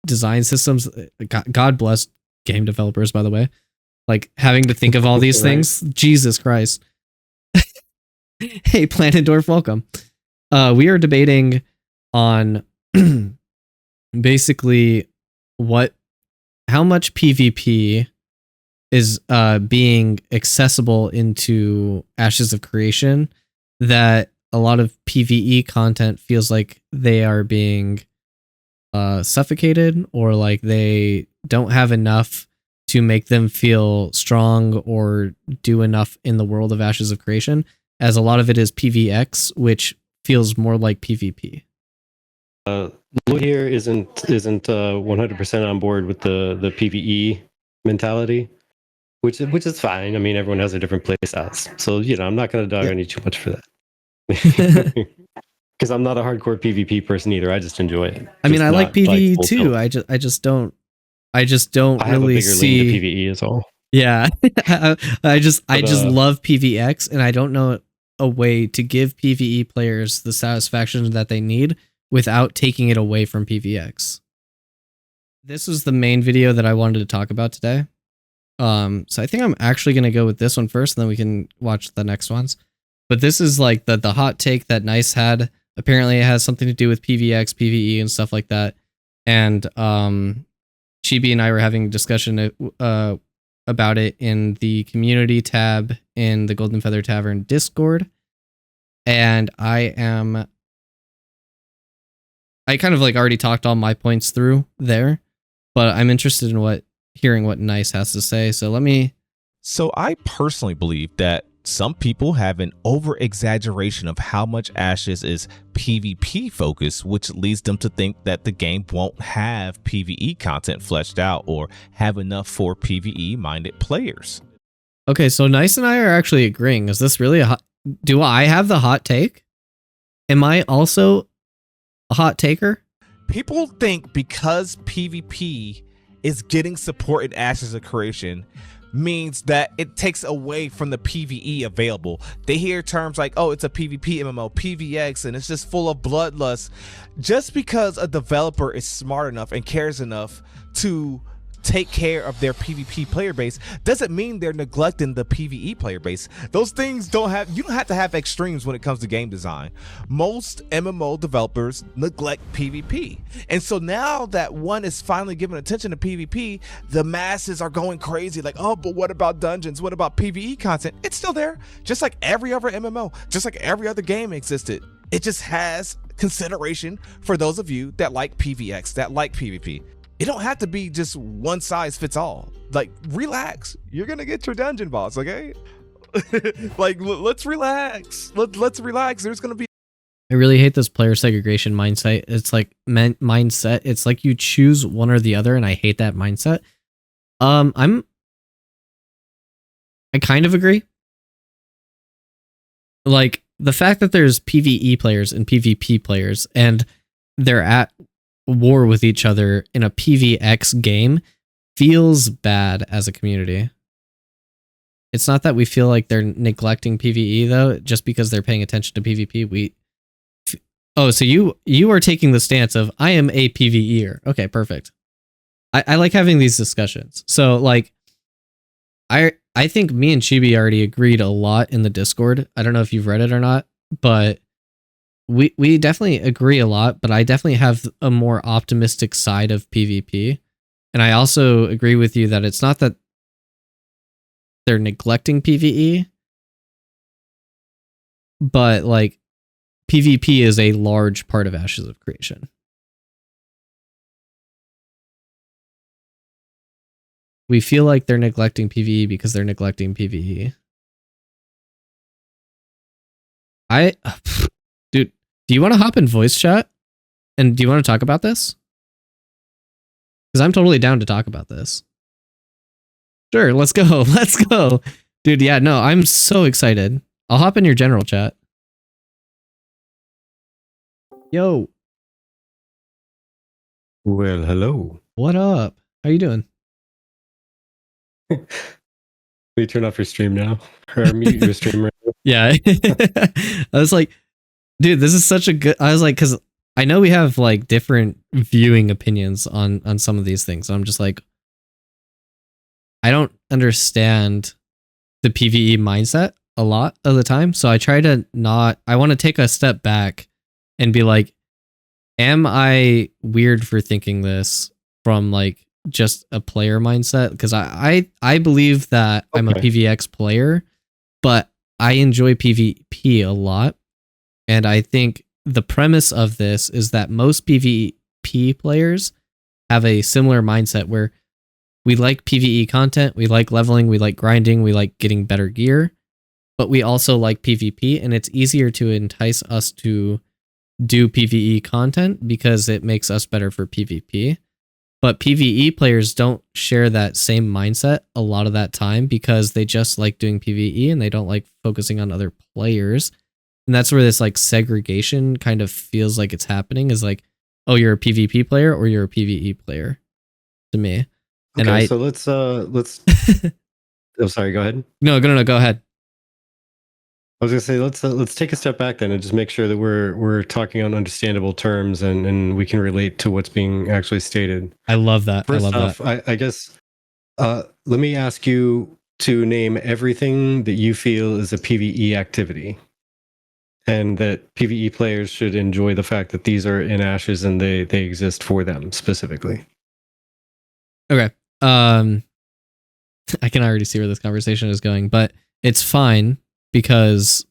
design systems. God bless game developers, by the way. Like having to think of all these things. Jesus Christ. Hey, Planendorf, welcome. We are debating on basically how much PvP is being accessible into Ashes of Creation, that a lot of PvE content feels like they are being suffocated, or like they don't have enough to make them feel strong or do enough in the world of Ashes of Creation, as a lot of it is PvX, which feels more like PvP. Lloyd here isn't 100% on board with the PvE mentality, which is fine. I mean, everyone has their different play styles, so I'm not going to dog on you too much for that. Because I'm not a hardcore PvP person either. I just enjoy it. I mean, I like PvE too. I just don't really see PvE is all. Yeah, I just love PvX, and I don't know a way to give PvE players the satisfaction that they need without taking it away from PvX. This was the main video that I wanted to talk about today. So I think I'm actually going to go with this one first, and then we can watch the next ones. But this is like the hot take that Nyce had. Apparently it has something to do with PvX, PvE, and stuff like that. And Chibi and I were having a discussion about it in the community tab in the Golden Feather Tavern Discord. And I kind of like already talked all my points through there, but I'm interested in hearing what Nyce has to say. So I personally believe that some people have an over-exaggeration of how much Ashes is PvP focused, which leads them to think that the game won't have PvE content fleshed out or have enough for PvE-minded players. Okay, so Nyce and I are actually agreeing. Is this really do I have the hot take? Am I also a hot taker? People think because PvP is getting support in Ashes of Creation means that it takes away from the PvE available. They hear terms like, oh, it's a PvP MMO, PvX, and it's just full of bloodlust. Just because a developer is smart enough and cares enough to take care of their PvP player base doesn't mean they're neglecting the PvE player base. Those things you don't have to have extremes when it comes to game design. Most MMO developers neglect PvP. And so now that one is finally giving attention to PvP, the masses are going crazy like, oh, but what about dungeons? What about PvE content? It's still there, just like every other MMO, just like every other game existed. It just has consideration for those of you that like PvX, that like PvP. It don't have to be just one size fits all. Like, relax. You're gonna get your dungeon boss, okay? Like, let's relax. Let's relax. There's gonna be. I really hate this player segregation mindset. It's like mindset. It's like you choose one or the other, and I hate that mindset. I kind of agree. Like the fact that there's PvE players and PvP players, and they're at war with each other in a PvX game feels bad as a community. It's not that we feel like they're neglecting PvE though, just because they're paying attention to PvP. So you are taking the stance of I am a PvEer. Okay, perfect. I like having these discussions. So like I think me and Chibi already agreed a lot in the Discord. I don't know if you've read it or not, but we definitely agree a lot, but I definitely have a more optimistic side of PvP. And I also agree with you that it's not that they're neglecting PvE, but like PvP is a large part of Ashes of Creation. We feel like they're neglecting PvE because they're neglecting PvE. Dude, do you want to hop in voice chat? And do you want to talk about this? Because I'm totally down to talk about this. Sure, let's go. Let's go. Dude, yeah, no, I'm so excited. I'll hop in your general chat. Yo. Well, hello. What up? How you doing? Will you turn off your stream now? Or mute your stream right now? Yeah. I was like, dude, this is such a good... I was like, because I know we have like different viewing opinions on some of these things. I'm just like, I don't understand the PvE mindset a lot of the time. So I try to not, I want to take a step back and be like, am I weird for thinking this from like just a player mindset? Because I believe that I'm a PvX player, but I enjoy PvP a lot. And I think the premise of this is that most PvP players have a similar mindset where we like PvE content, we like leveling, we like grinding, we like getting better gear, but we also like PvP, and it's easier to entice us to do PvE content because it makes us better for PvP. But PvE players don't share that same mindset a lot of that time because they just like doing PvE and they don't like focusing on other players. And that's where this like segregation kind of feels like it's happening, is like, oh, you're a PvP player or you're a PvE player to me. And okay, so let's oh, sorry, go ahead. No, go ahead. I was gonna say let's take a step back then and just make sure that we're talking on understandable terms and we can relate to what's being actually stated. I love that. First off, I guess let me ask you to name everything that you feel is a PvE activity, and that PvE players should enjoy the fact that these are in Ashes and they exist for them specifically. Okay. I can already see where this conversation is going, but it's fine because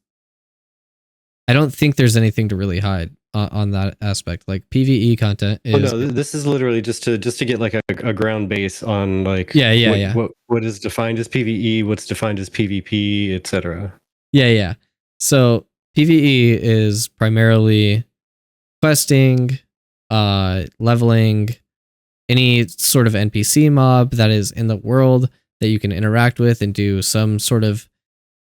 I don't think there's anything to really hide on that aspect. Like PvE content is. Oh no, this is literally just to get like a ground base on like what is defined as PvE, what's defined as PvP, etc. Yeah. So PvE is primarily questing, leveling, any sort of NPC mob that is in the world that you can interact with and do some sort of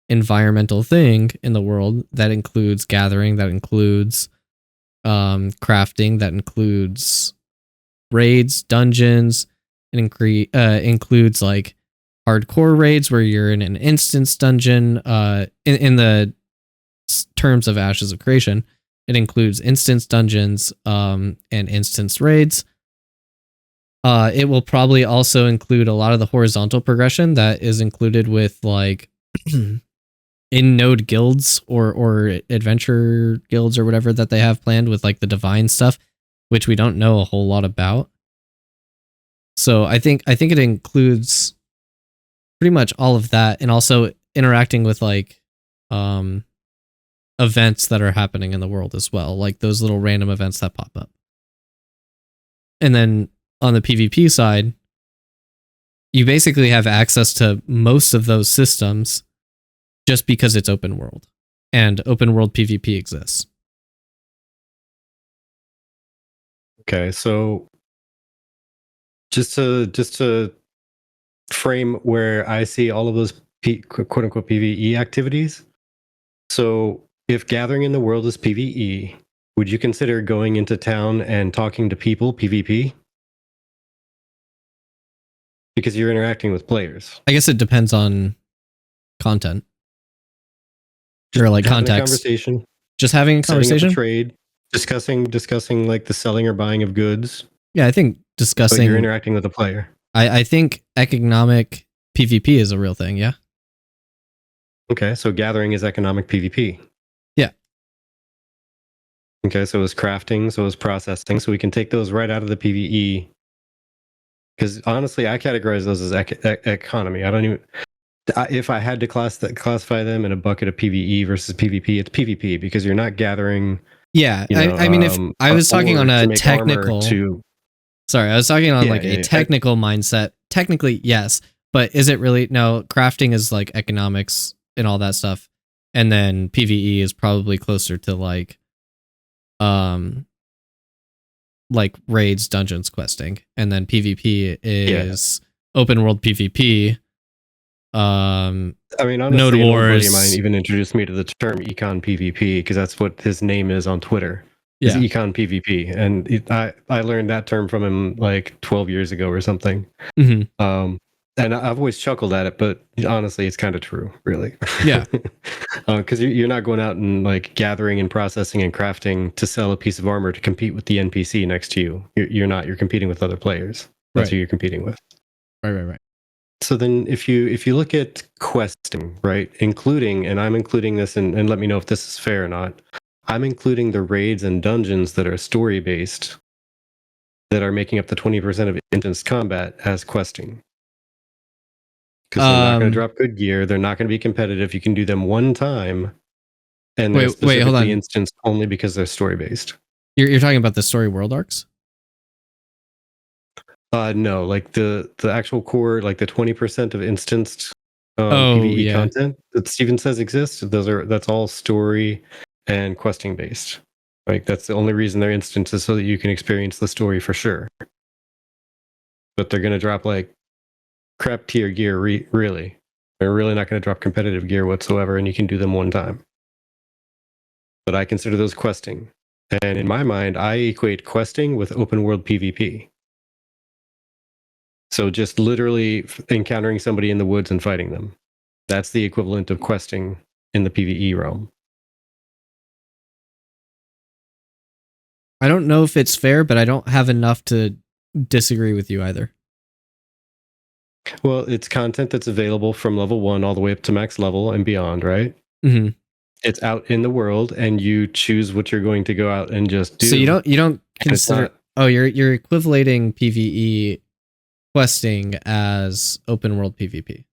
environmental thing in the world. That includes gathering, that includes crafting, that includes raids, dungeons. It includes like hardcore raids where you're in an instance dungeon. In the terms of Ashes of Creation, it includes instance dungeons and instance raids. It will probably also include a lot of the horizontal progression that is included with like in-node guilds or adventure guilds or whatever that they have planned with like the divine stuff, which we don't know a whole lot about. So I think it includes pretty much all of that, and also interacting with like events that are happening in the world as well, like those little random events that pop up. And then on the PvP side, you basically have access to most of those systems just because it's open world, and open world PvP exists. Okay, so just to frame where I see all of those quote unquote PvE activities. So if gathering in the world is PvE, would you consider going into town and talking to people PvP? Because you're interacting with players. I guess it depends on content. Or like context. Conversation. Just having a conversation. Trade. Discussing like the selling or buying of goods. Yeah, I think discussing. But you're interacting with a player. I think economic PvP is a real thing, yeah. Okay, so gathering is economic PvP. Yeah. Okay, so it's crafting, so it's processing, so we can take those right out of the PvE. Because honestly, I categorize those as economy. I don't even. If I had to classify them in a bucket of PvE versus PvP, it's PvP because you're not gathering. Yeah, I mean, if I was talking on a technical. Sorry, I was talking on a technical mindset. Technically, yes, but is it really? No, crafting is like economics and all that stuff, and then PvE is probably closer to like raids, dungeons, questing, and then PvP is open world PvP. I mean, honestly, Node Wars. A buddy of mine even introduced me to the term econ PvP because that's what his name is on Twitter. Yeah, econ PvP, and I learned that term from him like 12 years ago or something. Mm-hmm. And I've always chuckled at it, but honestly, it's kind of true, really. Yeah. Because you're not going out and like gathering and processing and crafting to sell a piece of armor to compete with the NPC next to you. You're not. You're competing with other players. That's Right. who you're competing with. Right. So then, if you look at questing, right, including, and I'm including this, and let me know if this is fair or not. I'm including the raids and dungeons that are story based, that are making up the 20% of instance combat as questing. Because they're not going to drop good gear. They're not going to be competitive. You can do them one time, and they're wait, hold on. specifically instanced only because they're story based. You're talking about the story world arcs? No, like the actual core, like the 20% of instanced PvE content that Steven says exists. That's all story and questing based. Like that's the only reason they're instances, so that you can experience the story for sure. But they're going to drop like crap tier gear. Really, they're really not going to drop competitive gear whatsoever, and you can do them one time. But I consider those questing, and in my mind, I equate questing with open world PvP. So just literally encountering somebody in the woods and fighting them. That's the equivalent of questing in the PvE realm. I don't know if it's fair, but I don't have enough to disagree with you either. Well, it's content that's available from level 1 all the way up to max level and beyond, right? Mm-hmm. It's out in the world, and you choose what you're going to go out and just do. So you don't consider you're equivalating PvE questing as open world PvP.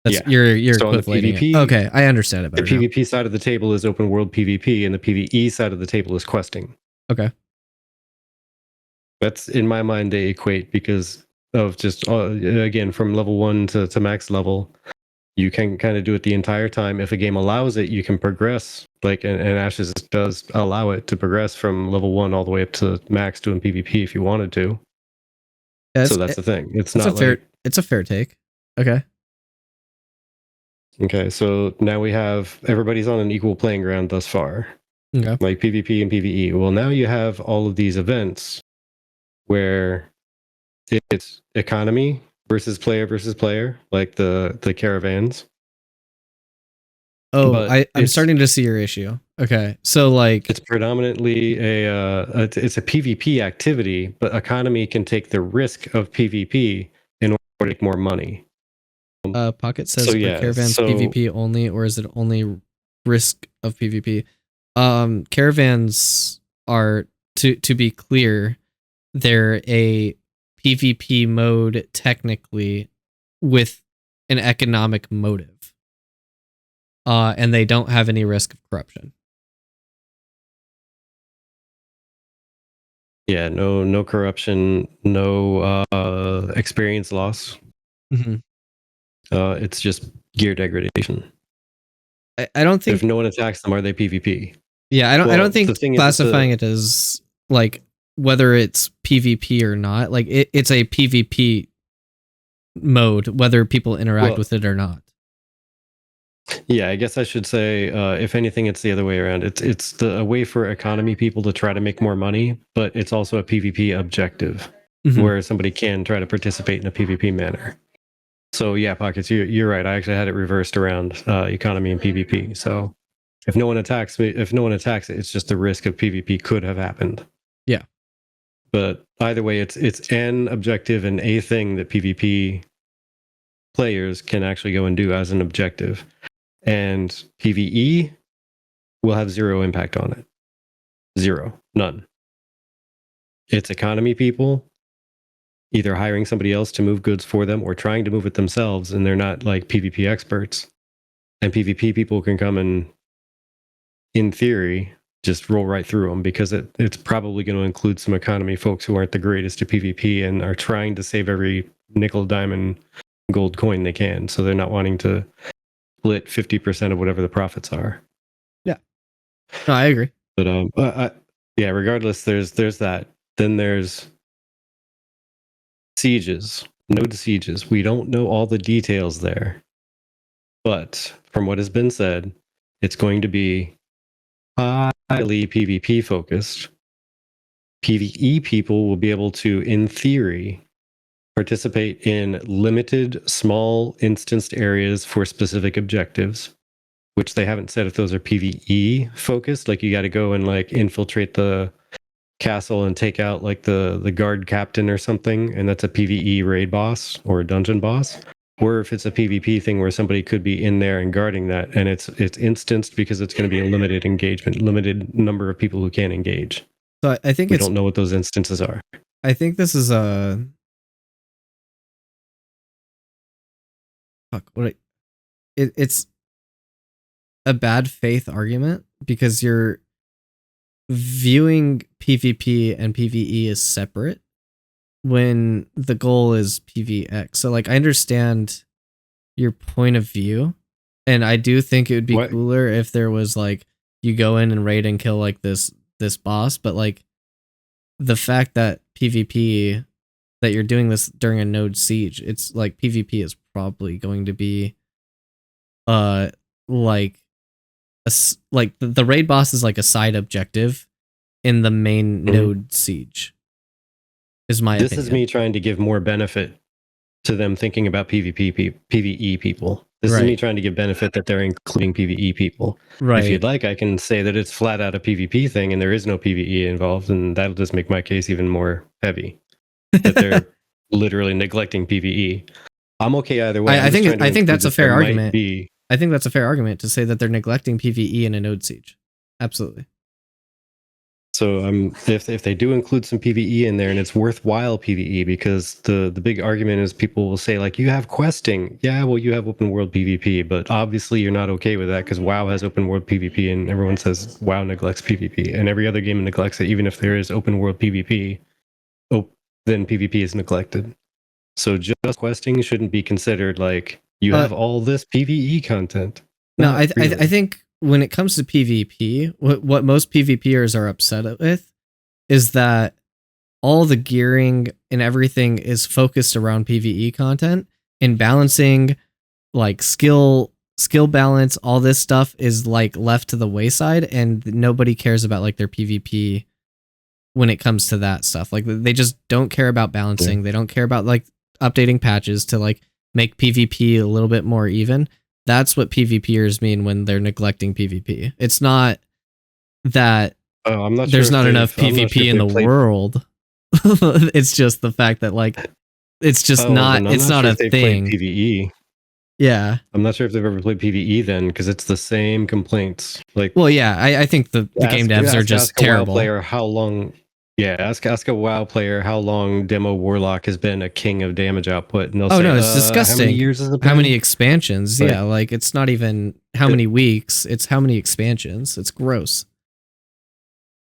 That's you're so equivalating PvP, it. Okay, I understand it better. The PvP side of the table is open world PvP, and the PvE side of the table is questing. Okay. That's, in my mind, they equate because of just, again, from level 1 to max level, you can kind of do it the entire time. If a game allows it, you can progress, like, and Ashes does allow it to progress from level 1 all the way up to max doing PvP if you wanted to. Yeah, so that's the thing. It's a fair take. Okay. Okay, so now we have everybody's on an equal playing ground thus far. Okay. Like PvP and PvE. Well, now you have all of these events where it's economy versus player, like the caravans. Oh, I'm starting to see your issue. Okay, so like it's predominantly it's a PvP activity, but economy can take the risk of PvP in order to make more money. Pocket says caravans PvP only, or is it only risk of PvP? Caravans are, to be clear, they're a PvP mode technically with an economic motive. And they don't have any risk of corruption. Yeah, no corruption, no experience loss. Mm-hmm. It's just gear degradation. I don't think if no one attacks them, are they PvP? Yeah, I don't think classifying it as like whether it's PvP or not, like it's a PvP mode, whether people interact with it or not. Yeah, I guess I should say, if anything, it's the other way around. It's a way for economy people to try to make more money, but it's also a PvP objective, where somebody can try to participate in a PvP manner. So yeah, Pockets, you're right. I actually had it reversed around economy and PvP. So if no one attacks it, it's just the risk of PvP could have happened. Yeah. But either way, it's an objective and a thing that PvP players can actually go and do as an objective. And PvE will have zero impact on it. Zero. None. It's economy people either hiring somebody else to move goods for them or trying to move it themselves, and they're not like PvP experts. And PvP people can come and, in theory, just roll right through them, because it's probably going to include some economy folks who aren't the greatest at PvP and are trying to save every nickel, diamond, gold coin they can. So they're not wanting to split 50% of whatever the profits are. Yeah. No, I agree. But yeah, regardless, there's that. Then there's sieges, node sieges. We don't know all the details there, but from what has been said, it's going to be highly PvP focused. PvE people will be able to, in theory, participate in limited, small instanced areas for specific objectives, which they haven't said if those are PvE focused. Like you got to go and like infiltrate the castle and take out like the guard captain or something, and that's a PvE raid boss or a dungeon boss. Or if it's a PvP thing where somebody could be in there and guarding that, and it's instanced because it's going to be a limited engagement, limited number of people who can engage. So I think we don't know what those instances are. I think this is a it's a bad faith argument because you're viewing PvP and PvE as separate when the goal is PvX. So like I understand your point of view, and I do think it would be cooler if there was like you go in and raid and kill like this boss, but like the fact that PvP that you're doing this during a node siege, it's like PvP is probably going to be like the raid boss is like a side objective in the main node siege. Is my opinion. This is me trying to give more benefit to them thinking about PvE people. This is me trying to give benefit that they're including PvE people. Right. If you'd like, I can say that it's flat out a PvP thing and there is no PvE involved, and that'll just make my case even more heavy. That they're literally neglecting PvE. I'm okay either way. I think that's a fair argument. I think that's a fair argument to say that they're neglecting PvE in a node siege. Absolutely. So if they do include some PvE in there, and it's worthwhile PvE, because the big argument is people will say like, you have questing. Yeah, well, you have open world PvP, but obviously you're not okay with that because WoW has open world PvP, and everyone says WoW neglects PvP, and every other game neglects it. Even if there is open world PvP, then PvP is neglected. So just questing shouldn't be considered like you have all this PvE content. No, I think when it comes to PvP, what most PvPers are upset with is that all the gearing and everything is focused around PvE content, and balancing like skill balance, all this stuff is like left to the wayside, and nobody cares about like their PvP when it comes to that stuff. Like they just don't care about balancing. They don't care about like updating patches to like make PvP a little bit more even. That's what PvPers mean when they're neglecting PvP. It's not that I'm not there's sure not enough PvP in the world. It's just the fact that like it's just not it's not a thing. PvE. Yeah. I'm not sure if they've ever played PvE then, because it's the same complaints. Like, well, yeah, I think the game devs are just terrible. Player, how long? Yeah, ask a WoW player how long Demo Warlock has been a king of damage output, and they'll say, no, it's disgusting. How many years has it been? How many expansions? Right. Yeah, like it's not even how many weeks, it's how many expansions. It's gross.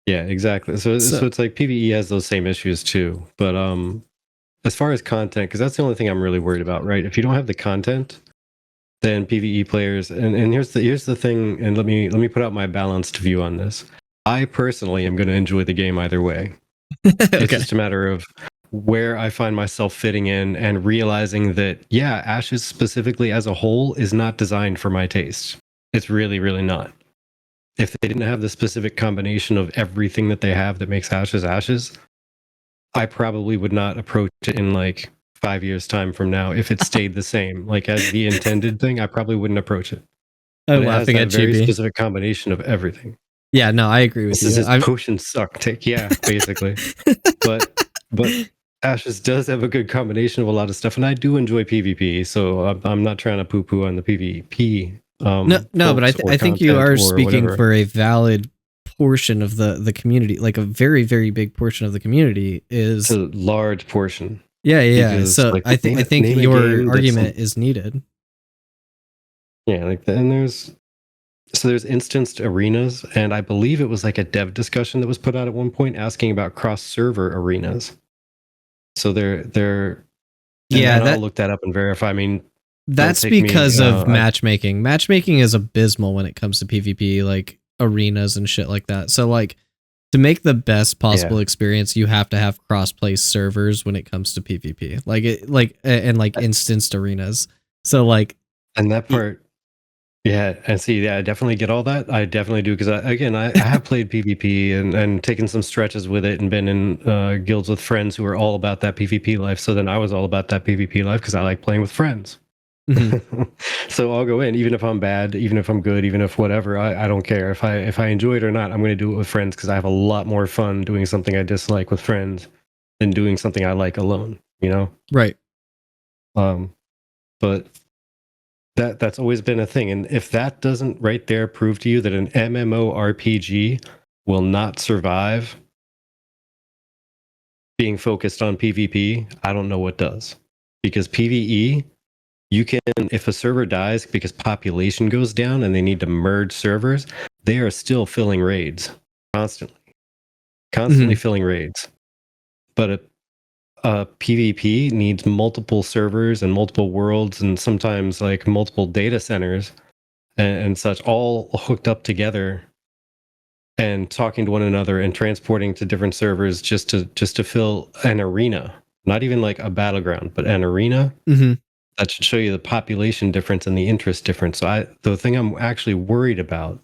Yeah, exactly. So it's like PvE has those same issues too. But as far as content, because that's the only thing I'm really worried about, right? If you don't have the content, then PvE players, and here's the thing, and let me put out my balanced view on this. I personally am going to enjoy the game either way. It's just a matter of where I find myself fitting in, and realizing that, yeah, Ashes specifically as a whole is not designed for my taste. It's really, really not. If they didn't have the specific combination of everything that they have that makes Ashes, I probably would not approach it in like 5 years time from now. If it stayed the same, like as the intended thing, I probably wouldn't approach it. I'm laughing at very specific combination of everything. Yeah, no, I agree with you. This is his potion suck take. Yeah, basically. but Ashes does have a good combination of a lot of stuff, and I do enjoy PvP. So I'm not trying to poo-poo on the PvP. No, but I think you are speaking for a valid portion of the community. Like a very, very big portion of the community is a large portion. Yeah. Because, so like, I think your argument is needed. Yeah, like and there's instanced arenas, and I believe it was like a dev discussion that was put out at one point asking about cross-server arenas. So they're I'll look that up and verify. I mean, that's because of matchmaking. Matchmaking is abysmal when it comes to PvP, like arenas and shit like that. So like to make the best possible experience, you have to have cross-play servers when it comes to PvP. Like instanced arenas. So like, and that part Yeah, and see, yeah, I definitely get all that. I definitely do because I have played PvP and taken some stretches with it and been in guilds with friends who are all about that PvP life. So then I was all about that PvP life because I like playing with friends. So I'll go in, even if I'm bad, even if I'm good, even if whatever. I don't care if I enjoy it or not. I'm going to do it with friends because I have a lot more fun doing something I dislike with friends than doing something I like alone. You know, Right. But that's always been a thing. And if that doesn't right there prove to you that an MMORPG will not survive being focused on PvP, I don't know what does. Because PvE, you can, if a server dies because population goes down and they need to merge servers, they are still filling raids constantly filling raids. But a PvP needs multiple servers and multiple worlds and sometimes like multiple data centers and such, all hooked up together and talking to one another and transporting to different servers just to fill an arena, not even like a battleground, but an arena. That should show you the population difference and the interest difference. So the thing I'm actually worried about,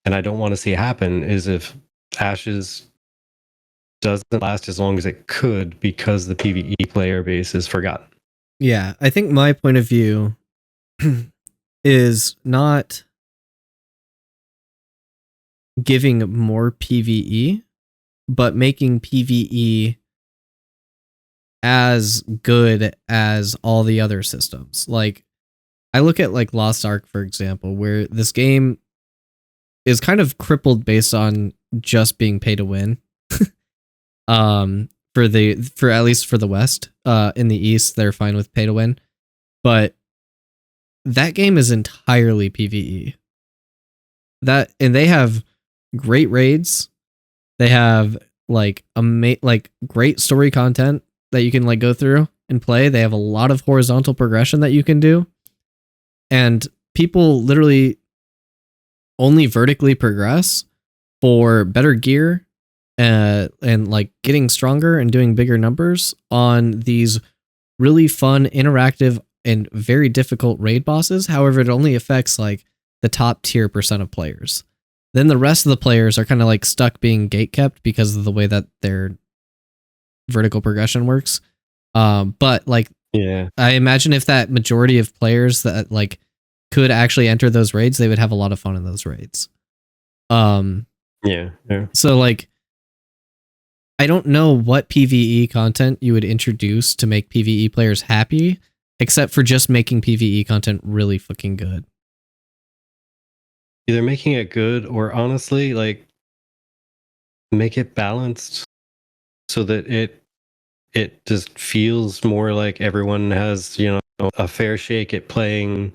and I don't want to see happen, is if Ashes doesn't last as long as it could because the PvE player base is forgotten. Yeah, I think my point of view is not giving more PvE, but making PvE as good as all the other systems. Like, I look at like Lost Ark, for example, where this game is kind of crippled based on just being pay to win. For at least for the West. In the East, they're fine with pay to win. But that game is entirely PvE. And they have great raids. They have like great story content that you can like go through and play. They have a lot of horizontal progression that you can do. And people literally only vertically progress for better gear and like getting stronger and doing bigger numbers on these really fun, interactive, and very difficult raid bosses. However, it only affects like the top tier percent of players. Then the rest of the players are kind of like stuck being gatekept because of the way that their vertical progression works. But like, yeah, I imagine if that majority of players that like could actually enter those raids, they would have a lot of fun in those raids. Yeah. So like, I don't know what PvE content you would introduce to make PvE players happy, except for just making PvE content really fucking good. Either making it good or honestly, like, make it balanced so that it just feels more like everyone has, a fair shake at playing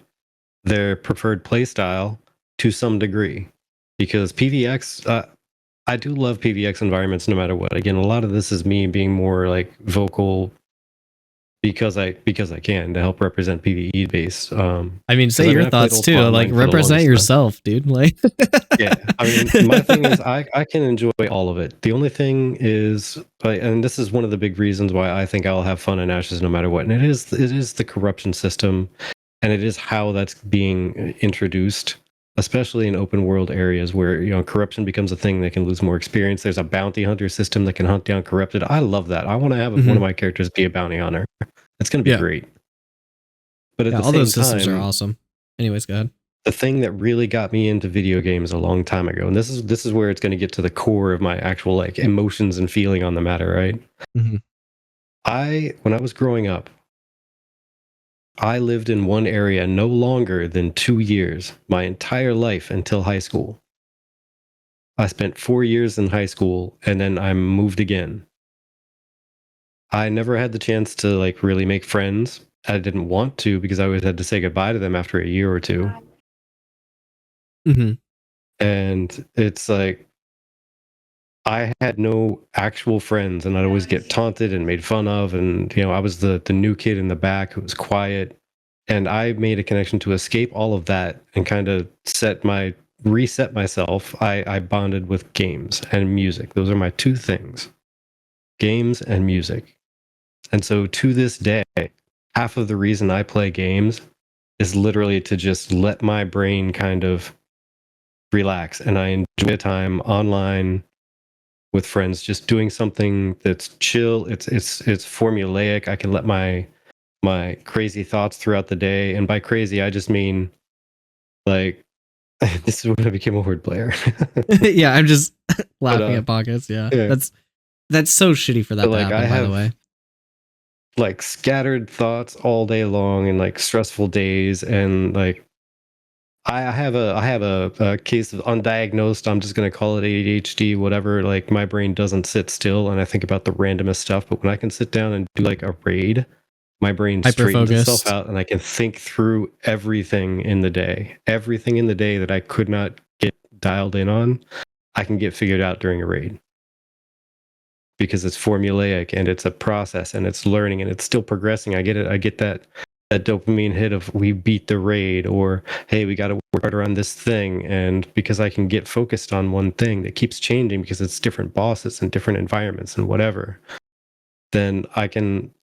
their preferred play style to some degree. Because PvX, I do love PvX environments no matter what. Again, a lot of this is me being more like vocal because I can to help represent PvE base. I mean, say your thoughts too. Like, represent yourself, dude. Like, yeah. I mean, my thing is, I can enjoy all of it. The only thing is, and this is one of the big reasons why I think I'll have fun in Ashes no matter what. And it is the corruption system, and it is how that's being introduced, especially in open world areas where corruption becomes a thing. They can lose more experience. There's a bounty hunter system that can hunt down corrupted. I love that. I want to have one of my characters be a bounty hunter. It's going to be great. But at the all same those systems time, are awesome. Anyways, go ahead. The thing that really got me into video games a long time ago, and this is where it's going to get to the core of my actual like emotions and feeling on the matter, right? When I was growing up, I lived in one area no longer than 2 years, my entire life until high school. I spent 4 years in high school and then I moved again. I never had the chance to like really make friends. I didn't want to because I always had to say goodbye to them after a year or two. And it's like, I had no actual friends and I'd always get taunted and made fun of. And, I was the new kid in the back who was quiet. And I made a connection to escape all of that and kind of reset myself. I bonded with games and music. Those are my two things, games and music. And so to this day, half of the reason I play games is literally to just let my brain kind of relax, and I enjoy the time online with friends, just doing something that's chill. It's formulaic. I can let my crazy thoughts throughout the day, and by crazy I just mean like this is when I became a horde player. Yeah, I'm just laughing But, at pockets. Yeah. yeah. That's so shitty for that But, to like, happen, I by the have way. like scattered thoughts all day long and like stressful days, and like I have a case of undiagnosed, I'm just gonna call it ADHD, whatever. Like my brain doesn't sit still, and I think about the randomest stuff. But when I can sit down and do like a raid, my brain straightens itself Hyper-focused. out, and I can think through everything in the day that I could not get dialed in on. I can get figured out during a raid because it's formulaic and it's a process and it's learning and it's still progressing. I get it. I get that dopamine hit of we beat the raid, or hey, we got to work harder on this thing. And because I can get focused on one thing that keeps changing because it's different bosses and different environments and whatever, then I can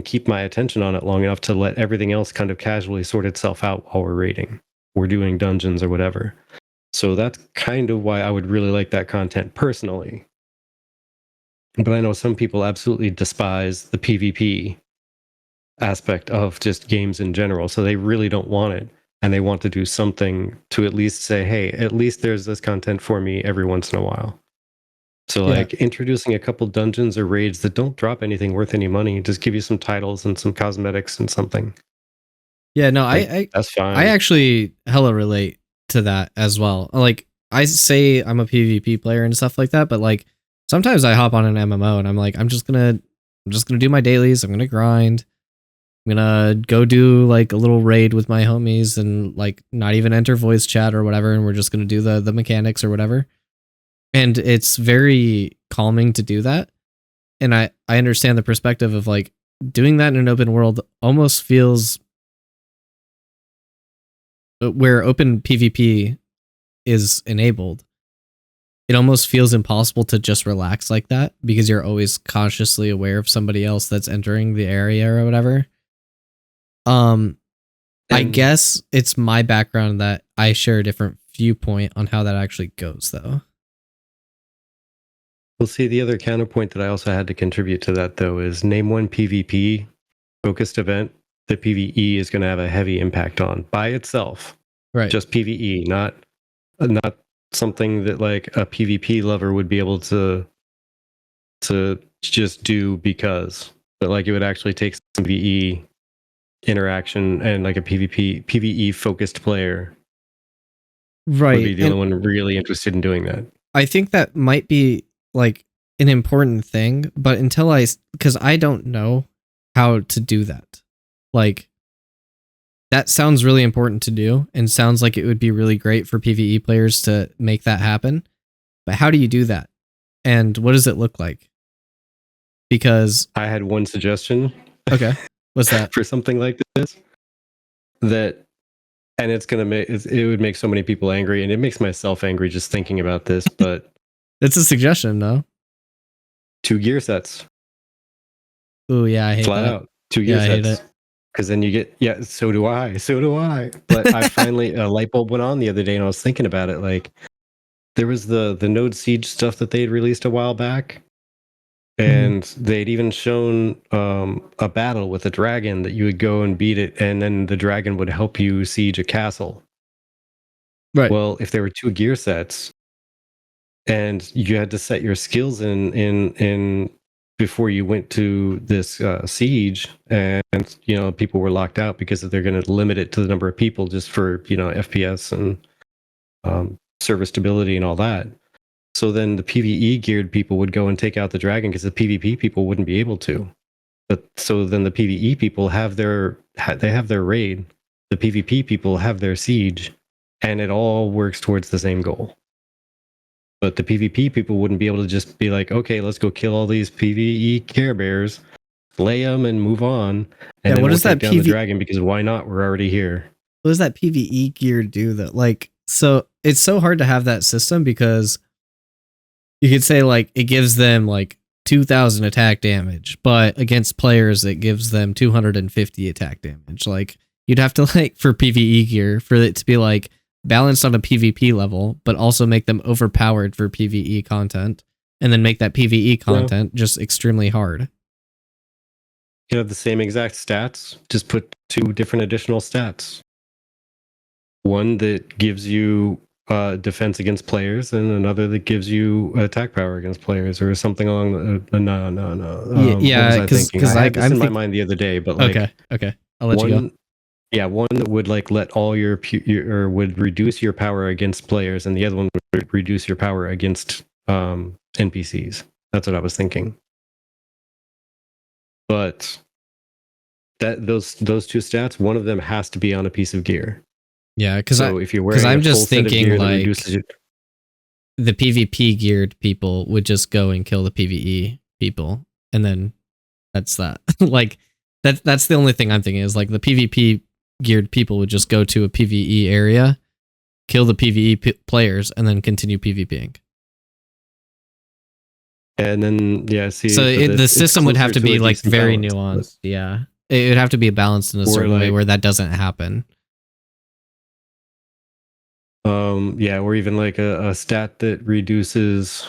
keep my attention on it long enough to let everything else kind of casually sort itself out while we're raiding, we're doing dungeons or whatever. So that's kind of why I would really like that content personally. But I know some people absolutely despise the PvP aspect of just games in general, so they really don't want it, and they want to do something to at least say, hey, at least there's this content for me every once in a while. So like introducing a couple dungeons or raids that don't drop anything worth any money, just give you some titles and some cosmetics and something. Yeah, no, Like, that's fine. I actually hella relate to that as well. Like, I say I'm a PvP player and stuff like that, but like sometimes I hop on an MMO and I'm like, I'm just gonna do my dailies. I'm gonna grind. I'm gonna go do like a little raid with my homies and like not even enter voice chat or whatever, and we're just gonna do the mechanics or whatever. And it's very calming to do that. And I understand the perspective of like doing that in an open world almost feels where open PvP is enabled. It almost feels impossible to just relax like that because you're always consciously aware of somebody else that's entering the area or whatever. I guess it's my background that I share a different viewpoint on how that actually goes, though. Well, see, the other counterpoint that I also had to contribute to that, though, is name one PvP focused event that PvE is going to have a heavy impact on by itself. Right. Just PvE, not something that like a PvP lover would be able to just do because, but like it would actually take some PvE interaction, and like a PvE focused player would be the only one really interested in doing that. I think that might be like an important thing, but because I don't know how to do that. Like, that sounds really important to do and sounds like it would be really great for PvE players to make that happen. But how do you do that? And what does it look like? Because I had one suggestion. Okay. What's that? For something like this, and it's gonna make it would make so many people angry, and it makes myself angry just thinking about this, but it's a suggestion, though. 2 gear sets. Oh yeah, I hate flat that. out 2 gear sets. I hate it. Because then you get so do I. But I finally a light bulb went on the other day, and I was thinking about it. Like, there was the Node Siege stuff that they had released a while back, and they'd even shown a battle with a dragon that you would go and beat it, and then the dragon would help you siege a castle. Right. Well, if there were 2 gear sets, and you had to set your skills in before you went to this siege, and people were locked out because they're going to limit it to the number of people just for FPS and server stability and all that. So then the PvE geared people would go and take out the dragon because the PvP people wouldn't be able to. But so then the PvE people have their raid, the PvP people have their siege, and it all works towards the same goal. But the PvP people wouldn't be able to just be like, okay, let's go kill all these PvE Care Bears, slay them, and move on. And then we'll take down the dragon because why not? We're already here. What does that PvE gear do though? Like, so it's so hard to have that system because you could say like it gives them like 2,000 attack damage, but against players it gives them 250 attack damage. Like, you'd have to like for PvE gear for it to be like balanced on a PvP level, but also make them overpowered for PvE content, and then make that PvE content just extremely hard. You have the same exact stats, just put 2 different additional stats. One that gives you defense against players, and another that gives you attack power against players, or something along the. No. Yeah, because I had this in my mind the other day, but like okay, I'll let you go. Yeah, one that would like let all your or would reduce your power against players, and the other one would reduce your power against NPCs. That's what I was thinking. But those 2 stats, one of them has to be on a piece of gear. Yeah, because if you're wearing I'm a just full set of thinking gear that like reduces your- the PvP geared people would just go and kill the PvE people, and then that's that. Like that's the only thing I'm thinking is like the PvP geared people would just go to a PvE area, kill the PvE players, and then continue PvPing. And then see, so the system would have to be like very balance, nuanced. Yeah, it would have to be balanced in a certain way where that doesn't happen. Or even like a stat that reduces.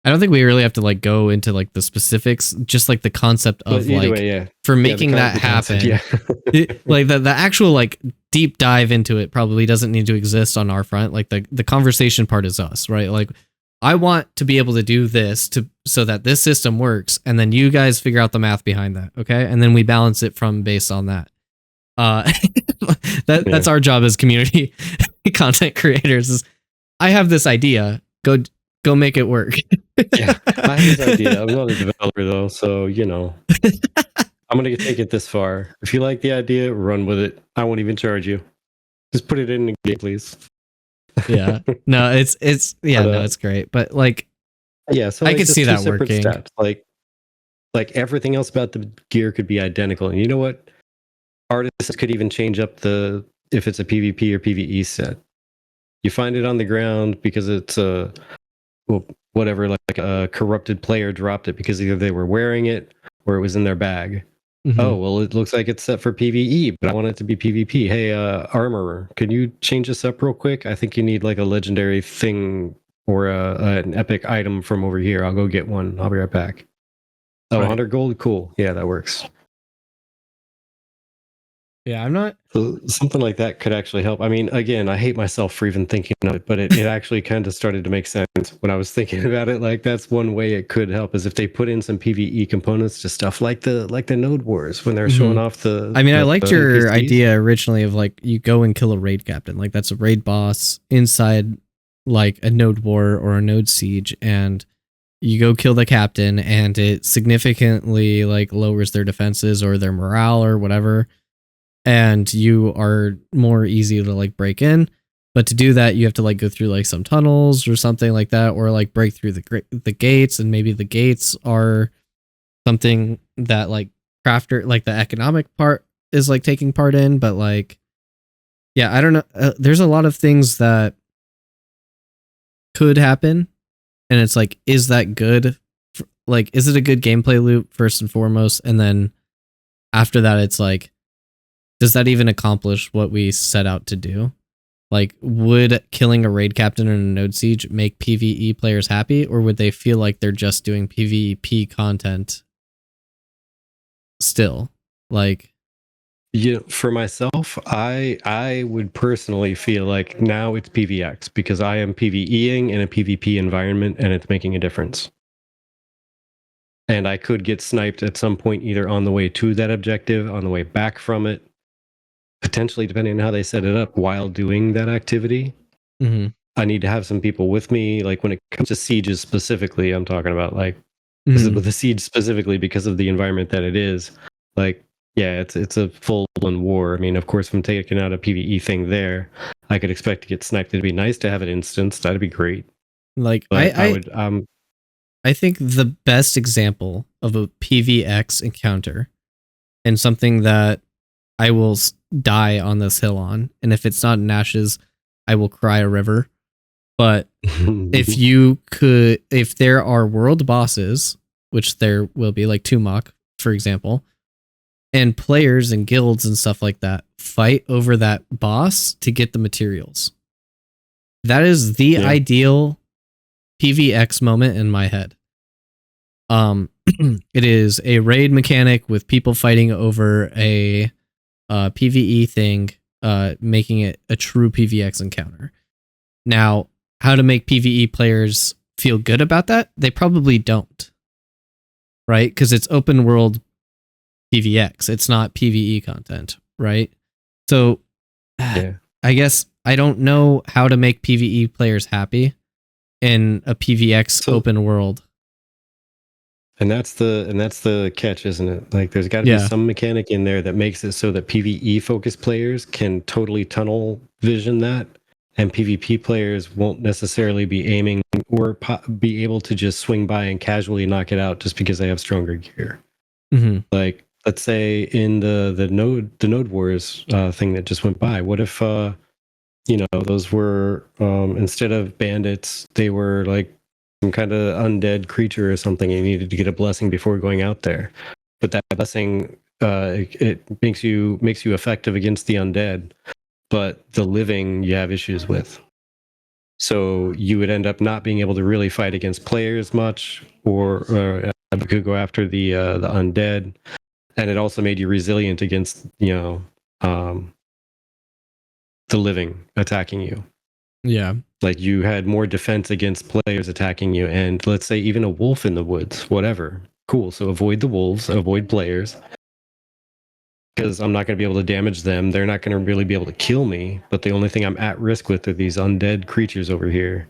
I don't think we really have to like go into like the specifics, just like the concept of like for making that happen. Like the actual like deep dive into it probably doesn't need to exist on our front. Like the conversation part is us, right? Like I want to be able to do this so that this system works, and then you guys figure out the math behind that, okay? And then we balance it from based on that. That's our job as community content creators. Is I have this idea, go make it work. Yeah, I have this idea. I'm not a developer though, so I'm gonna take it this far. If you like the idea, run with it. I won't even charge you. Just put it in the game, please. Yeah, no, it's great, but like, so I could see that working. Stats. Like everything else about the gear could be identical, and you know what? Artists could even change up if it's a PvP or PvE set. You find it on the ground because it's whatever, like a corrupted player dropped it because either they were wearing it or it was in their bag. Mm-hmm. Oh, well, it looks like it's set for PvE, but I want it to be PvP. Hey, Armorer, can you change this up real quick? I think you need like a legendary thing or an epic item from over here. I'll go get one. I'll be right back. Oh, 100 gold? Cool. Yeah, that works. Yeah, I'm not. So something like that could actually help. I mean, again, I hate myself for even thinking of it, but it actually kind of started to make sense when I was thinking about it. Like that's one way it could help is if they put in some PvE components to stuff like the node wars when they're showing off the. I mean, I liked your idea originally of like you go and kill a raid captain, like that's a raid boss inside like a node war or a node siege, and you go kill the captain, and it significantly like lowers their defenses or their morale or whatever. And you are more easy to like break in, but to do that you have to like go through like some tunnels or something like that, or like break through the gates, and maybe the gates are something that like crafter like the economic part is like taking part in, but like I don't know, there's a lot of things that could happen, and it's like, is that good? Like, is it a good gameplay loop first and foremost, and then after that it's like, does that even accomplish what we set out to do? Like, would killing a raid captain in a node siege make PvE players happy, or would they feel like they're just doing PvP content still? Like, for myself, I would personally feel like now it's PvX because I am PvEing in a PvP environment and it's making a difference. And I could get sniped at some point, either on the way to that objective, on the way back from it, potentially depending on how they set it up while doing that activity. Mm-hmm. I need to have some people with me. Like when it comes to sieges specifically, I'm talking about like with the siege specifically because of the environment that it is. Like, it's a full-blown war. I mean, of course, if I'm taking out a PvE thing there, I could expect to get sniped. It'd be nice to have it instanced. That'd be great. Like, but I would. I think the best example of a PvX encounter and something that I will die on this hill on, and if it's not in ashes, I will cry a river. But if there are world bosses, which there will be, like Tumok, for example, and players and guilds and stuff like that fight over that boss to get the materials. That is the ideal PvX moment in my head. It is a raid mechanic with people fighting over a PvE thing, making it a true PvX encounter. Now, how to make PvE players feel good about that? They probably don't, right? Because it's open world PvX. It's not PvE content, right? So, I guess I don't know how to make PvE players happy in a PvX open world. And that's the catch, isn't it? Like, there's got to be some mechanic in there that makes it so that PvE focused players can totally tunnel vision that, and PvP players won't necessarily be aiming or be able to just swing by and casually knock it out just because they have stronger gear. Mm-hmm. Like, let's say in the node wars thing that just went by, what if those were instead of bandits, they were like some kind of undead creature or something, and you needed to get a blessing before going out there. But that blessing it makes you effective against the undead, but the living you have issues with. So you would end up not being able to really fight against players much, or you could go after the undead, and it also made you resilient against the living attacking you. Yeah. Like, you had more defense against players attacking you, and let's say even a wolf in the woods, whatever. Cool. So avoid the wolves, avoid players, because I'm not going to be able to damage them. They're not going to really be able to kill me, but the only thing I'm at risk with are these undead creatures over here,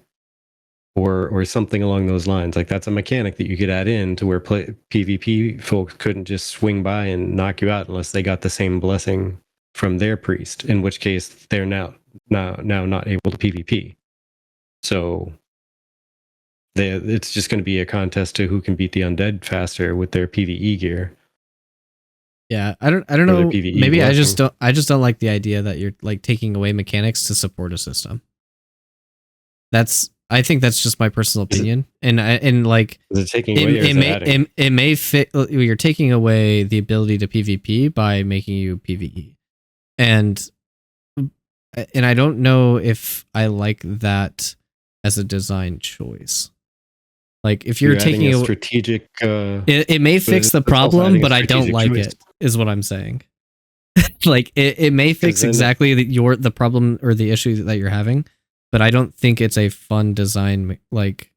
or something along those lines. Like, that's a mechanic that you could add in to where PvP folks couldn't just swing by and knock you out unless they got the same blessing from their priest, in which case they're now not able to PvP. So it's just going to be a contest to who can beat the undead faster with their PvE gear. Yeah, I don't know. Maybe blessing. I just don't like the idea that you're like taking away mechanics to support a system. I think that's just my personal opinion. And like, is it taking away, or is it adding? It may fit. You're taking away the ability to PvP by making you PvE, and I don't know if I like that as a design choice. Like, if you're taking a strategic, it may fix the problem, but I don't like it. Is what I'm saying. Like, it may fix exactly the problem or the issue that you're having, but I don't think it's a fun design, like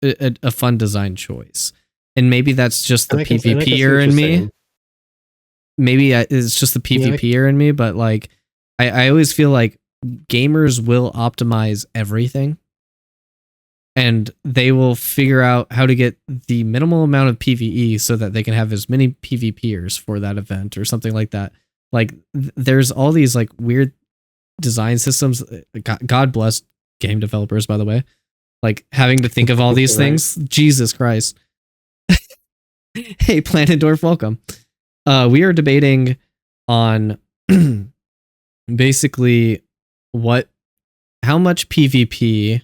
a fun design choice. And maybe that's just the PvPer in me. Maybe it's just the PvPer in me, but like, I always feel like gamers will optimize everything, and they will figure out how to get the minimal amount of PvE so that they can have as many PvPers for that event or something like that. Like, there's all these like weird design systems. God bless game developers, by the way. Like, having to think of all these things. Jesus Christ. Hey, Planendorf, welcome. We are debating on basically how much PvP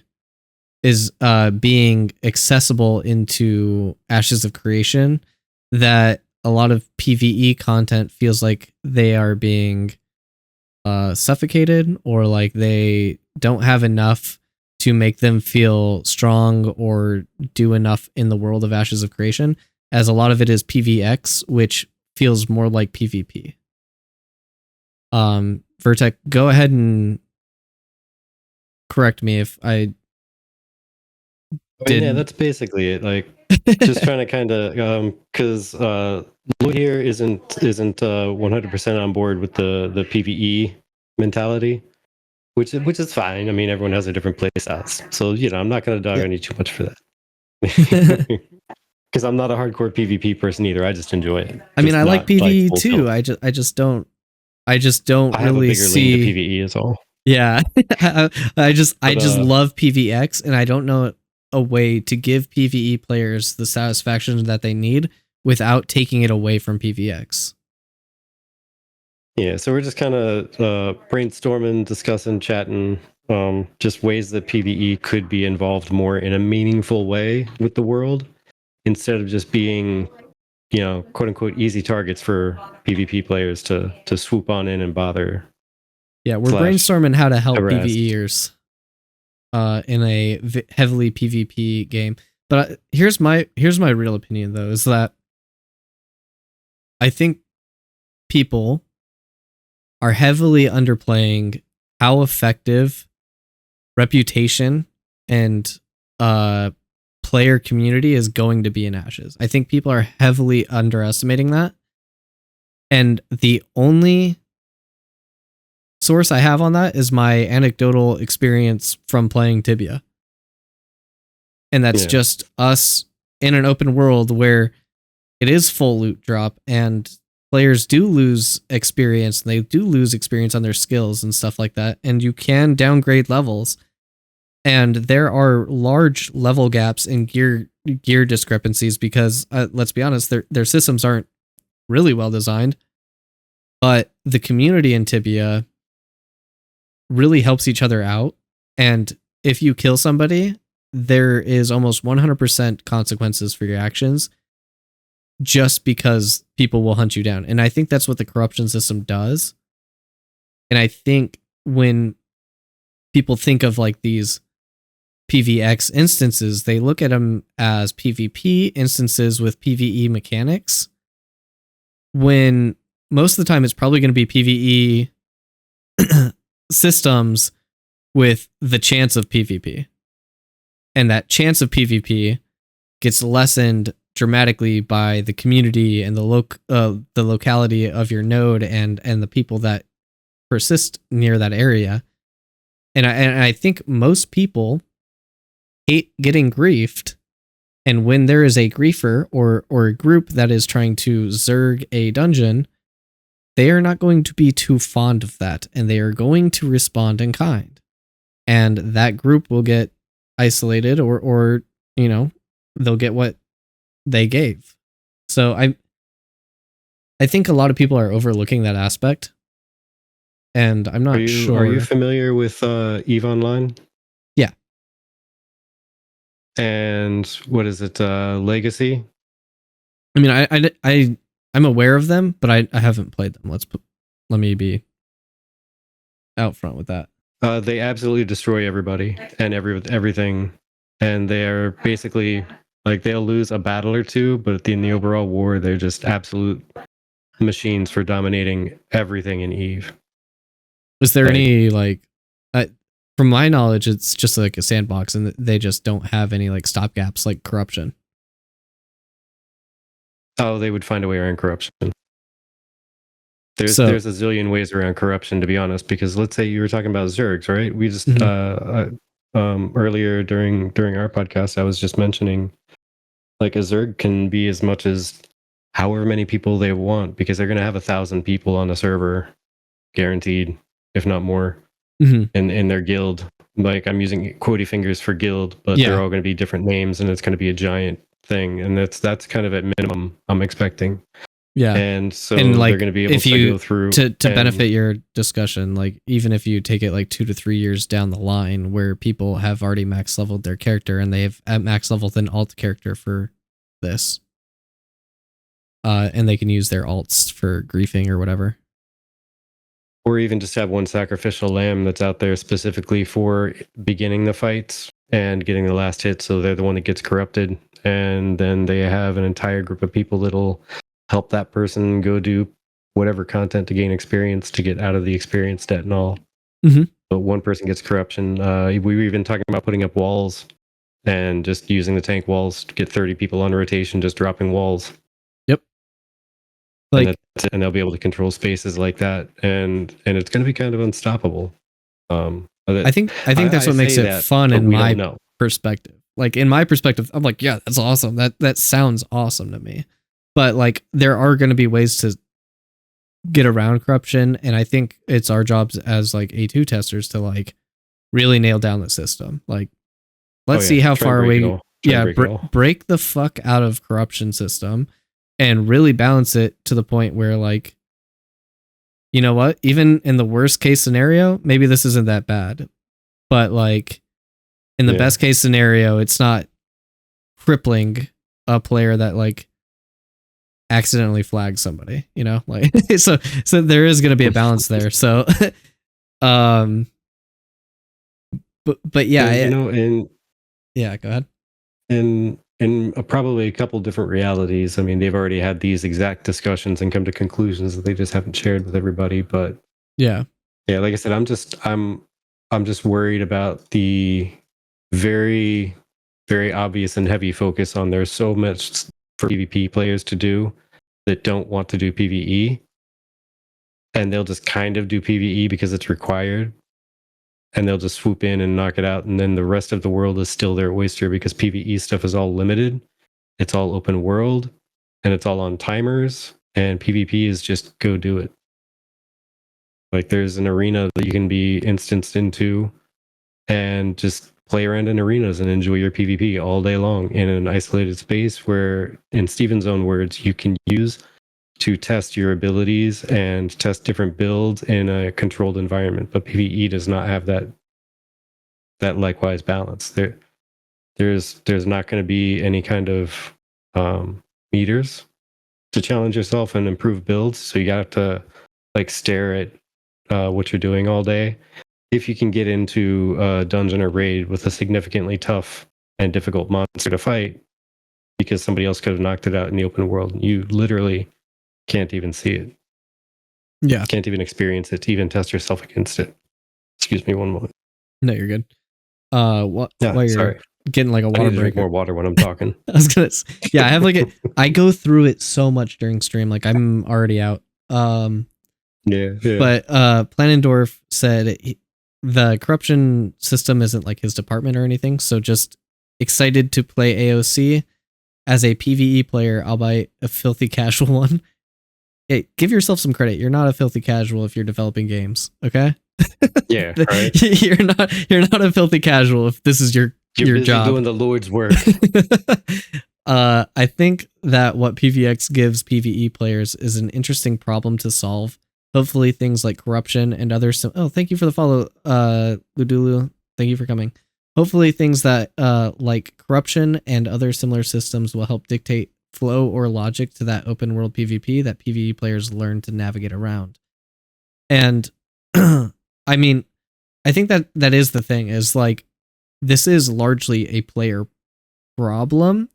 is being accessible into Ashes of Creation, that a lot of PvE content feels like they are being suffocated, or like they don't have enough to make them feel strong or do enough in the world of Ashes of Creation, as a lot of it is PvX, which feels more like PvP. Virtek, go ahead and correct me if I yeah, that's basically it. Like, just trying to kind of because Lloyd here isn't 100% on board with the PvE mentality, which is fine. I mean, everyone has a different play styles, so I'm not going to dog on you too much for that. Because I'm not a hardcore PvP person either. I just enjoy it. I mean, I like PvE too. I just don't really see PvE is all. Yeah, I just love PvX, and I don't know a way to give PvE players the satisfaction that they need without taking it away from PvX. Yeah, so we're just kind of brainstorming, discussing, chatting, just ways that PvE could be involved more in a meaningful way with the world, instead of just being quote unquote easy targets for PvP players to swoop on in and bother. Yeah, we're Slash brainstorming how to help harass. PvEers in a heavily PvP game. But here's my real opinion though, is that I think people are heavily underplaying how effective reputation and player community is going to be in Ashes. I think people are heavily underestimating that. And the only source I have on that is my anecdotal experience from playing Tibia. And that's just us in an open world where it is full loot drop and players do lose experience and they do lose experience on their skills and stuff like that. And you can downgrade levels. And there are large level gaps in gear discrepancies because let's be honest, their systems aren't really well designed. But the community in Tibia really helps each other out. And if you kill somebody, there is almost 100% consequences for your actions just because people will hunt you down. And I think that's what the corruption system does. And I think when people think of like these PvX instances, they look at them as PvP instances with PvE mechanics, when most of the time it's probably going to be PvE systems with the chance of PvP. And that chance of PvP gets lessened dramatically by the community and the locality of your node and the people that persist near that area. And I think most people hate getting griefed. And when there is a griefer or a group that is trying to zerg a dungeon, they are not going to be too fond of that, and they are going to respond in kind. And that group will get isolated or they'll get what they gave. So I think a lot of people are overlooking that aspect. And I'm not sure. Are you familiar with EVE Online? Yeah. And what is it? Legacy? I mean, I'm aware of them, but I haven't played them. Let me be out front with that. They absolutely destroy everybody and everything, and they're basically like they'll lose a battle or two, but in the overall war, they're just absolute machines for dominating everything in EVE. Was there any from my knowledge, it's just like a sandbox, and they just don't have any like stopgaps like corruption. Oh, they would find a way around corruption. There's a zillion ways around corruption, to be honest, because let's say you were talking about Zergs, right? We just earlier during our podcast, I was just mentioning like a Zerg can be as much as however many people they want, because they're going to have 1,000 people on a server guaranteed, if not more, in their guild. Like I'm using quotey fingers for guild, but they're all going to be different names, and it's going to be a giant thing, and that's kind of at minimum I'm expecting. Yeah. And so like, they're going to be able to go through to benefit your discussion, like even if you take it like 2 to 3 years down the line where people have already max leveled their character and they've max leveled an alt character for this, and they can use their alts for griefing or whatever. Or even just have one sacrificial lamb that's out there specifically for beginning the fights and getting the last hit, so they're the one that gets corrupted. And then they have an entire group of people that'll help that person go do whatever content to gain experience, to get out of the experience debt and all. But one person gets corruption. We were even talking about putting up walls and just using the tank walls to get 30 people on rotation, just dropping walls. Yep. Like, and they'll be able to control spaces like that, and it's going to be kind of unstoppable. I think that's what makes it fun in my perspective. Like in my perspective, I'm like, yeah, that's awesome. That sounds awesome to me. But like, there are going to be ways to get around corruption, and I think it's our jobs as like A2 testers to like really nail down the system. Like, let's see how far away. Break the fuck out of corruption system, and really balance it to the point where like, you know what? Even in the worst case scenario, maybe this isn't that bad, but like in the best case scenario, it's not crippling a player that like accidentally flag somebody, you know, like so there is going to be a balance there. So but yeah, and, you know, and yeah, go ahead. in probably a couple different realities. I mean, they've already had these exact discussions and come to conclusions that they just haven't shared with everybody. But Yeah, like I said, I'm just worried about the very, very obvious and heavy focus on there's so much for PvP players to do that don't want to do PvE, and they'll just kind of do PvE because it's required, and they'll just swoop in and knock it out, and then the rest of the world is still their oyster because PvE stuff is all limited, it's all open world, and it's all on timers, and PvP is just go do it. Like there's an arena that you can be instanced into and just play around in arenas and enjoy your PvP all day long in an isolated space where, in Steven's own words, you can use to test your abilities and test different builds in a controlled environment. But PvE does not have that likewise balance. There's not going to be any kind of meters to challenge yourself and improve builds. So you have to like stare at what you're doing all day. If you can get into a dungeon or raid with a significantly tough and difficult monster to fight because somebody else could have knocked it out in the open world, you literally can't even see it. Yeah, Can't even experience it to even test yourself against it. Excuse me one moment. no, you're good. While you're sorry. getting like a I water need to break, drink more water when I'm talking. I was gonna, yeah, I have like I go through it so much during stream, like I'm already out. Yeah. But Planendorf said the corruption system isn't like his department or anything, so just excited to play AOC as a PvE player, albeit a filthy casual one. Hey, give yourself some credit. You're not a filthy casual if you're developing games, okay? Yeah, right. You're not a filthy casual if this is your You're busy job. doing the Lord's work. I think that what PvX gives PvE players is an interesting problem to solve. Hopefully things like corruption and other thank you for the follow, Ludulu. Thank you for coming. Hopefully things that like corruption and other similar systems will help dictate flow or logic to that open world PvP that PvE players learn to navigate around. And I mean, I think that is the thing, is like this is largely a player problem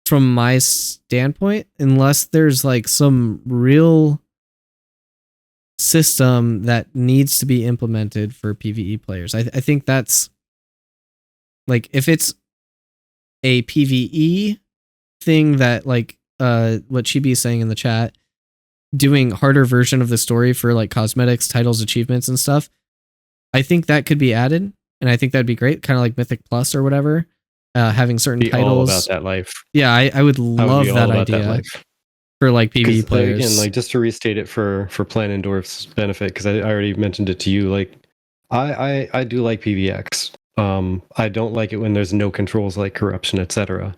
from my standpoint, unless there's like some real system that needs to be implemented for PvE players. I think that's like, if it's a PvE thing that like what Chibi is saying in the chat, doing harder version of the story for like cosmetics, titles, achievements and stuff, I think that could be added, and I think that'd be great, kind of like Mythic Plus or whatever, having certain be titles. all about that life. Yeah, I would love that idea for like PvE players. Again, like just to restate it for Planendorf's benefit, because I already mentioned it to you, like I do like PvX. I don't like it when there's no controls like corruption, etc.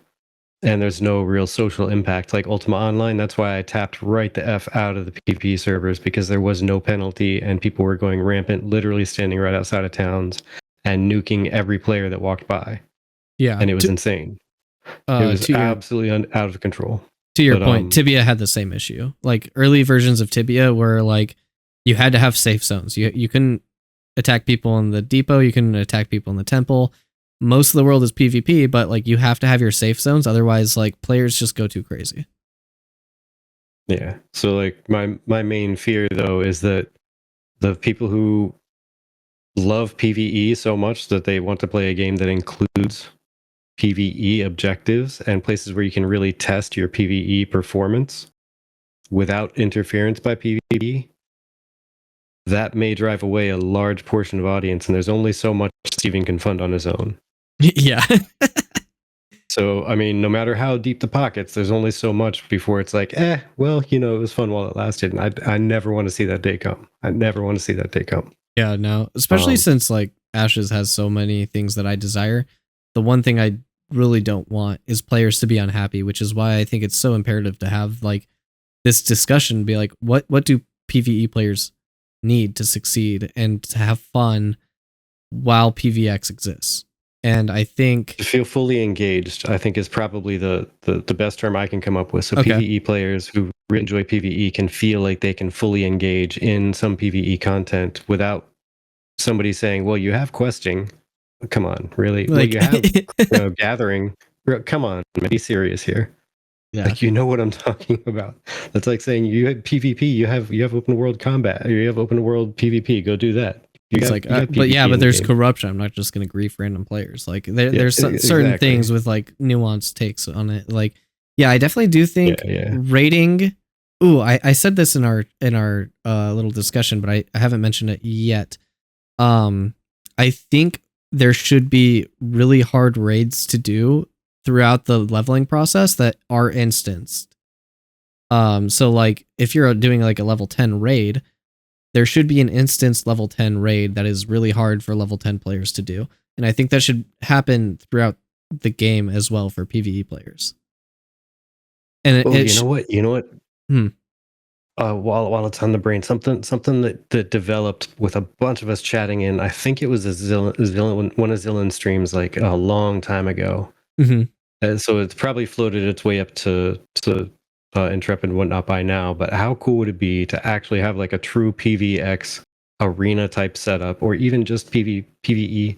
And there's no real social impact like Ultima Online. That's why I tapped right the F out of the PvP servers, because there was no penalty and people were going rampant, literally standing right outside of towns and nuking every player that walked by. Yeah. And it was insane. It was absolutely out of control. To your point, Tibia had the same issue. Like early versions of Tibia were like, you had to have safe zones. You couldn't attack people in the depot. You couldn't attack people in the temple. Most of the world is PvP, but like you have to have your safe zones. Otherwise, like players just go too crazy. Yeah. So like my main fear though is that the people who love PvE so much that they want to play a game that includes PvE objectives and places where you can really test your PvE performance without interference by PvE, that may drive away a large portion of audience, and there's only so much Steven can fund on his own. Yeah. So, I mean, no matter how deep the pockets, there's only so much before it's like, well, you know, it was fun while it lasted. And I never want to see that day come. I never want to see that day come. Yeah, no. Especially since like Ashes has so many things that I desire. The one thing I really don't want is players to be unhappy, which is why I think it's so imperative to have like this discussion, be like, what do PvE players need to succeed and to have fun while PvX exists? And I think To feel fully engaged, I think, is probably the best term I can come up with. So Okay. PvE players who really enjoy PvE can feel like they can fully engage in some PvE content without somebody saying, "Well, you have questing. Come on, really? Well, like you have gathering. Come on, be serious here." yeah. Like, you know what I'm talking about. That's like saying you have PvP, you have open world combat, or you have open world PvP. Go do that. It's like, but PvP in the there's game. corruption. I'm not just gonna grief random players. Like there's certain exactly. things with like nuanced takes on it. Like, yeah, I definitely do think rating. Ooh, I said this in our little discussion, but I haven't mentioned it yet. I think there should be really hard raids to do throughout the leveling process that are instanced. So like if you're doing like a level 10 raid, there should be an instance level 10 raid that is really hard for level 10 players to do. And I think that should happen throughout the game as well for PvE players. And you know what? While it's on the brain, something that developed with a bunch of us chatting in. I think it was one of Zillin streams like a long time ago. And so it's probably floated its way up to Intrepid and whatnot by now. But how cool would it be to actually have like a true PvX arena type setup, or even just PvE,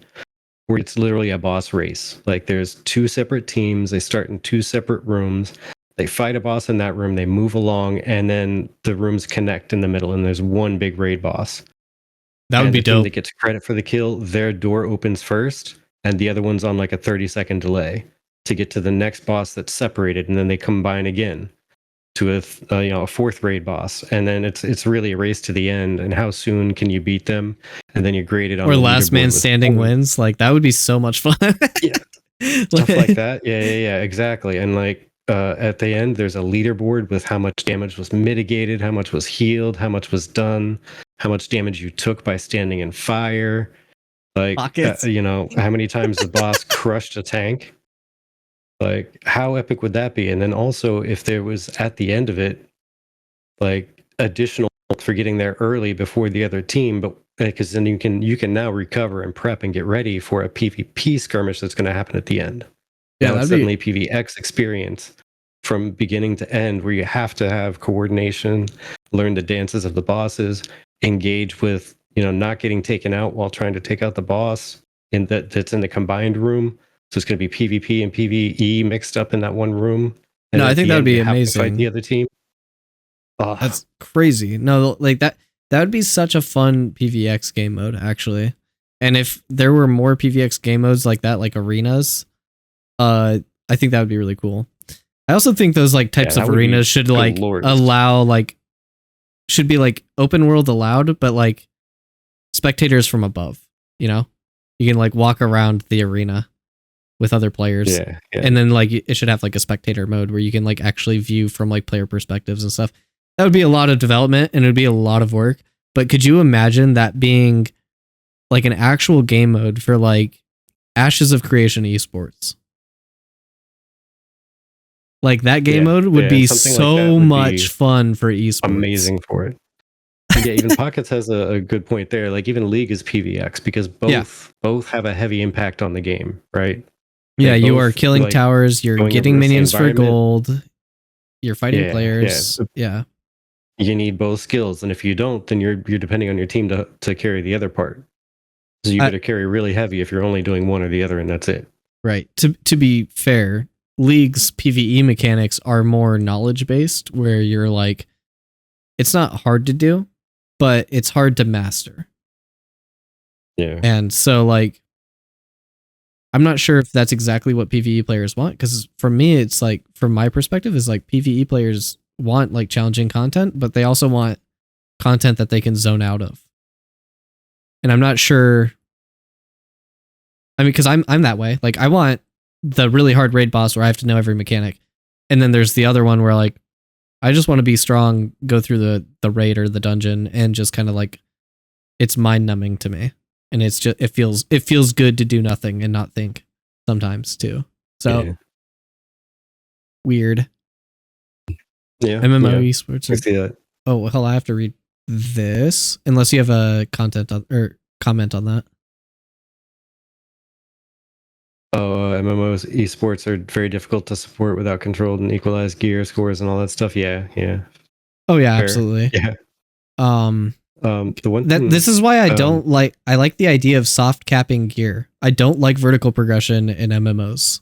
where it's literally a boss race? Like there's two separate teams. They start in two separate rooms. They fight a boss in that room, they move along, and then the rooms connect in the middle, and there's one big raid boss. That would be dope. The team that gets credit for the kill, their door opens first, and the other one's on like a 30-second delay to get to the next boss that's separated, and then they combine again to a fourth raid boss, and then it's really a race to the end. And how soon can you beat them? And then you're graded on. Or last man standing wins. Like that would be so much fun. Yeah, stuff like that. Yeah, exactly. And like. At the end, there's a leaderboard with how much damage was mitigated, how much was healed, how much was done, how much damage you took by standing in fire. Like, how many times the boss crushed a tank. Like, how epic would that be? And then also, if there was at the end of it, like additional for getting there early before the other team, but because then you can now recover and prep and get ready for a PvP skirmish that's going to happen at the end. Now it's suddenly PvX experience from beginning to end, where you have to have coordination, learn the dances of the bosses, engage with, not getting taken out while trying to take out the boss that's in the combined room. So it's going to be PvP and PvE mixed up in that one room. And no, I think that would be amazing. Fight the other team. Oh. That's crazy. No, like that would be such a fun PvX game mode, actually. And if there were more PvX game modes like that, like arenas, I think that would be really cool. I also think those like types of arenas should like allow should be like open world allowed, but like spectators from above. You can like walk around the arena with other players, and then like it should have like a spectator mode where you can like actually view from like player perspectives and stuff. That would be a lot of development and it would be a lot of work. But could you imagine that being like an actual game mode for like Ashes of Creation esports? Like that game mode would be so much fun for esports. Amazing for it. Yeah, even Pockets has a good point there. Like even League is PvX because both have a heavy impact on the game, right? Yeah, you are killing towers, you're getting minions for gold, you're fighting players. Yeah. You need both skills, and if you don't, then you're depending on your team to carry the other part. So you got to carry really heavy if you're only doing one or the other, and that's it. Right. To be fair, League's PvE mechanics are more knowledge based, where you're like, it's not hard to do, but it's hard to master. Yeah. And so like, I'm not sure if that's exactly what PvE players want, because for me, it's like, from my perspective, is like PvE players want like challenging content, but they also want content that they can zone out of. And I'm not sure. I mean, because I'm that way. Like I want the really hard raid boss where I have to know every mechanic. And then there's the other one where like I just want to be strong, go through the raid or the dungeon, and just kind of like it's mind numbing to me. And it's just it feels good to do nothing and not think sometimes too. So weird. Yeah. MMO esports. I see that. Oh hell, I have to read this unless you have a comment on that. MMOs, esports are very difficult to support without controlled and equalized gear scores and all that stuff. Yeah. Oh yeah, Fair. absolutely. Yeah. The one that thing, this is why I don't like. I like the idea of soft capping gear. I don't like vertical progression in MMOs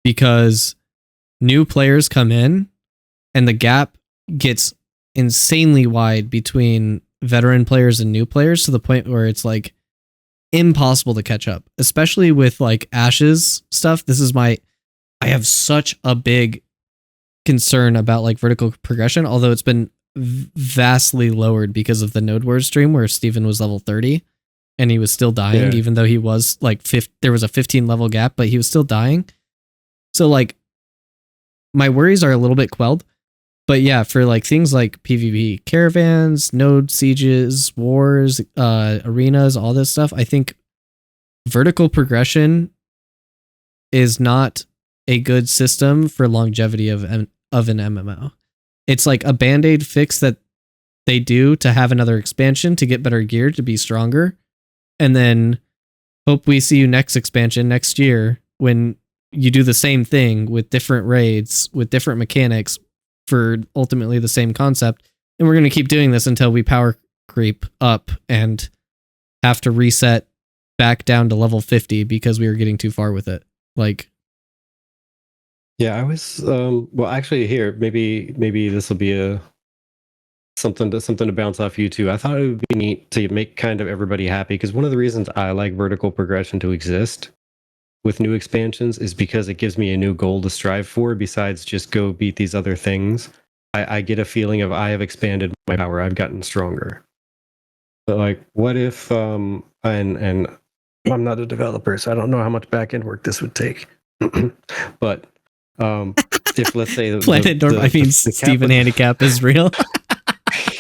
because new players come in and the gap gets insanely wide between veteran players and new players to the point where it's like impossible to catch up, especially with like Ashes stuff. I have such a big concern about like vertical progression, although it's been vastly lowered because of the Node Wars stream where Steven was level 30 and he was still dying, even though he was like there was a 15 level gap, but he was still dying. So like my worries are a little bit quelled. But yeah, for like things like PvP caravans, node sieges, wars, arenas, all this stuff, I think vertical progression is not a good system for longevity of an MMO. It's like a band-aid fix that they do to have another expansion to get better gear to be stronger, and then hope we see you next expansion next year when you do the same thing with different raids, with different mechanics for ultimately the same concept. And we're going to keep doing this until we power creep up and have to reset back down to level 50 because we were getting too far with it. Like, yeah, I was well actually here, maybe this will be something to bounce off you too. I thought it would be neat to make kind of everybody happy, because one of the reasons I like vertical progression to exist with new expansions is because it gives me a new goal to strive for besides just go beat these other things. I get a feeling of I have expanded my power, I've gotten stronger. But like, what if and I'm not a developer, so I don't know how much back end work this would take. But if let's say Planet Norm, I mean, Steven handicap is real.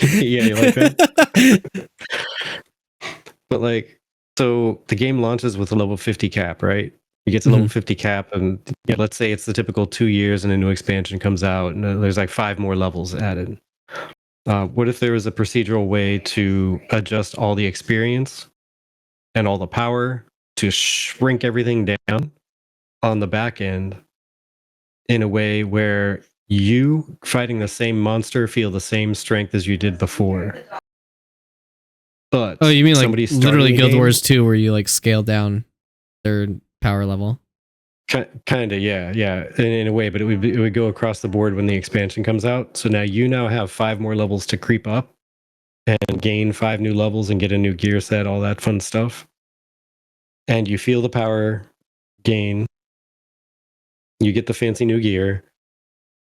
Yeah, you like that? But like, so the game launches with a level 50 cap, right? You get to level 50 cap, and let's say it's the typical 2 years and a new expansion comes out, and there's like 5 more levels added. What if there was a procedural way to adjust all the experience and all the power to shrink everything down on the back end in a way where you fighting the same monster feel the same strength as you did before? But oh, you mean like literally Guild Wars 2 where you like scale down their power level? Kind of, yeah, in a way, but it would go across the board when the expansion comes out. So now you have 5 more levels to creep up and gain 5 new levels and get a new gear set, all that fun stuff. And you feel the power gain. You get the fancy new gear,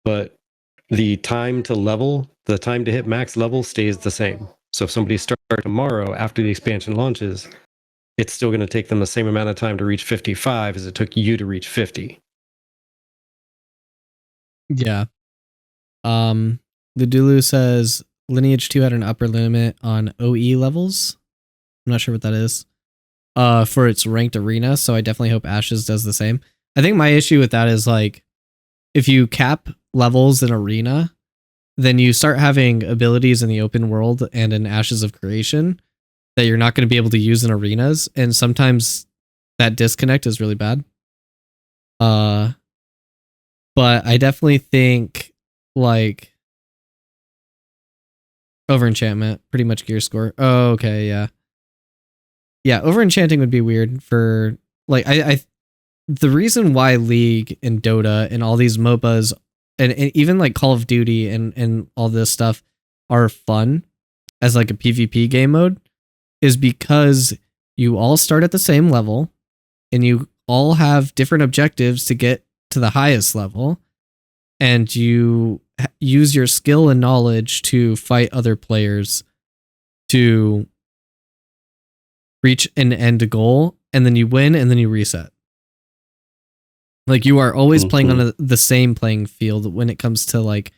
but the time to level, the time to hit max level stays the same. So if somebody starts tomorrow after the expansion launches, it's still going to take them the same amount of time to reach 55 as it took you to reach 50. Yeah. The Dulu says Lineage 2 had an upper limit on OE levels. I'm not sure what that is. For its ranked arena, so I definitely hope Ashes does the same. I think my issue with that is like if you cap levels in arena, then you start having abilities in the open world and in Ashes of Creation that you're not going to be able to use in arenas, and sometimes that disconnect is really bad. But I definitely think like over enchantment, pretty much gear score. Oh, okay, yeah. Yeah, over enchanting would be weird for like I the reason why League and Dota and all these MOBAs and even like Call of Duty and all this stuff are fun as like a PvP game mode is because you all start at the same level and you all have different objectives to get to the highest level, and you use your skill and knowledge to fight other players to reach an end goal, and then you win and then you reset. Like you are always playing on the same playing field when it comes to like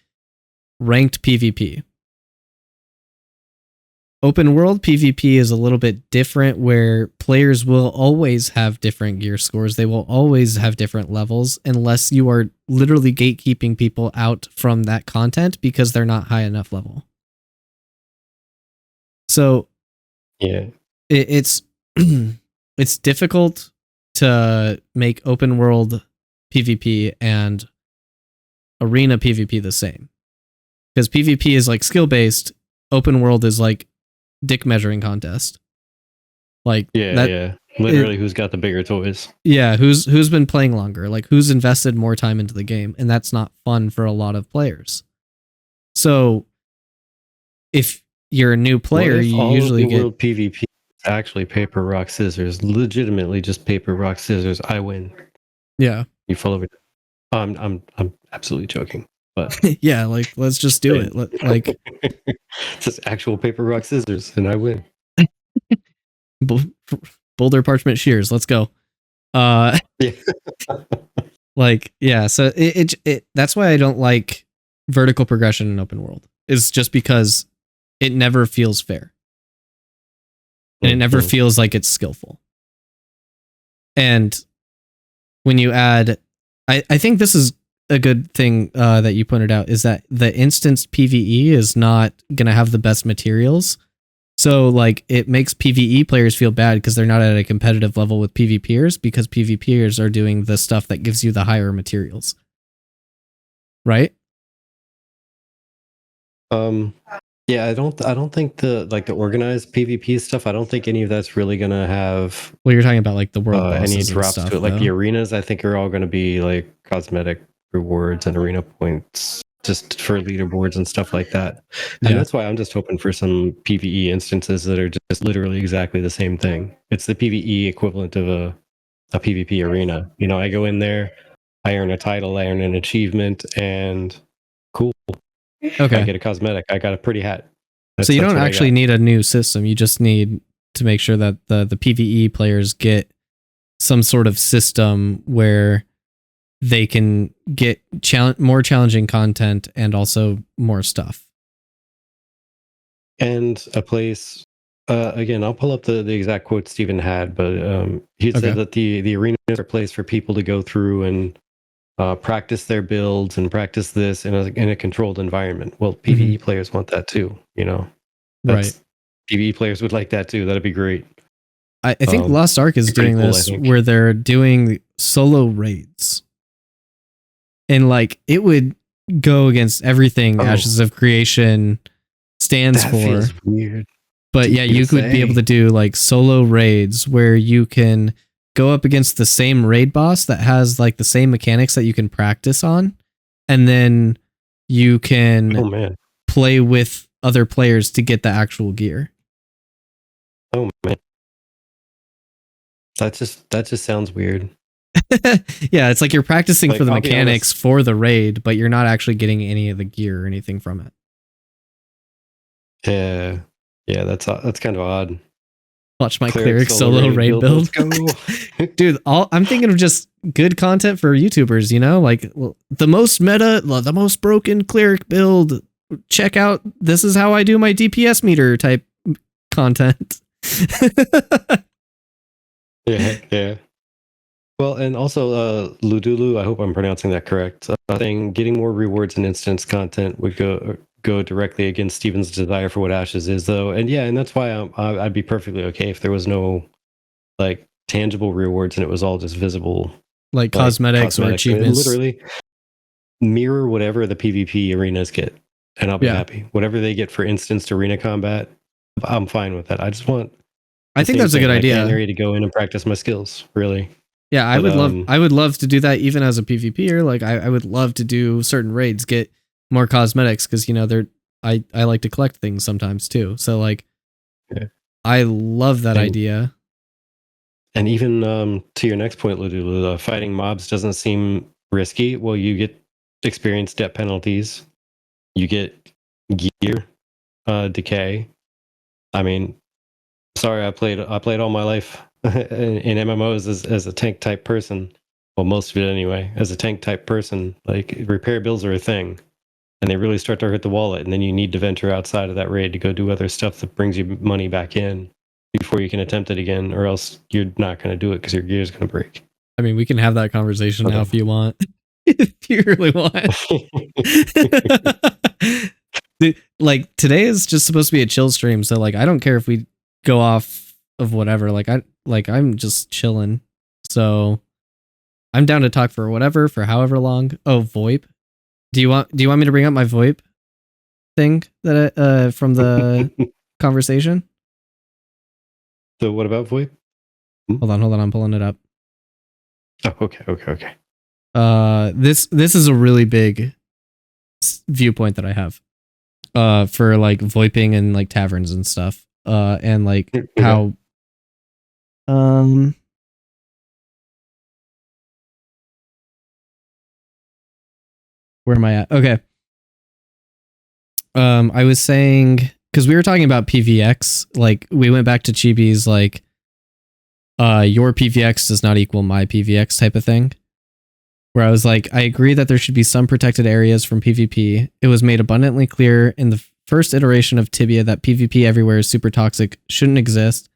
ranked PvP. Open world PvP is a little bit different where players will always have different gear scores. They will always have different levels unless you are literally gatekeeping people out from that content because they're not high enough level. So yeah, it's it's difficult to make open world PvP and arena PvP the same. Because PvP is like skill based, open world is like dick measuring contest. Like yeah. Literally, who's got the bigger toys? Yeah, who's been playing longer? Like who's invested more time into the game, and that's not fun for a lot of players. So if you're a new player, you usually get world PvP. Actually, paper rock scissors. Legitimately, just paper rock scissors. I win. Yeah, you follow it. I'm absolutely joking, but yeah, like let's just do it. Like it's just actual paper rock scissors, and I win. Boulder parchment shears. Let's go. Yeah. Like yeah. So it that's why I don't like vertical progression in open world. Is just because it never feels fair. And it never feels like it's skillful. And when you add, I think this is a good thing that you pointed out, is that the instanced PvE is not going to have the best materials. So like it makes PvE players feel bad because they're not at a competitive level with PvPers, because PvPers are doing the stuff that gives you the higher materials. Right? Yeah, I don't think the organized PvP stuff, I don't think any of that's really gonna have Well, you're talking about like the world bosses any and drops stuff, to it. Like though. the arenas, I think are all gonna be like cosmetic rewards and arena points just for leaderboards and stuff like that. And Yeah. that's why I'm just hoping for some PvE instances that are just literally exactly the same thing. It's the PvE equivalent of a PvP arena. You know, I go in there, I earn a title, I earn an achievement, and cool. Okay. I get a cosmetic. I got a pretty hat. So you don't actually need a new system. You just need to make sure that the PvE players get some sort of system where they can get more challenging content and also more stuff. And a place, again, I'll pull up the exact quote Stephen had, but he said that the arenas are a place for people to go through and practice their builds and practice this in a controlled environment. Well, PvE players want that too, you know. Right. PvE players would like that too. That'd be great. I think Lost Ark is doing this where they're doing solo raids. And like it would go against everything Ashes of Creation stands for. Feels weird. But yeah, you could be able to do like solo raids where you can go up against the same raid boss that has like the same mechanics that you can practice on, and then you can play with other players to get the actual gear. Oh man, that just sounds weird. Yeah, it's like you're practicing for the mechanics for the raid, but you're not actually getting any of the gear or anything from it. Yeah, that's kind of odd. Watch my cleric solo raid build. Dude, I'm thinking of just good content for YouTubers, you know? Like the most meta, the most broken cleric build. Check out, this is how I do my DPS meter type content. Yeah. Well, and also Ludulu, I hope I'm pronouncing that correct. Saying getting more rewards and instance content would go directly against Steven's desire for what Ashes is, though. And yeah, and that's why I'd be perfectly okay if there was no like tangible rewards and it was all just visible, like cosmetics or achievements. Literally mirror whatever the PvP arenas get, and I'll be happy. Whatever they get for instanced arena combat, I'm fine with that. I just want. I think that's a good idea. Area to go in and practice my skills. Really. Yeah, I would love to do that even as a PvPer. Like I would love to do certain raids, get more cosmetics, because you know I like to collect things sometimes too. So like I love that idea. And even to your next point, Ludulu, fighting mobs doesn't seem risky. Well, you get experience step penalties, you get gear decay. I mean, sorry, I played all my life in MMOs as a tank type person. Well, most of it anyway. As a tank type person, like repair bills are a thing, and they really start to hurt the wallet. And then you need to venture outside of that raid to go do other stuff that brings you money back in before you can attempt it again, or else you're not going to do it because your gear is going to break. I mean, we can have that conversation now if you want. If you really want. Dude, like today is just supposed to be a chill stream, so like I don't care if we go off of whatever. I'm just chilling. So I'm down to talk for however long. Oh, VoIP. Do you want me to bring up my VoIP thing that from the conversation? So what about VoIP? Hold on, I'm pulling it up. Oh, okay. This is a really big viewpoint that I have for like VoIPing and like taverns and stuff. And like how where am I at? Okay. I was saying, because we were talking about PvX, like we went back to Chibi's like your PvX does not equal my PvX type of thing. Where I was like, I agree that there should be some protected areas from PvP. It was made abundantly clear in the first iteration of Tibia that PvP everywhere is super toxic, shouldn't exist.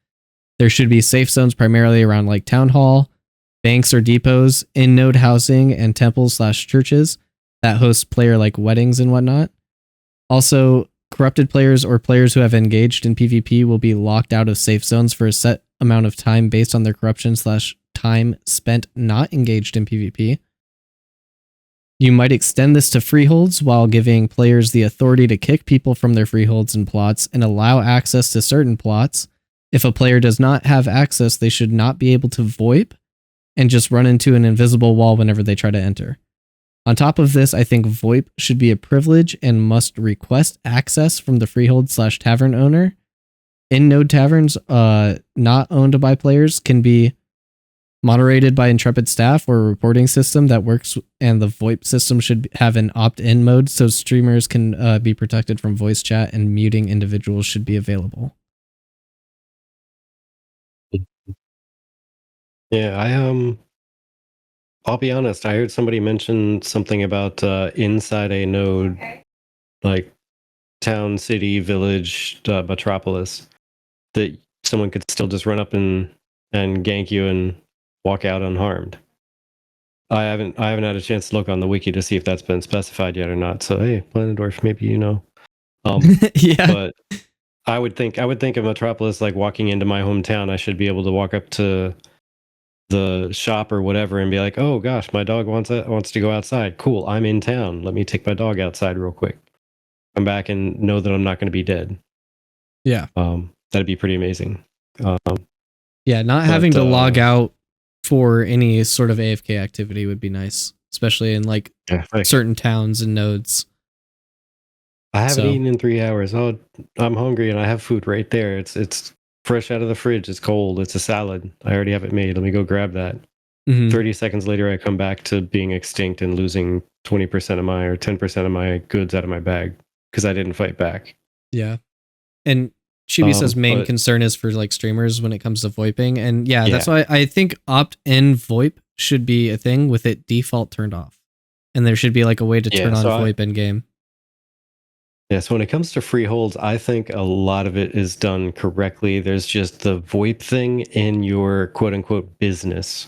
There should be safe zones primarily around like town hall, banks or depots, in-node housing, and temples/churches that host player like weddings and whatnot. Also, corrupted players or players who have engaged in PvP will be locked out of safe zones for a set amount of time based on their corruption/time spent not engaged in PvP. You might extend this to freeholds while giving players the authority to kick people from their freeholds and plots and allow access to certain plots. If a player does not have access, they should not be able to VoIP and just run into an invisible wall whenever they try to enter. On top of this, I think VoIP should be a privilege and must request access from the freehold/tavern owner. In-node taverns not owned by players can be moderated by Intrepid staff or a reporting system that works, and the VoIP system should have an opt-in mode so streamers can be protected from voice chat, and muting individuals should be available. Yeah, I'll be honest, I heard somebody mention something about inside a node, like town, city, village, metropolis, that someone could still just run up and gank you and walk out unharmed. I haven't had a chance to look on the wiki to see if that's been specified yet or not. So hey, Planendorf, maybe you know. Yeah. But I would think of Metropolis like walking into my hometown. I should be able to walk up to the shop or whatever and be like, oh gosh, my dog wants to go outside. Cool, I'm in town. Let me take my dog outside real quick. Come back and know that I'm not going to be dead. Yeah. That'd be pretty amazing. Yeah, not having to log out for any sort of AFK activity would be nice, especially in like certain towns and nodes. I haven't eaten in 3 hours. Oh, I'm hungry and I have food right there. It's fresh out of the fridge. It's cold. It's a salad. I already have it made. Let me go grab that. 30 seconds later, I come back to being extinct and losing 20% of my or 10% of my goods out of my bag because I didn't fight back. Yeah. And Chibi says main concern is for like streamers when it comes to VoIPing. And yeah, that's why I think opt-in VoIP should be a thing with it default turned off. And there should be like a way to turn on VoIP in game. Yeah, so when it comes to freeholds, I think a lot of it is done correctly. There's just the VoIP thing in your quote-unquote business,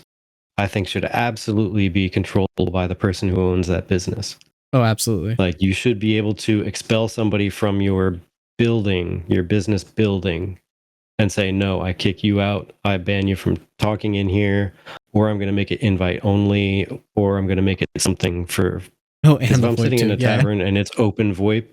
I think should absolutely be controlled by the person who owns that business. Oh, absolutely. Like you should be able to expel somebody from your building, your business building, and say, no, I kick you out. I ban you from talking in here, or I'm going to make it invite only, or I'm going to make it something for... Oh, and if I'm sitting in a tavern and it's open VoIP,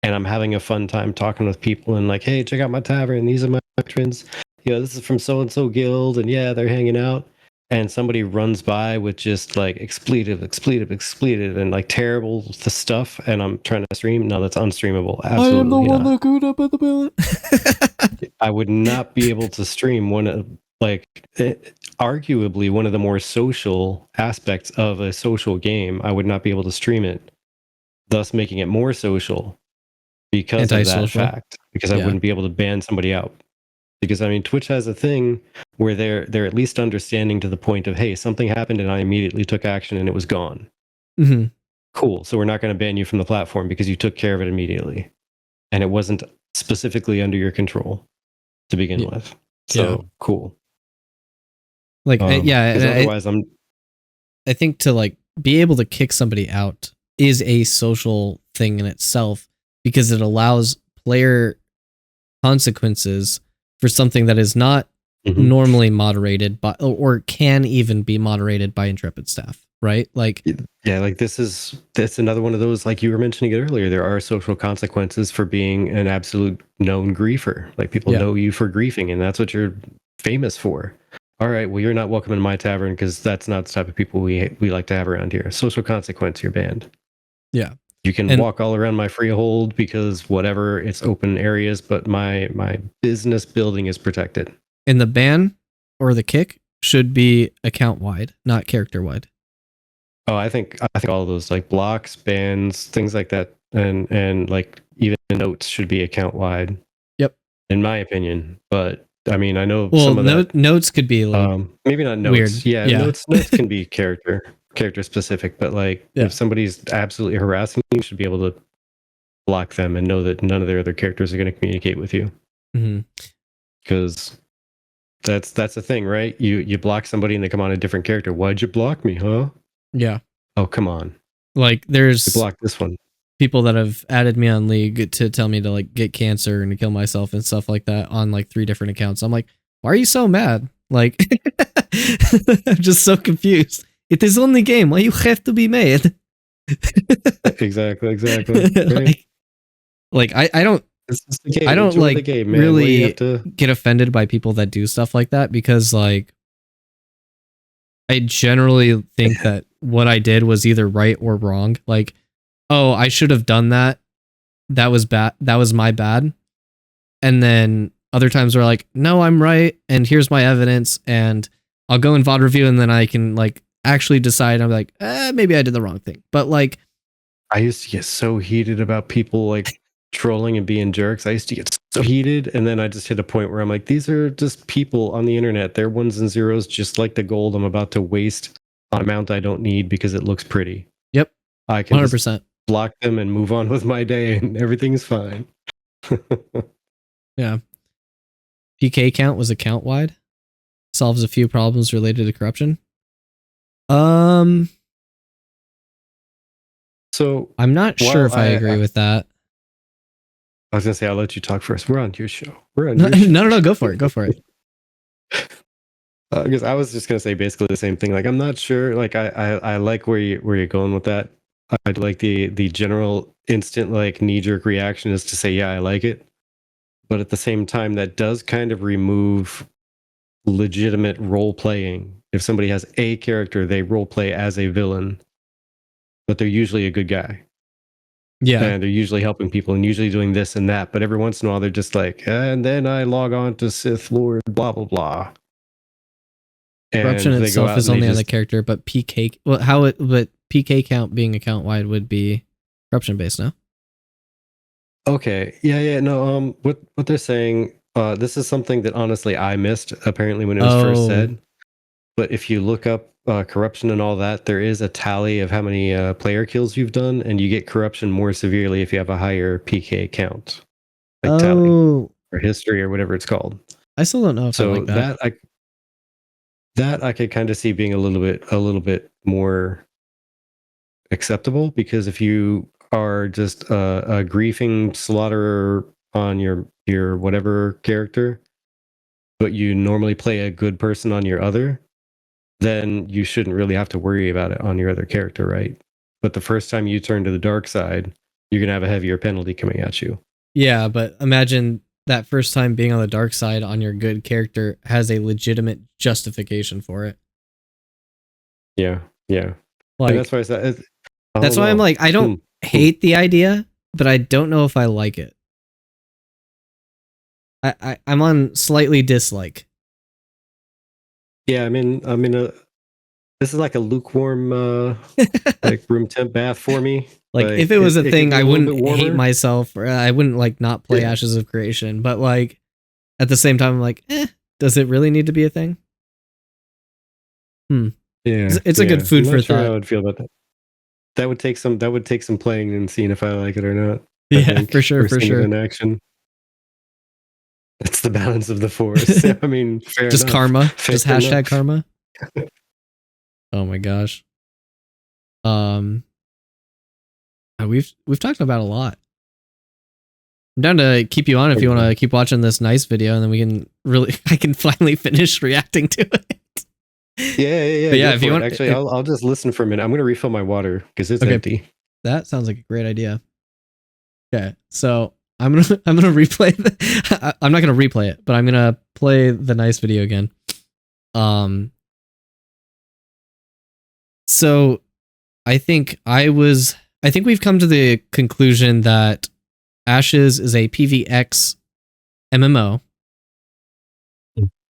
and I'm having a fun time talking with people and like, hey, check out my tavern. These are my patrons. This is from so-and-so guild. And yeah, they're hanging out. And somebody runs by with just like expletive, and like terrible stuff. And I'm trying to stream. No, that's unstreamable. Absolutely I am the not. one that grew up at the village. I would not be able to stream arguably one of the more social aspects of a social game. I would not be able to stream it, thus making it more social. Because of that fact, because I wouldn't be able to ban somebody out. Because I mean, Twitch has a thing where they're at least understanding to the point of, hey, something happened and I immediately took action and it was gone. Mm-hmm. Cool. So we're not going to ban you from the platform because you took care of it immediately, and it wasn't specifically under your control to begin with. So cool. Like otherwise, I think to like be able to kick somebody out is a social thing in itself, because it allows player consequences for something that is not Mhm. normally moderated by, or can even be moderated by Intrepid staff, right? Like, Yeah, like that's another one of those, like you were mentioning it earlier. There are social consequences for being an absolute known griefer. Like people Yeah. know you for griefing, and that's what you're famous for. All right, well, you're not welcome in my tavern because that's not the type of people we like to have around here. Social consequence, you're banned. yeah. You can And- walk all around my freehold because whatever, it's open areas, but my business building is protected. And the ban or the kick should be account wide, not character wide. Oh, I think all of those, like blocks, bans, things like that, and like even notes should be account wide. Yep. In my opinion, but I mean, I know Well, some of that. notes could be like Maybe not weird. notes. Yeah, Yeah. notes can be character specific, but like Yeah. if somebody's absolutely harassing you, you should be able to block them and know that none of their other characters are going to communicate with you. Because that's the thing, right? You block somebody and they come on a different character. Why'd you block me, huh? Yeah. Oh, come on. Like there's You blocked this one. people that have added me on League to tell me to like get cancer and to kill myself and stuff like that on like 3 different accounts. I'm like, why are you so mad? Like, I'm just so confused. It is only game. Why you have to be mad? Exactly. Right? like I don't It's just the game. I don't Enjoy like the game, man. Why do you really have to... get offended by people that do stuff like that because like I generally think that what I did was either right or wrong. Like, oh, I should have done that. That was bad. That was my bad. And then other times we're like, no, I'm right, and here's my evidence, and I'll go in VOD review, and then I can like actually decide. I'm like, maybe I did the wrong thing. But like, I used to get so heated about people like trolling and being jerks. I used to get so heated, and then I just hit a point where I'm like, these are just people on the internet. They're ones and zeros, just like the gold I'm about to waste on a mount I don't need because it looks pretty. Yep, I can 100%. just block them and move on with my day, and everything's fine. Yeah. PK count was account wide. Solves a few problems related to corruption. So I'm not sure if I agree with that. I was gonna say I'll let you talk first. We're on your show. No, go for it. Go for it. Because I was just gonna say basically the same thing. Like I'm not sure. Like I like where you're going with that. I'd like the general instant like knee jerk reaction is to say yeah I like it, but at the same time that does kind of remove legitimate role playing. If somebody has a character, they role play as a villain, but they're usually a good guy. Yeah. And they're usually helping people and usually doing this and that. But every once in a while, they're just like, and then I log on to Sith Lord, blah, blah, blah. Corruption And itself is only on the character, but PK, but PK count being account wide would be corruption based, no? Okay. Yeah. No, what they're saying, this is something that honestly I missed apparently when it was first said. But if you look up corruption and all that, there is a tally of how many player kills you've done, and you get corruption more severely if you have a higher PK count. Like tally or history or whatever it's called. I still don't know if so I like that. That I could kind of see being a little bit more acceptable, because if you are just a griefing slaughterer on your whatever character, but you normally play a good person on your other, then you shouldn't really have to worry about it on your other character, right? But the first time you turn to the dark side, you're gonna have a heavier penalty coming at you. Yeah, but imagine that first time being on the dark side on your good character has a legitimate justification for it. Yeah. Like, and that's why I said. That's why I'm like, I don't hate the idea, but I don't know if I like it. I'm on slightly dislike. Yeah, this is like a lukewarm, like room temp bath for me. Like if it was a thing, I wouldn't hate myself, or I wouldn't like not play Ashes of Creation. But like at the same time, I'm like, does it really need to be a thing? Yeah, it's a good food for thought. I would feel about that. That would take some playing and seeing if I like it or not. Yeah, for sure. In action. It's the balance of the force. I mean, fair just enough. Karma. Fair just enough. hashtag karma. Oh my gosh. We've talked about a lot. I'm down to keep you on if you want to keep watching this Nyce video, and then we can I can finally finish reacting to it. Yeah. But yeah, if you want, actually, I'll just listen for a minute. I'm gonna refill my water because it's empty. That sounds like a great idea. Okay, so I'm gonna replay. I'm not gonna replay it, but I'm gonna play the Nyce video again. So I think we've come to the conclusion that Ashes is a PvX MMO.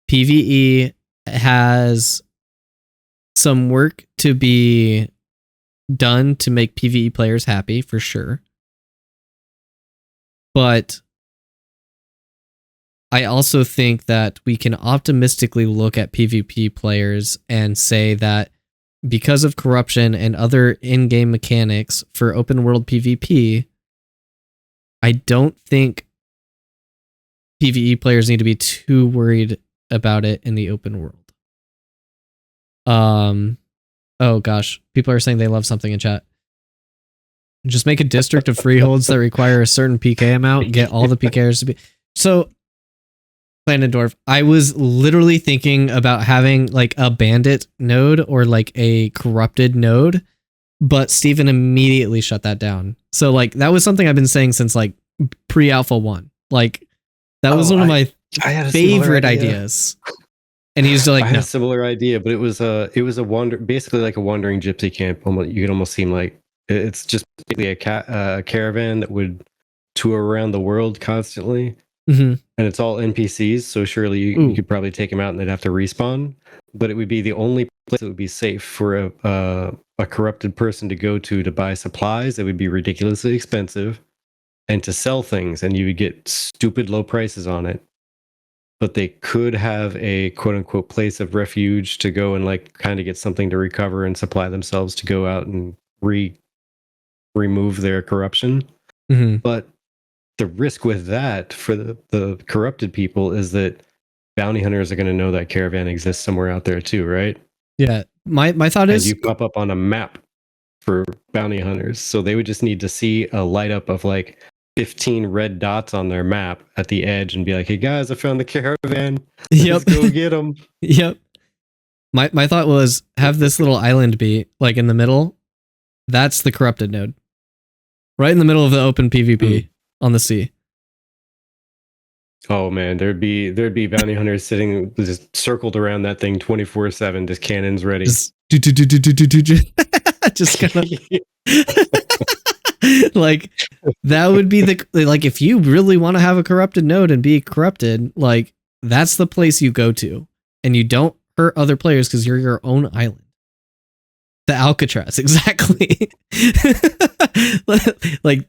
PvE has some work to be done to make PvE players happy, for sure. But I also think that we can optimistically look at PvP players and say that because of corruption and other in-game mechanics for open world PvP, I don't think PvE players need to be too worried about it in the open world. Oh gosh, people are saying they love something in chat. Just make a district of freeholds that require a certain PK amount, get all the PKers to be... So, Planendorf, I was literally thinking about having like a bandit node or like a corrupted node, but Steven immediately shut that down. So like that was something I've been saying since like pre-Alpha 1. Like that was one of my favorite ideas. And he's like, I had a similar idea, but it was a basically like a wandering gypsy camp. You could almost seem like it's just basically a caravan that would tour around the world constantly. Mm-hmm. And it's all NPCs, so surely you could probably take them out and they'd have to respawn. But it would be the only place that would be safe for a corrupted person to go to buy supplies that would be ridiculously expensive and to sell things, and you would get stupid low prices on it. But they could have a quote unquote place of refuge to go and like kind of get something to recover and supply themselves to go out and remove their corruption. Mm-hmm. But the risk with that for the corrupted people is that bounty hunters are going to know that caravan exists somewhere out there too, right? Yeah. My thought is you pop up on a map for bounty hunters, so they would just need to see a light up of like 15 red dots on their map at the edge and be like, "Hey guys, I found the caravan. Let's go get them." Yep. My thought was have this little island be like in the middle. That's the corrupted node, right in the middle of the open PvP on the sea. Oh man, there'd be bounty hunters sitting just circled around that thing 24/7, just cannons ready. Just kind of like that would be like if you really want to have a corrupted node and be corrupted, like that's the place you go to, and you don't hurt other players because you're your own island. The Alcatraz, exactly. Like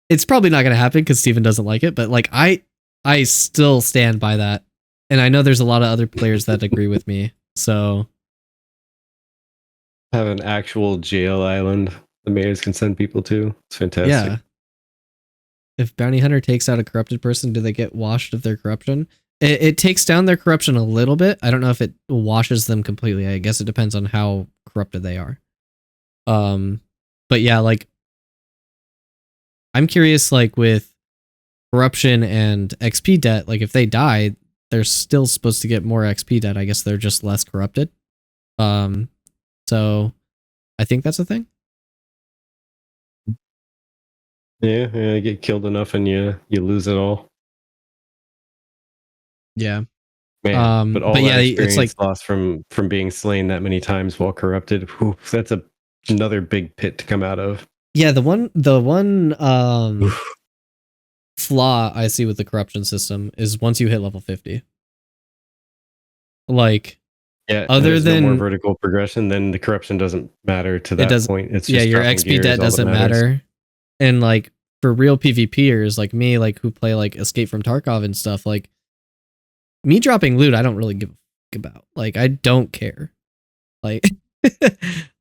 it's probably not going to happen because Steven doesn't like it, but like I still stand by that, and I know there's a lot of other players that agree with me. So have an actual jail island the mayors can send people to. It's fantastic. Yeah. If bounty hunter takes out a corrupted person, do they get washed of their corruption? It takes down their corruption a little bit. I don't know if it washes them completely. I guess it depends on how corrupted they are. But yeah, like I'm curious, like with corruption and XP debt, like if they die, they're still supposed to get more XP debt. I guess they're just less corrupted. So I think that's a thing. Yeah, you get killed enough and you lose it all. Yeah. Man, but all yeah, that it's like lost from being slain that many times while corrupted. Whew, that's another big pit to come out of. Yeah, the one flaw I see with the corruption system is once you hit level 50. Like other than more vertical progression, then the corruption doesn't matter to that point. It's just your XP debt doesn't matter. And like for real PvPers like me, like who play like Escape from Tarkov and stuff, like me dropping loot, I don't really give a fuck about. Like I don't care. Like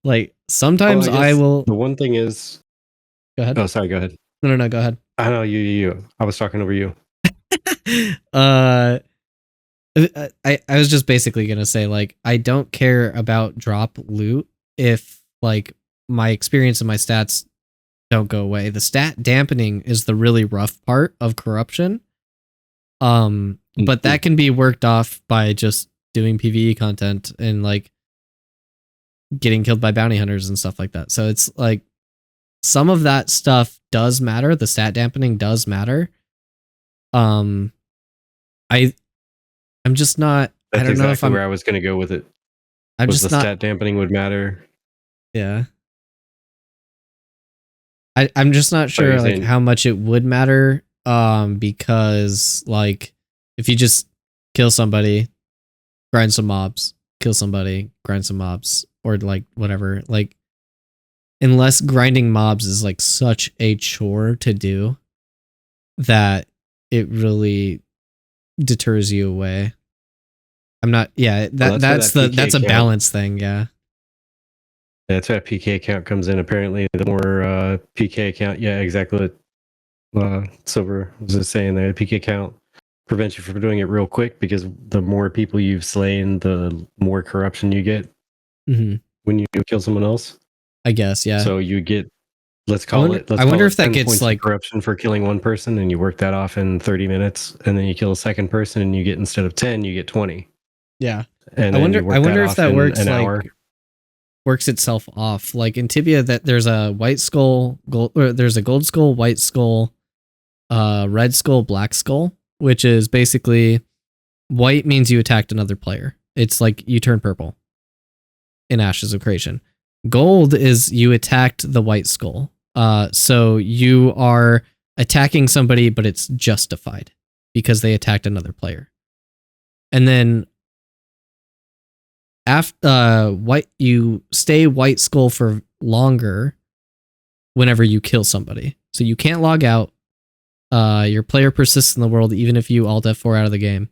like sometimes I will. The one thing is, go ahead. Oh, sorry. Go ahead. No, go ahead. I know you. I was talking over you. I was just basically gonna say like I don't care about drop loot if like my experience and my stats don't go away. The stat dampening is the really rough part of corruption. But that can be worked off by just doing PvE content and like getting killed by bounty hunters and stuff like that. So it's like some of that stuff does matter. The stat dampening does matter. I'm just not. That's I don't know if exactly where I was going to go with it. I'm Was just the not. stat dampening would matter. Yeah. I'm just not sure you're like saying- how much it would matter. Because like if you just kill somebody, grind some mobs, kill somebody, grind some mobs, or like whatever, like unless grinding mobs is like such a chore to do that it really deters you away. I'm not. Yeah, Well, that's where that PK that's a count- balance thing. Yeah. That's where PK count comes in. Apparently, the more PK count, yeah, exactly what Silver was just saying there. PK count prevents you from doing it real quick because the more people you've slain, the more corruption you get Mm-hmm. when you kill someone else. I guess. Yeah. So you get, let's I call wonder- it. Let's I call wonder it if that 10 gets, points of like- corruption for killing one person, and you work that off in 30 minutes, and then you kill a second person, and you get instead of 10, you get 20. yeah. And I then wonder. you work I wonder if off that in works an like hour. works itself off. Like in Tibia, that there's a white skull, gold, or there's a gold skull, white skull, red skull, black skull, which is basically white means you attacked another player. It's like you turn purple in Ashes of Creation. Gold is you attacked the white skull. So you are attacking somebody, but it's justified because they attacked another player. And then after white, you stay white skull for longer whenever you kill somebody. So you can't log out. Your player persists in the world even if you alt F4 out of the game.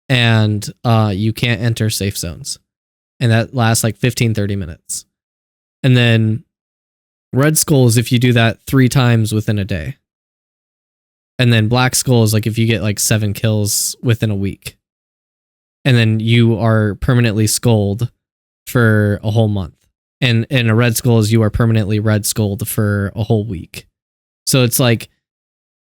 And you can't enter safe zones. And that lasts like 15-30 minutes. And then red skull is if you do that 3 times within a day. And then black skull is like if you get like 7 kills within a week. And then you are permanently skulled for a whole month. And a red skull is you are permanently red skulled for a whole week. So it's like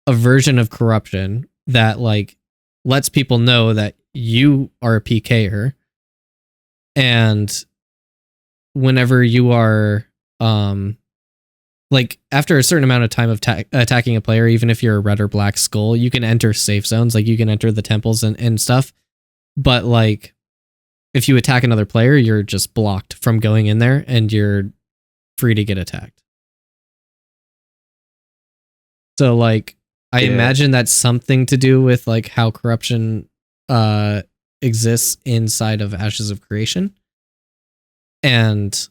a version of corruption that like lets people know that you are a PKer. And whenever you are like after a certain amount of time of attacking a player, even if you're a red or black skull, you can enter safe zones, like you can enter the temples and stuff. But like if you attack another player, you're just blocked from going in there and you're free to get attacked. So like I imagine that's something to do with like how corruption exists inside of Ashes of Creation. And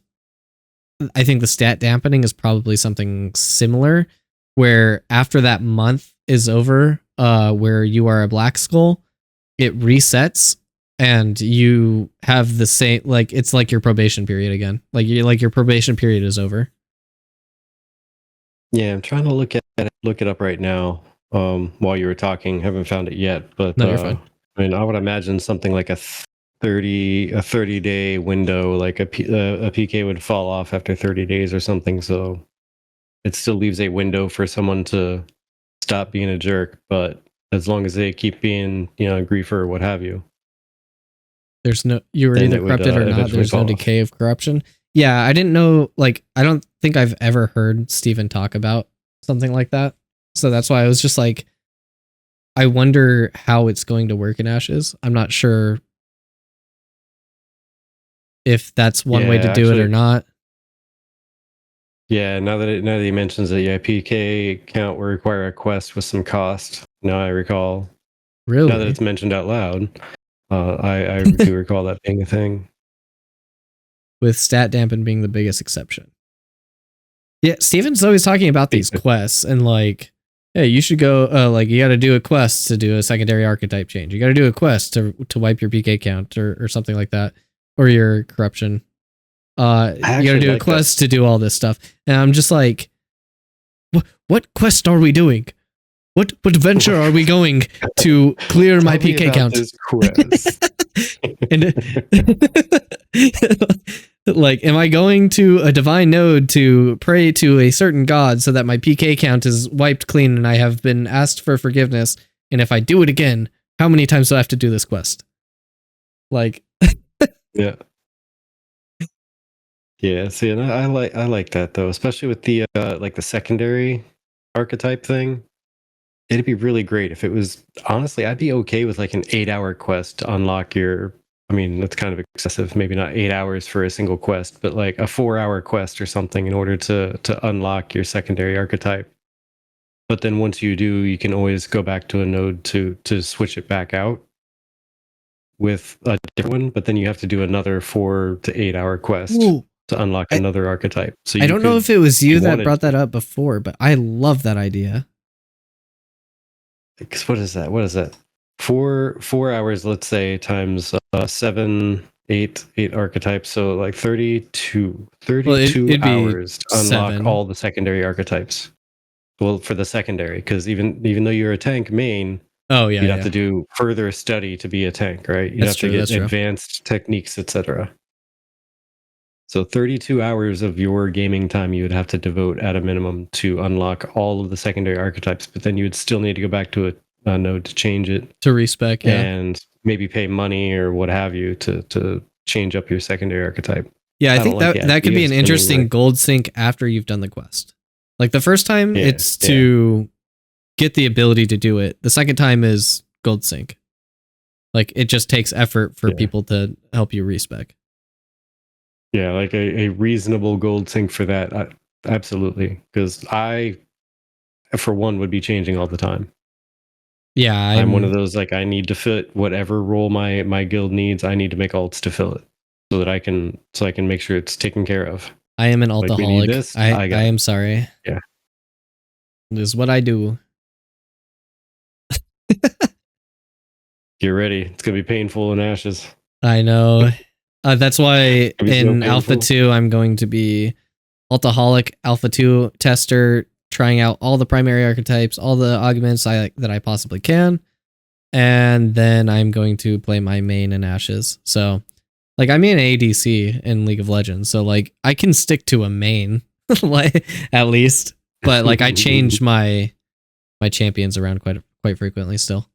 I think the stat dampening is probably something similar, where after that month is over, where you are a black skull, it resets and you have the same, like it's like your probation period again. Like your probation period is over. Yeah, I'm trying to look it up right now. While you were talking, haven't found it yet, but No, you're fine. I mean, I would imagine something like a 30-day window, like a PK would fall off after 30 days or something. So it still leaves a window for someone to stop being a jerk, but as long as they keep being, a griefer or what have you. There's no, you were Then either it would, corrupted or not. eventually There's no fall off. decay of corruption. Yeah, I didn't know, like, I don't think I've ever heard Steven talk about something like that. So that's why I was just like, I wonder how it's going to work in Ashes. I'm not sure if that's one way to Yeah, do it or actually- not. Yeah, now that he mentions it, yeah, PK count will require a quest with some cost. Now I recall. Really? Now that it's mentioned out loud, I do recall that being a thing. With stat dampen being the biggest exception. Yeah, Steven's always talking about these quests and like, hey, you should go, like you got to do a quest to do a secondary archetype change. You got to do a quest to wipe your PK count or something like that, or your corruption. You got to actually do a like quest to do all this stuff. And I'm just like, what quest are we doing? What adventure are we going to clear my Tell me PK about count? this quest. And Like, am I going to a divine node to pray to a certain god so that my PK count is wiped clean and I have been asked for forgiveness? And if I do it again, how many times do I have to do this quest? Like, Yeah. Yeah, see, and I like that though, especially with the like the secondary archetype thing. It'd be really great if it was, honestly, I'd be okay with like an 8-hour quest to unlock your, I mean, that's kind of excessive, maybe not 8 hours for a single quest, but like a 4-hour quest or something in order to unlock your secondary archetype. But then once you do, you can always go back to a node to switch it back out with a different one, but then you have to do another 4 to 8 hour quest ooh, to unlock another archetype. So I don't know if it was you that wanted- brought that up before, but I love that idea. what is that? What is that? 4 hours, let's say, times 7, 8 archetypes. So like 32 it'd be hours to unlock 7. all the secondary archetypes. Well, for the secondary, because even though you're a tank main, Oh yeah, you'd have to do further study to be a tank, right? You'd That's have true, to get advanced techniques, etc. So 32 hours of your gaming time you would have to devote at a minimum to unlock all of the secondary archetypes, but then you would still need to go back to a node to change it to respec, yeah. and maybe pay money or what have you to change up your secondary archetype. Yeah, I I think don't like that could be an spending, interesting like- gold sync after you've done the quest. Like the first time, Yeah, it's to get the ability to do it. The second time is gold sync. Like it just takes effort for people to help you respec. Yeah, like a reasonable gold sync for that. Absolutely. Because I, for one, would be changing all the time. Yeah, I'm one of those, like, I need to fit whatever role my guild needs. I need to make alts to fill it so that I can make sure it's taken care of. I am an Like, we alcoholic. need this, I got am sorry. Yeah. This is what I do. Get ready. It's going to be painful in ashes. I know. That's why It was so in Alpha painful. 2, I'm going to be Alcoholic, Alpha 2 tester, trying out all the primary archetypes, all the augments that I possibly can. And then I'm going to play my main in Ashes. So, like, I'm in ADC in League of Legends. So, like, I can stick to a main, like, at least. But, like, I change my champions around quite frequently still.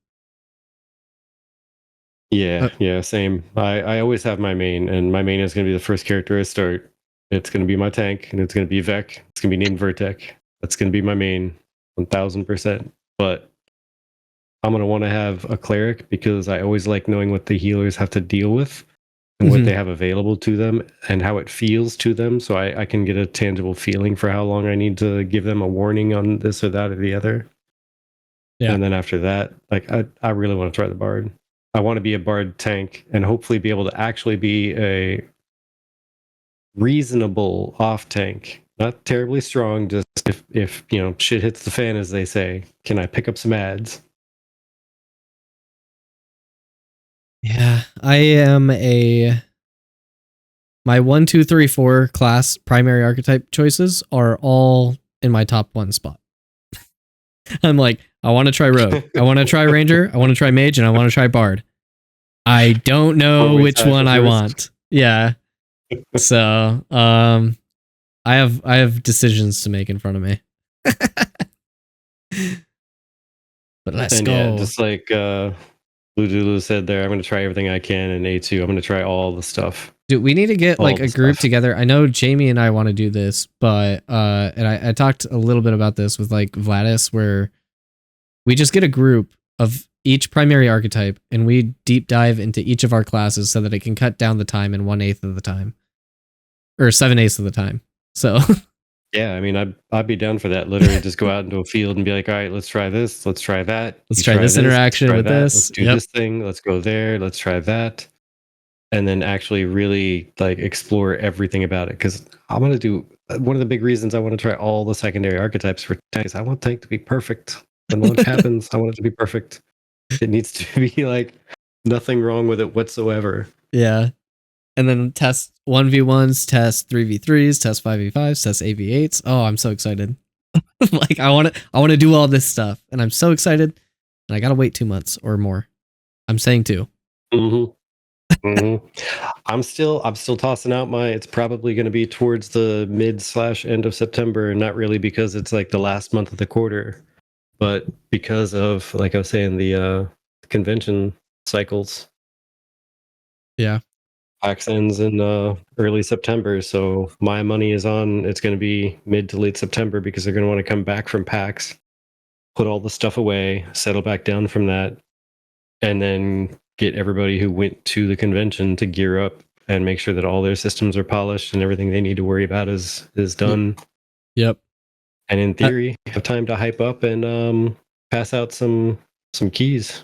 Yeah, same. I always have my main, and my main is going to be the first character I start. It's going to be my tank, and it's going to be Vec. It's going to be named Virtek. That's going to be my main, 1000%. But I'm going to want to have a cleric because I always like knowing what the healers have to deal with and what they have available to them and how it feels to them, so I can get a tangible feeling for how long I need to give them a warning on this or that or the other. Yeah. And then after that, like, I really want to try the bard. I want to be a bard tank and hopefully be able to actually be a reasonable off tank. Not terribly strong, just if shit hits the fan, as they say. Can I pick up some ads? Yeah, I am my 1, 2, 3, 4 class primary archetype choices are all in my top 1 spot. I'm like, I want to try rogue, I want to try ranger, I want to try mage, and I want to try bard. I don't know Always which have one the I first. want. Yeah. So, I have decisions to make in front of me. But let's And go. yeah, just like Ludulu said there, I'm going to try everything I can in A2. I'm going to try all the stuff. Dude, we need to get all like the a group stuff. together. I know Jamie and I want to do this, but and I talked a little bit about this with like Vladis, where we just get a group of each primary archetype and we deep dive into each of our classes so that it can cut down the time in 1/8 of the time, or 7/8 of the time. So Yeah, I mean, I'd be down for that. Literally, just go out into a field and be like, all right, let's try this, let's try that, Let's You try this interaction let's try with that, this. let's do Yep. this thing, let's go there, let's try that, and then actually really like explore everything about it. Because I want to do one of the big reasons I want to try all the secondary archetypes for tanks. I want tank to be perfect. When launch happens, I want it to be perfect. It needs to be like nothing wrong with it whatsoever. Yeah. And then test 1v1s, test 3v3s, test 5v5s, test AV8s. Oh, I'm so excited. Like I want to do all this stuff and I'm so excited. And I got to wait 2 months or more. I'm saying 2. Mm-hmm. Mhm. I'm still tossing out my. It's probably going to be towards the mid/end of September, not really because it's like the last month of the quarter, but because of, like I was saying, the convention cycles. Yeah. PAX ends in early September, so my money is on. It's going to be mid to late September because they're going to want to come back from PAX, put all the stuff away, settle back down from that, and then get everybody who went to the convention to gear up and make sure that all their systems are polished and everything they need to worry about is done. Yep. And in theory, have time to hype up and pass out some keys.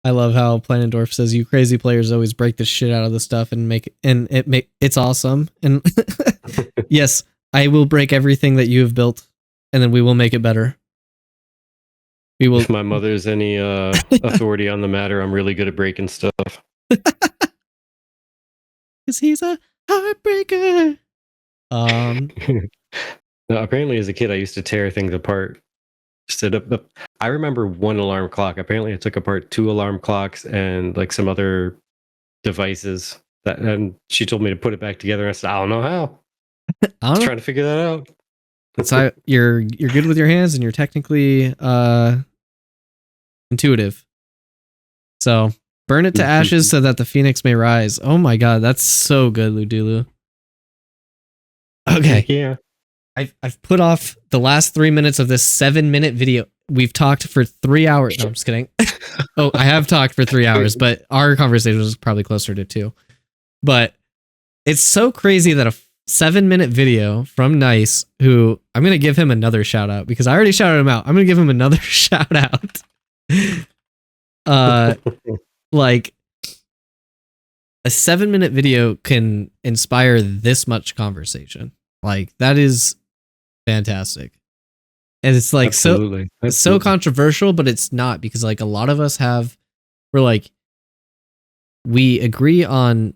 I love how Planendorf says you crazy players always break the shit out of the stuff and it's awesome. And yes, I will break everything that you have built, and then we will make it better. We will. If my mother's any authority on the matter, I'm really good at breaking stuff. Because he's a heartbreaker. No, apparently, as a kid, I used to tear things apart. I remember one alarm clock. Apparently, I took apart 2 alarm clocks and like some other devices. And she told me to put it back together. I said, I don't know how. I was trying to figure that out. So you're good with your hands, and you're technically intuitive. So burn it to ashes so that the phoenix may rise. Oh my god, that's so good, Ludulu. Okay. Yeah. I've put off the last 3 minutes of this 7-minute video. We've talked for 3 hours. No, I'm just kidding. Oh, I have talked for 3 hours, but our conversation was probably closer to 2. But it's so crazy that a 7-minute video from Nyce, who I'm going to give him another shout out because I already shouted him out. I'm going to give him another shout out. Like a 7-minute video can inspire this much conversation. Like that is fantastic. And it's like Absolutely. so controversial, but it's not, because like a lot of us we agree on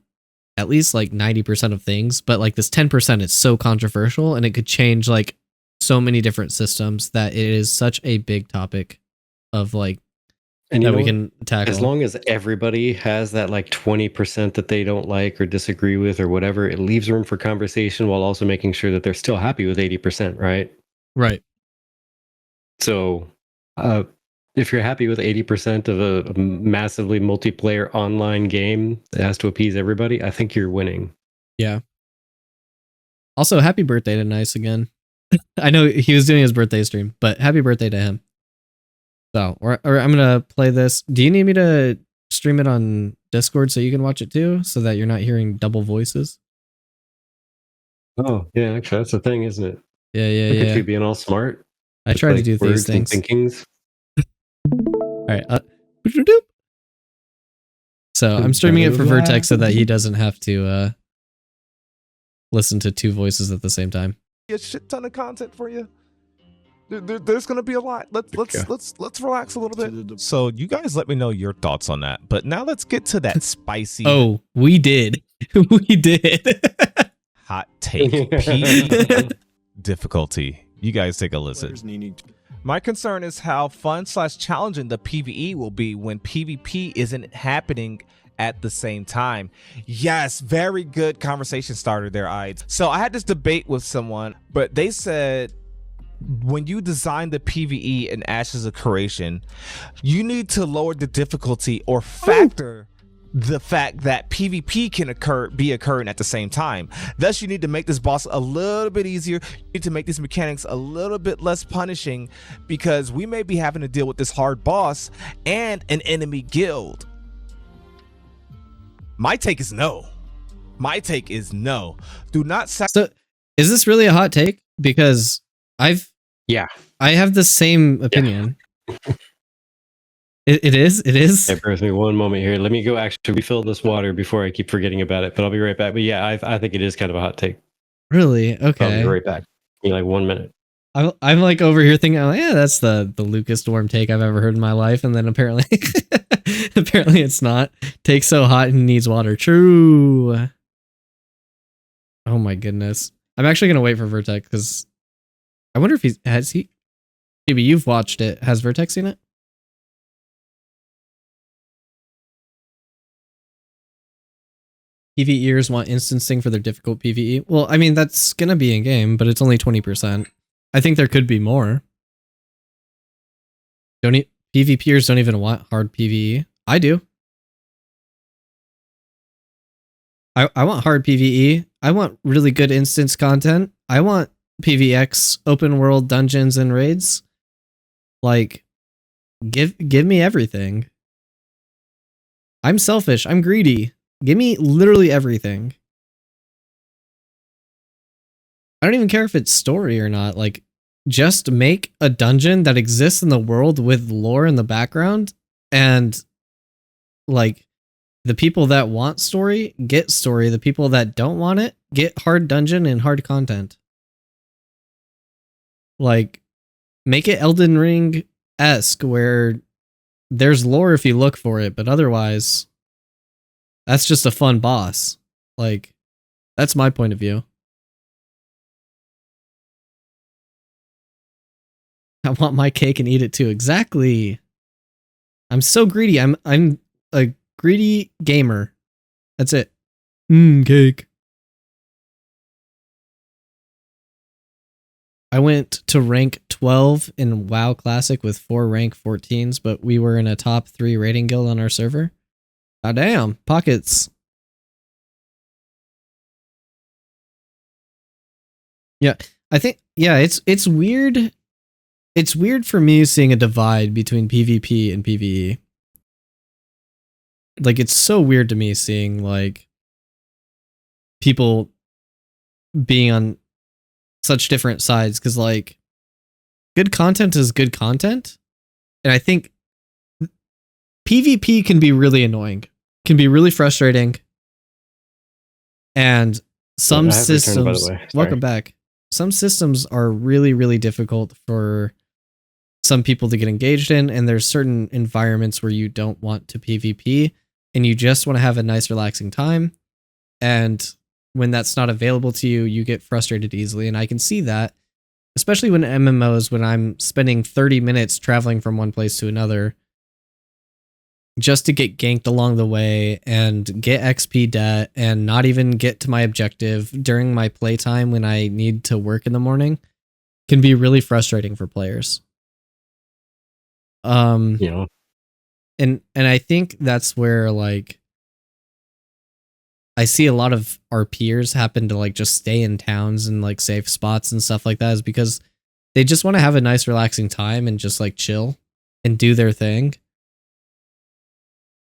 at least like 90% of things, but like this 10% is so controversial and it could change like so many different systems that it is such a big topic of like that we can tackle. As long as everybody has that like 20% that they don't like or disagree with or whatever, it leaves room for conversation while also making sure that they're still happy with 80%, right? Right. So if you're happy with 80% of a massively multiplayer online game that has to appease everybody, I think you're winning. Yeah. Also, happy birthday to Nyce again. I know he was doing his birthday stream, but happy birthday to him. So, or I'm going to play this. Do you need me to stream it on Discord so you can watch it too, so that you're not hearing double voices? Oh, yeah, actually, that's the thing, isn't it? Yeah. Look at you being all smart. I try to do these things. Thinkings. All right. So I'm streaming it for Virtek so that he doesn't have to listen to 2 voices at the same time. A shit ton of content for you. There's gonna be a lot. Let's relax a little bit. So you guys let me know your thoughts on that. But now let's get to that spicy. Oh, we did. We did. Hot take. PvE difficulty. You guys take a listen. My concern is how fun/challenging the PvE will be when PvP isn't happening at the same time. Yes, very good conversation starter there, Ides. So I had this debate with someone, but they said when you design the PvE in Ashes of Creation, you need to lower the difficulty or factor the fact that PvP can be occurring at the same time. Thus, you need to make this boss a little bit easier. You need to make these mechanics a little bit less punishing, because we may be having to deal with this hard boss and an enemy guild. My take is no. My take is no. Do not. So, is this really a hot take? Because I have the same opinion. Yeah. It is. Hey, bear with me one moment here. Let me go actually refill this water before I keep forgetting about it. But I'll be right back. But yeah, I think it is kind of a hot take. Really? Okay. I'll be right back. Give me like 1 minute. I'm like over here thinking, oh yeah, that's the Lucas Storm take I've ever heard in my life, and then apparently it's not. Take so hot and needs water. True. Oh my goodness. I'm actually gonna wait for Virtek because I wonder if maybe you've watched it. Has Virtek seen it? PvEers want instancing for their difficult PvE. Well, I mean, that's gonna be in game, but it's only 20%. I think there could be more. PvPers don't even want hard PvE. I do. I want hard PvE. I want really good instance content. I want PvX open world dungeons and raids. Like, give me everything. I'm selfish. I'm greedy. Give me literally everything. I don't even care if it's story or not. Like, just make a dungeon that exists in the world with lore in the background, and like, the people that want story get story. The people that don't want it get hard dungeon and hard content. Like, make it Elden Ring-esque where there's lore if you look for it, but otherwise, that's just a fun boss. Like, that's my point of view. I want my cake and eat it too. Exactly. I'm so greedy. I'm a greedy gamer. That's it. Cake. I went to rank 12 in WoW Classic with 4 rank 14s, but we were in a top 3 rating guild on our server. God damn, pockets. Yeah, I think it's weird. It's weird for me seeing a divide between PvP and PvE. Like, it's so weird to me seeing like people being on such different sides, because like good content is good content, and I think PvP can be really annoying, can be really frustrating, and some systems, welcome back, some systems are really difficult for some people to get engaged in, and there's certain environments where you don't want to PvP and you just want to have a nice relaxing time, and when that's not available to you, you get frustrated easily. And I can see that, especially when MMOs, when I'm spending 30 minutes traveling from one place to another just to get ganked along the way and get XP debt and not even get to my objective during my playtime when I need to work in the morning, can be really frustrating for players. Yeah. And I think that's where like I see a lot of our peers happen to like just stay in towns and like safe spots and stuff like that, is because they just want to have a nice relaxing time and just like chill and do their thing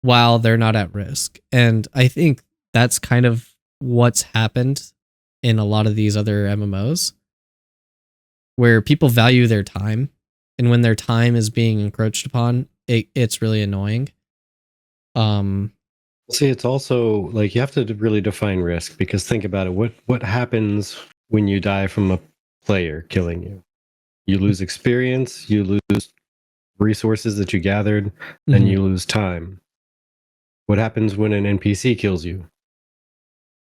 while they're not at risk. And I think that's kind of what's happened in a lot of these other MMOs, where people value their time, and when their time is being encroached upon, it's really annoying. See, it's also like you have to really define risk, because think about it. What happens when you die from a player killing you? You lose experience, you lose resources that you gathered, and you lose time. What happens when an NPC kills you?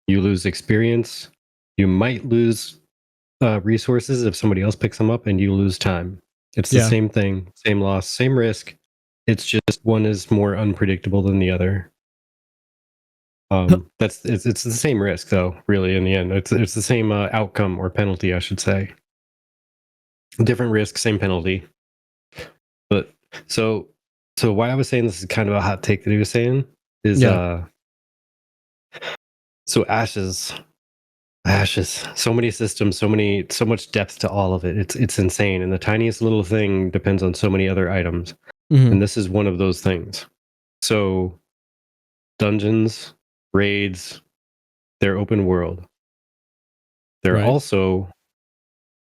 You lose experience, you might lose resources if somebody else picks them up, and you lose time. It's the same thing, same loss, same risk. It's just one is more unpredictable than the other. It's the same risk, though. Really, in the end, it's the same outcome or penalty, I should say. Different risk, same penalty. But so why I was saying this is kind of a hot take that he was saying is so ashes, so many systems, so much depth to all of it. It's insane, and the tiniest little thing depends on so many other items, and this is one of those things. So dungeons, raids, they're open world. They're also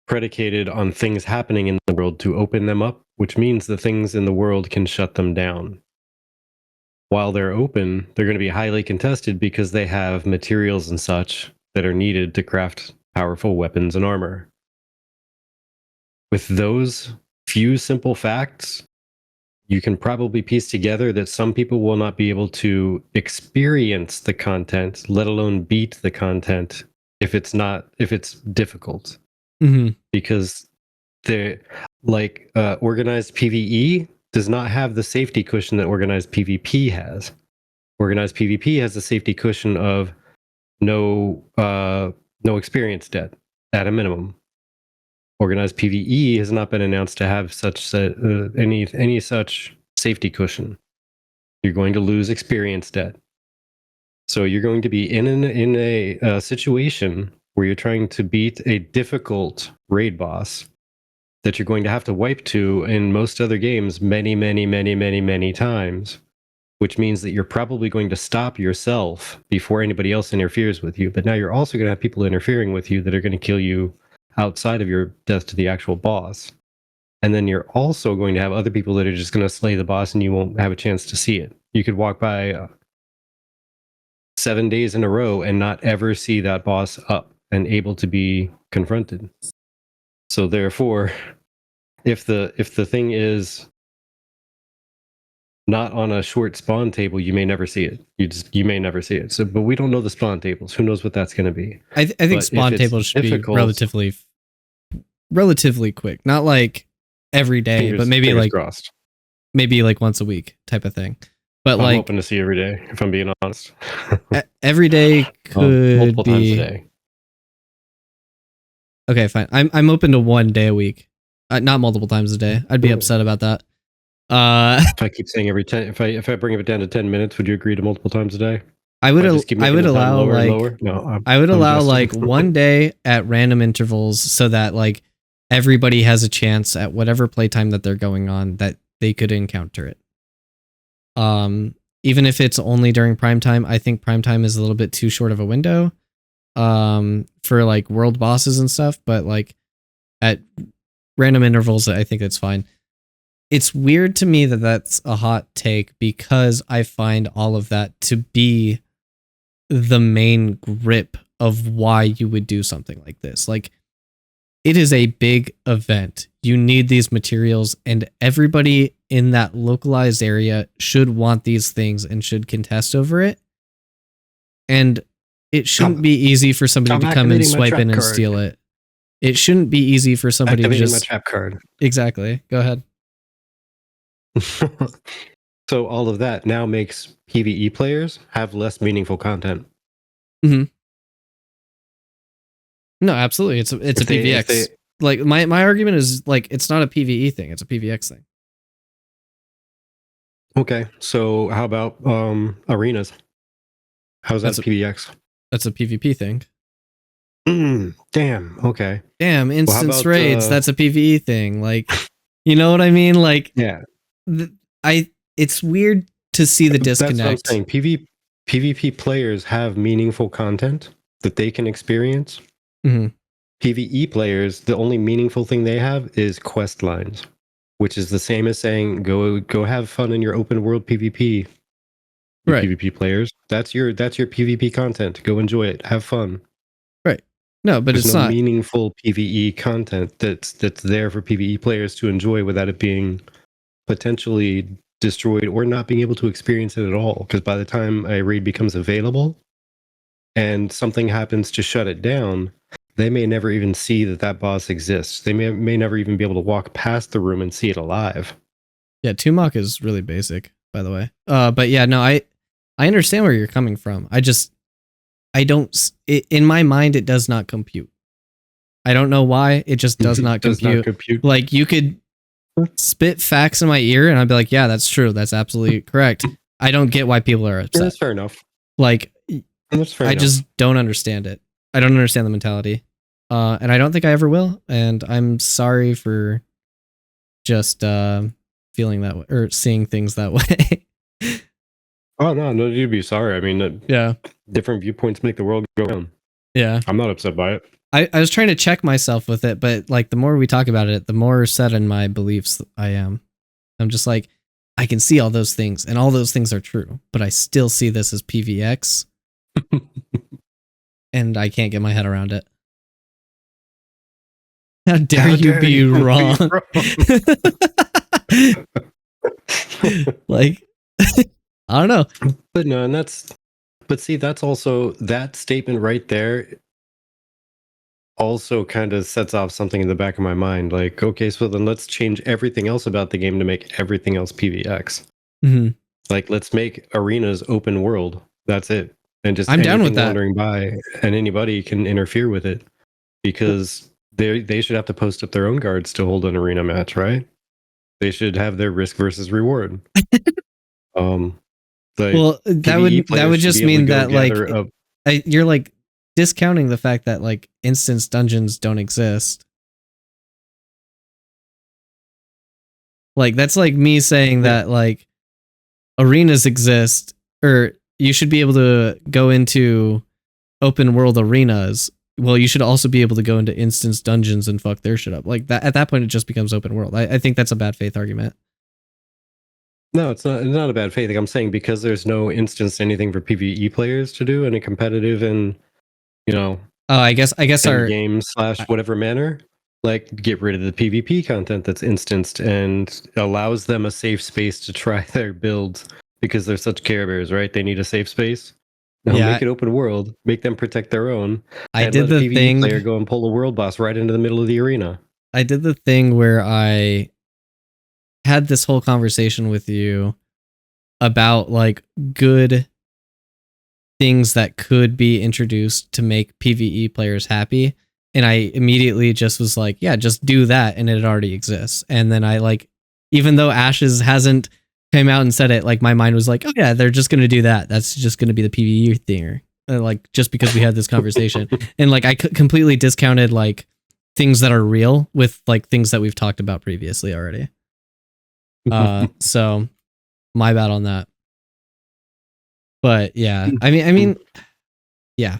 predicated on things happening in the world to open them up, which means the things in the world can shut them down. While they're open, they're going to be highly contested because they have materials and such that are needed to craft powerful weapons and armor. With those few simple facts, you can probably piece together that some people will not be able to experience the content, let alone beat the content, if it's difficult. Because they're like organized PvE does not have the safety cushion that organized PvP has. Organized PvP has the safety cushion of no experience debt at a minimum. Organized PvE has not been announced to have such any such safety cushion. You're going to lose experience debt. So you're going to be in a situation where you're trying to beat a difficult raid boss that you're going to have to wipe to in most other games many times, which means that you're probably going to stop yourself before anybody else interferes with you. But now you're also going to have people interfering with you that are going to kill you outside of your death to the actual boss. And then you're also going to have other people that are just going to slay the boss and you won't have a chance to see it. You could walk by 7 days in a row and not ever see that boss up and able to be confronted. So therefore, if the thing is not on a short spawn table, you may never see it. You may never see it. So, but we don't know the spawn tables. Who knows what that's going to be? I think spawn tables should be relatively quick. Not like every day, but maybe like crossed. Maybe like once a week type of thing. But I'm hoping to see every day, if I'm being honest. Every day could multiple be times a day. Okay, fine. I'm open to 1 day a week, not multiple times a day. I'd be upset about that. If I keep saying every 10, if I bring it down to 10 minutes, would you agree to multiple times a day? I would allow like 1 day at random intervals so that like everybody has a chance at whatever playtime that they're going on that they could encounter it. Even if it's only during prime time, I think prime time is a little bit too short of a window for like world bosses and stuff, but like at random intervals, I think it's fine. It's weird to me that that's a hot take because I find all of that to be the main grip of why you would do something like this. Like, it is a big event. You need these materials, and everybody in that localized area should want these things and should contest over it. And it shouldn't be easy for somebody to come and swipe in and steal it. It shouldn't be easy for somebody to just... my trap card. Exactly. Go ahead. So all of that now makes PvE players have less meaningful content. Mm-hmm. No, absolutely. It's a PvX. Like my argument is like it's not a PvE thing, it's a PvX thing. Okay. So how about arenas? How's that PvX? That's a PvP thing. Damn. Okay. Damn, instance raids, that's a PvE thing. Like, you know what I mean? Like, yeah. It's weird to see the disconnect. That's what I'm saying. PvP players have meaningful content that they can experience. Mm-hmm. PvE players, the only meaningful thing they have is quest lines, which is the same as saying go have fun in your open world PvP. Right. PvP players, that's your PvP content. Go enjoy it. Have fun. Right. No, but There's it's no not meaningful PvE content that's there for PvE players to enjoy without it being potentially destroyed or not being able to experience it at all. Because by the time a raid becomes available and something happens to shut it down, they may never even see that boss exists. They may never even be able to walk past the room and see it alive. Yeah, Tumok is really basic, by the way. But yeah, no, I understand where you're coming from. In my mind, it does not compute. I don't know why. It just does not compute. Like, you could spit facts in my ear and I'd be like, yeah, that's true. That's absolutely correct. I don't get why people are upset. Yeah, that's fair enough. Like, that's fair enough. just don't understand it. I don't understand the mentality. And I don't think I ever will. And I'm sorry for just feeling that way or seeing things that way. Oh, no, you'd be sorry. I mean, yeah, different viewpoints make the world go round. Yeah. I'm not upset by it. I was trying to check myself with it, but like the more we talk about it, the more set in my beliefs I am. I'm just like, I can see all those things and all those things are true, but I still see this as PvX. And I can't get my head around it. How dare you be wrong? Like, I don't know. But no, and that's also, that statement right there also kind of sets off something in the back of my mind. Like, okay, so then let's change everything else about the game to make everything else PvX. Mm-hmm. Like, let's make arenas open world. That's it. and just I'm down with anything that. wandering by, and anybody can interfere with it, because they should have to post up their own guards to hold an arena match, right? They should have their risk versus reward. Like, Well, that PvE would players should just be able to mean go that like gather you're like discounting the fact that like instance dungeons don't exist. Like that's like me saying that like arenas exist, or you should be able to go into open world arenas. Well, you should also be able to go into instance dungeons and fuck their shit up. Like that, at that point, it just becomes open world. I think that's a bad faith argument. No, it's not a bad faith. Like I'm saying, because there's no instance anything for PvE players to do in a competitive and, you know, Oh, I guess our game / whatever manner, like get rid of the PvP content that's instanced and allows them a safe space to try their builds, because they're such Care Bears, right? They need a safe space. Now make it open world, make them protect their own. I did the PvE thing. player go and pull a world boss right into the middle of the arena. I did the thing where I had this whole conversation with you about like good things that could be introduced to make PvE players happy. And I immediately just was like, yeah, just do that. And it already exists. And then I like, even though Ashes hasn't came out and said it, like my mind was like, oh yeah, they're just going to do that. That's just going to be the PvE thing. Like just because we had this conversation. And like I completely discounted like things that are real with like things that we've talked about previously already. So my bad on that. But yeah, I mean, yeah.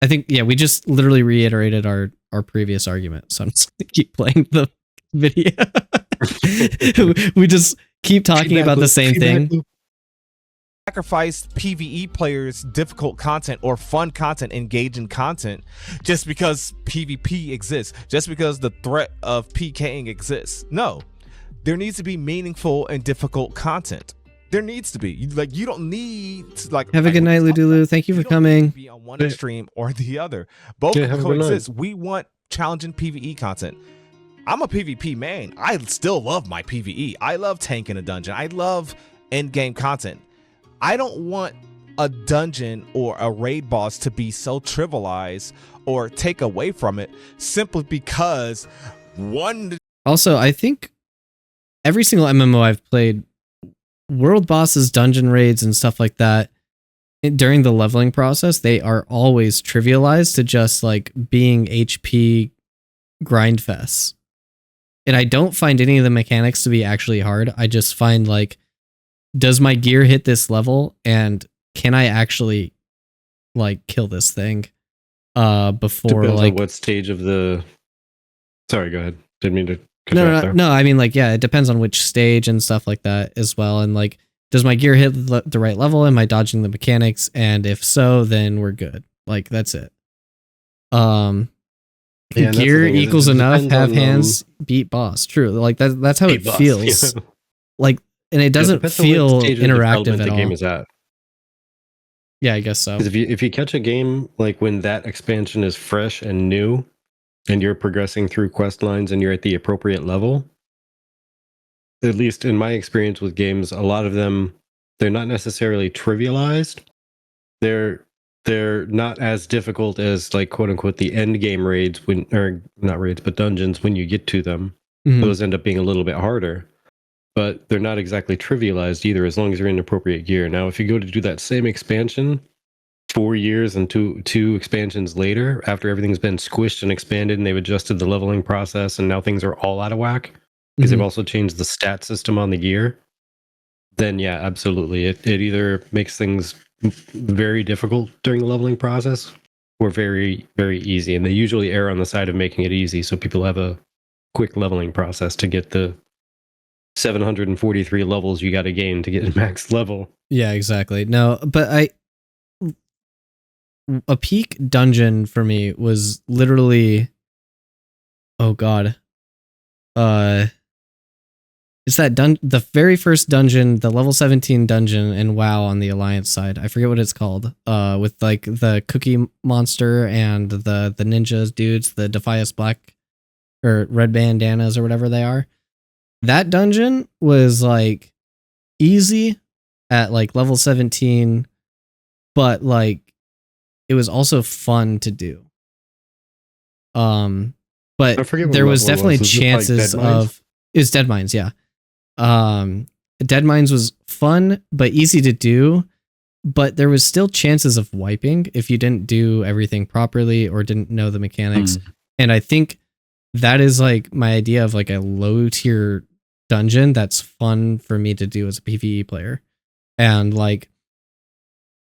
I think, yeah, we just literally reiterated our previous argument. So I'm just going to keep playing the video. We just keep talking about the same thing. Sacrifice PvE players difficult content or fun content, engaging content, just because PvP exists, just because the threat of PKing exists. No, there needs to be meaningful and difficult content. There needs to be. You don't need to like. Have a good night, Ludulu. Thank you for coming. Be on one extreme or the other. Both can coexist. We want challenging PvE content. I'm a PvP man. I still love my PvE. I love tanking a dungeon. I love end game content. I don't want a dungeon or a raid boss to be so trivialized or take away from it simply because one. Also, I think every single MMO I've played, world bosses, dungeon raids, and stuff like that, during the leveling process, they are always trivialized to just like being HP grind fests. And I don't find any of the mechanics to be actually hard. I just find like, does my gear hit this level, and can I actually like kill this thing before Depends like on what stage of the. Sorry, go ahead. Didn't mean to. No. I mean, like, yeah, it depends on which stage and stuff like that as well. And like, does my gear hit the right level? Am I dodging the mechanics? And if so, then we're good. Like, that's it. Gear equals enough. Have hands. Beat boss. True. Like that's how it feels. Yeah. Like, and it doesn't feel interactive at all. Game is at. Yeah, I guess so. Because if you catch a game like when that expansion is fresh and new, and you're progressing through quest lines and you're at the appropriate level, at least in my experience with games, a lot of them, they're not necessarily trivialized. They're not as difficult as like quote unquote the end game raids, or not raids, but dungeons when you get to them. Mm-hmm. Those end up being a little bit harder. But they're not exactly trivialized either, as long as you're in appropriate gear. Now, if you go to do that same expansion 4 years and two expansions later, after everything's been squished and expanded and they've adjusted the leveling process and now things are all out of whack, because they've also changed the stat system on the gear, then yeah, absolutely. It either makes things very difficult during the leveling process or very, very easy. And they usually err on the side of making it easy, so people have a quick leveling process to get the 743 levels you got to gain to get max level. Yeah, exactly. No, but a peak dungeon for me was literally, oh god, it's that the very first dungeon, the level 17 dungeon in WoW on the Alliance side. I forget what it's called. With like the cookie monster and the ninjas dudes, the Defias Black or red bandanas or whatever they are. That dungeon was like easy at like level 17 but like it was also fun to do. I But forget what there was level it definitely was. Was it, like, chances Dead Mines? of it was Dead Mines, yeah. Dead Mines was fun but easy to do, but there was still chances of wiping if you didn't do everything properly or didn't know the mechanics. And I think that is like my idea of like a low tier dungeon that's fun for me to do as a PvE player. And like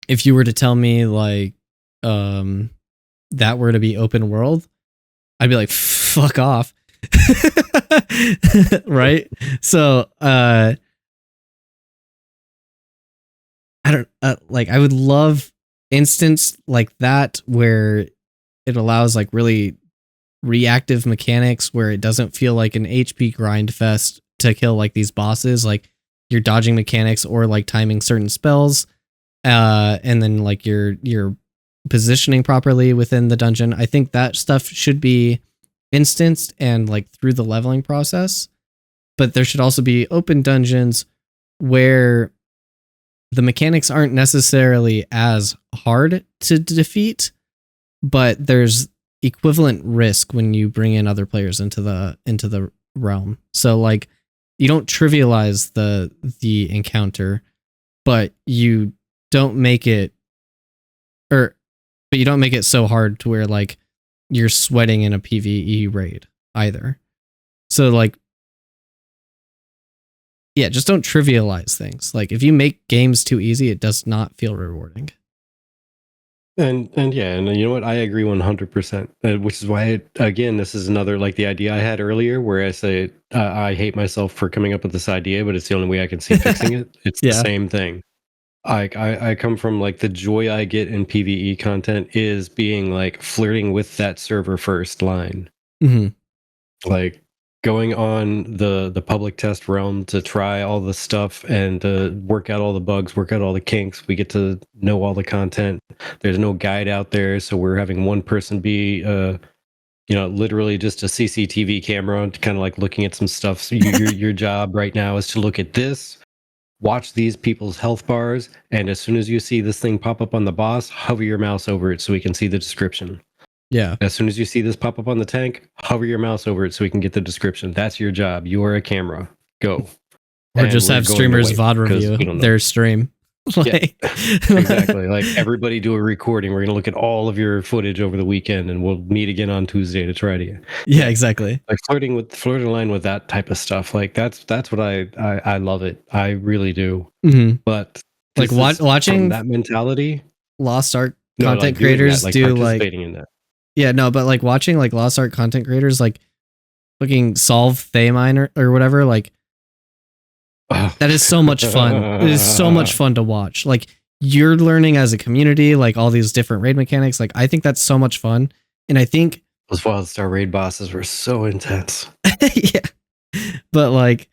if you were to tell me like that were to be open world, I'd be like, fuck off. Right? So I don't like I would love instance like that where it allows like really reactive mechanics where it doesn't feel like an HP grind fest to kill like these bosses, like you're dodging mechanics or like timing certain spells, and then like you're positioning properly within the dungeon. I think that stuff should be instanced and like through the leveling process, but there should also be open dungeons where the mechanics aren't necessarily as hard to defeat, but there's equivalent risk when you bring in other players into the realm. So like you don't trivialize the encounter, but you don't make it so hard to where like you're sweating in a PvE raid either. So like yeah, just don't trivialize things. Like if you make games too easy, it does not feel rewarding. And yeah, and you know what? I agree 100%. Which is why, again, this is another like the idea I had earlier, where I say I hate myself for coming up with this idea, but it's the only way I can see fixing it. It's the Yeah. same thing. I come from like the joy I get in PvE content is being like flirting with that server first line. Mm-hmm. Like going on the public test realm to try all the stuff and work out all the bugs, work out all the kinks. We get to know all the content. There's no guide out there, so we're having one person be literally just a CCTV camera, kind of like looking at some stuff. So your job right now is to look at this, watch these people's health bars, and as soon as you see this thing pop up on the boss, hover your mouse over it so we can see the description. Yeah. As soon as you see this pop up on the tank, hover your mouse over it so we can get the description. That's your job. You are a camera. Go. Or And just we're have going streamers away VOD because we don't review know. their stream. Like, Exactly. Like everybody do a recording. We're going to look at all of your footage over the weekend and we'll meet again on Tuesday to try to. Yeah, exactly. Like flirting line with that type of stuff. Like that's what I love it. I really do. Mm-hmm. But Like this is watching from that mentality. Lost Art No, content like doing creators that, like do like participating in that. yeah, no, but like watching like Lost Art content creators like fucking solve Thaymine or whatever, like that is so much fun. It is so much fun to watch. Like you're learning as a community, like all these different raid mechanics. Like I think that's so much fun. And I think Those WildStar raid bosses were so intense. yeah. But like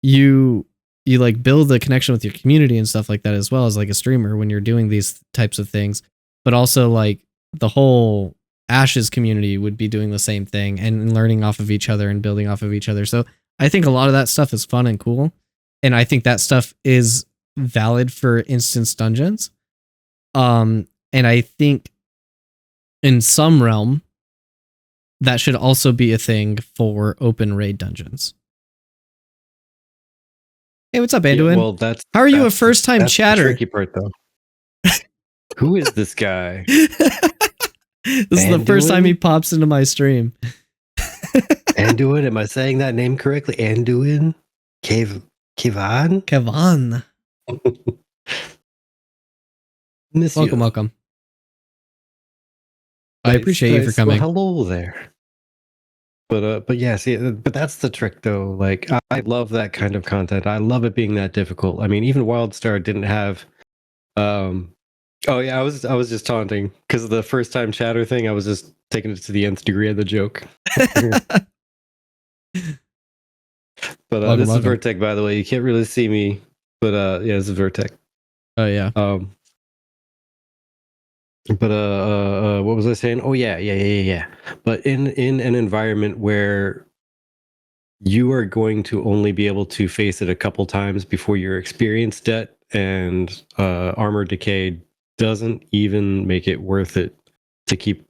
you like build a connection with your community and stuff like that as well as like a streamer when you're doing these types of things. But also like the whole Ashes community would be doing the same thing and learning off of each other and building off of each other. So I think a lot of that stuff is fun and cool. And I think that stuff is valid for instance dungeons. And I think in some realm that should also be a thing for open raid dungeons. Hey, what's up, Anduin? Yeah, well, how are you a first time that's chatter? The tricky part though. Who is this guy? This is the first time he pops into my stream. Anduin, am I saying that name correctly? Anduin? Kevan? Kevan. Miss you. Welcome. I appreciate you for coming. Well, hello there. But yeah, see, but that's the trick though. Like I love that kind of content. I love it being that difficult. I mean, even WildStar didn't have oh yeah, I was just taunting because of the first time chatter thing. I was just taking it to the nth degree of the joke. But this is Virtek, by the way. You can't really see me, but yeah, this is Virtek. Oh yeah. But what was I saying? Oh yeah. But in an environment where you are going to only be able to face it a couple times before your experience debt and armor decay doesn't even make it worth it to keep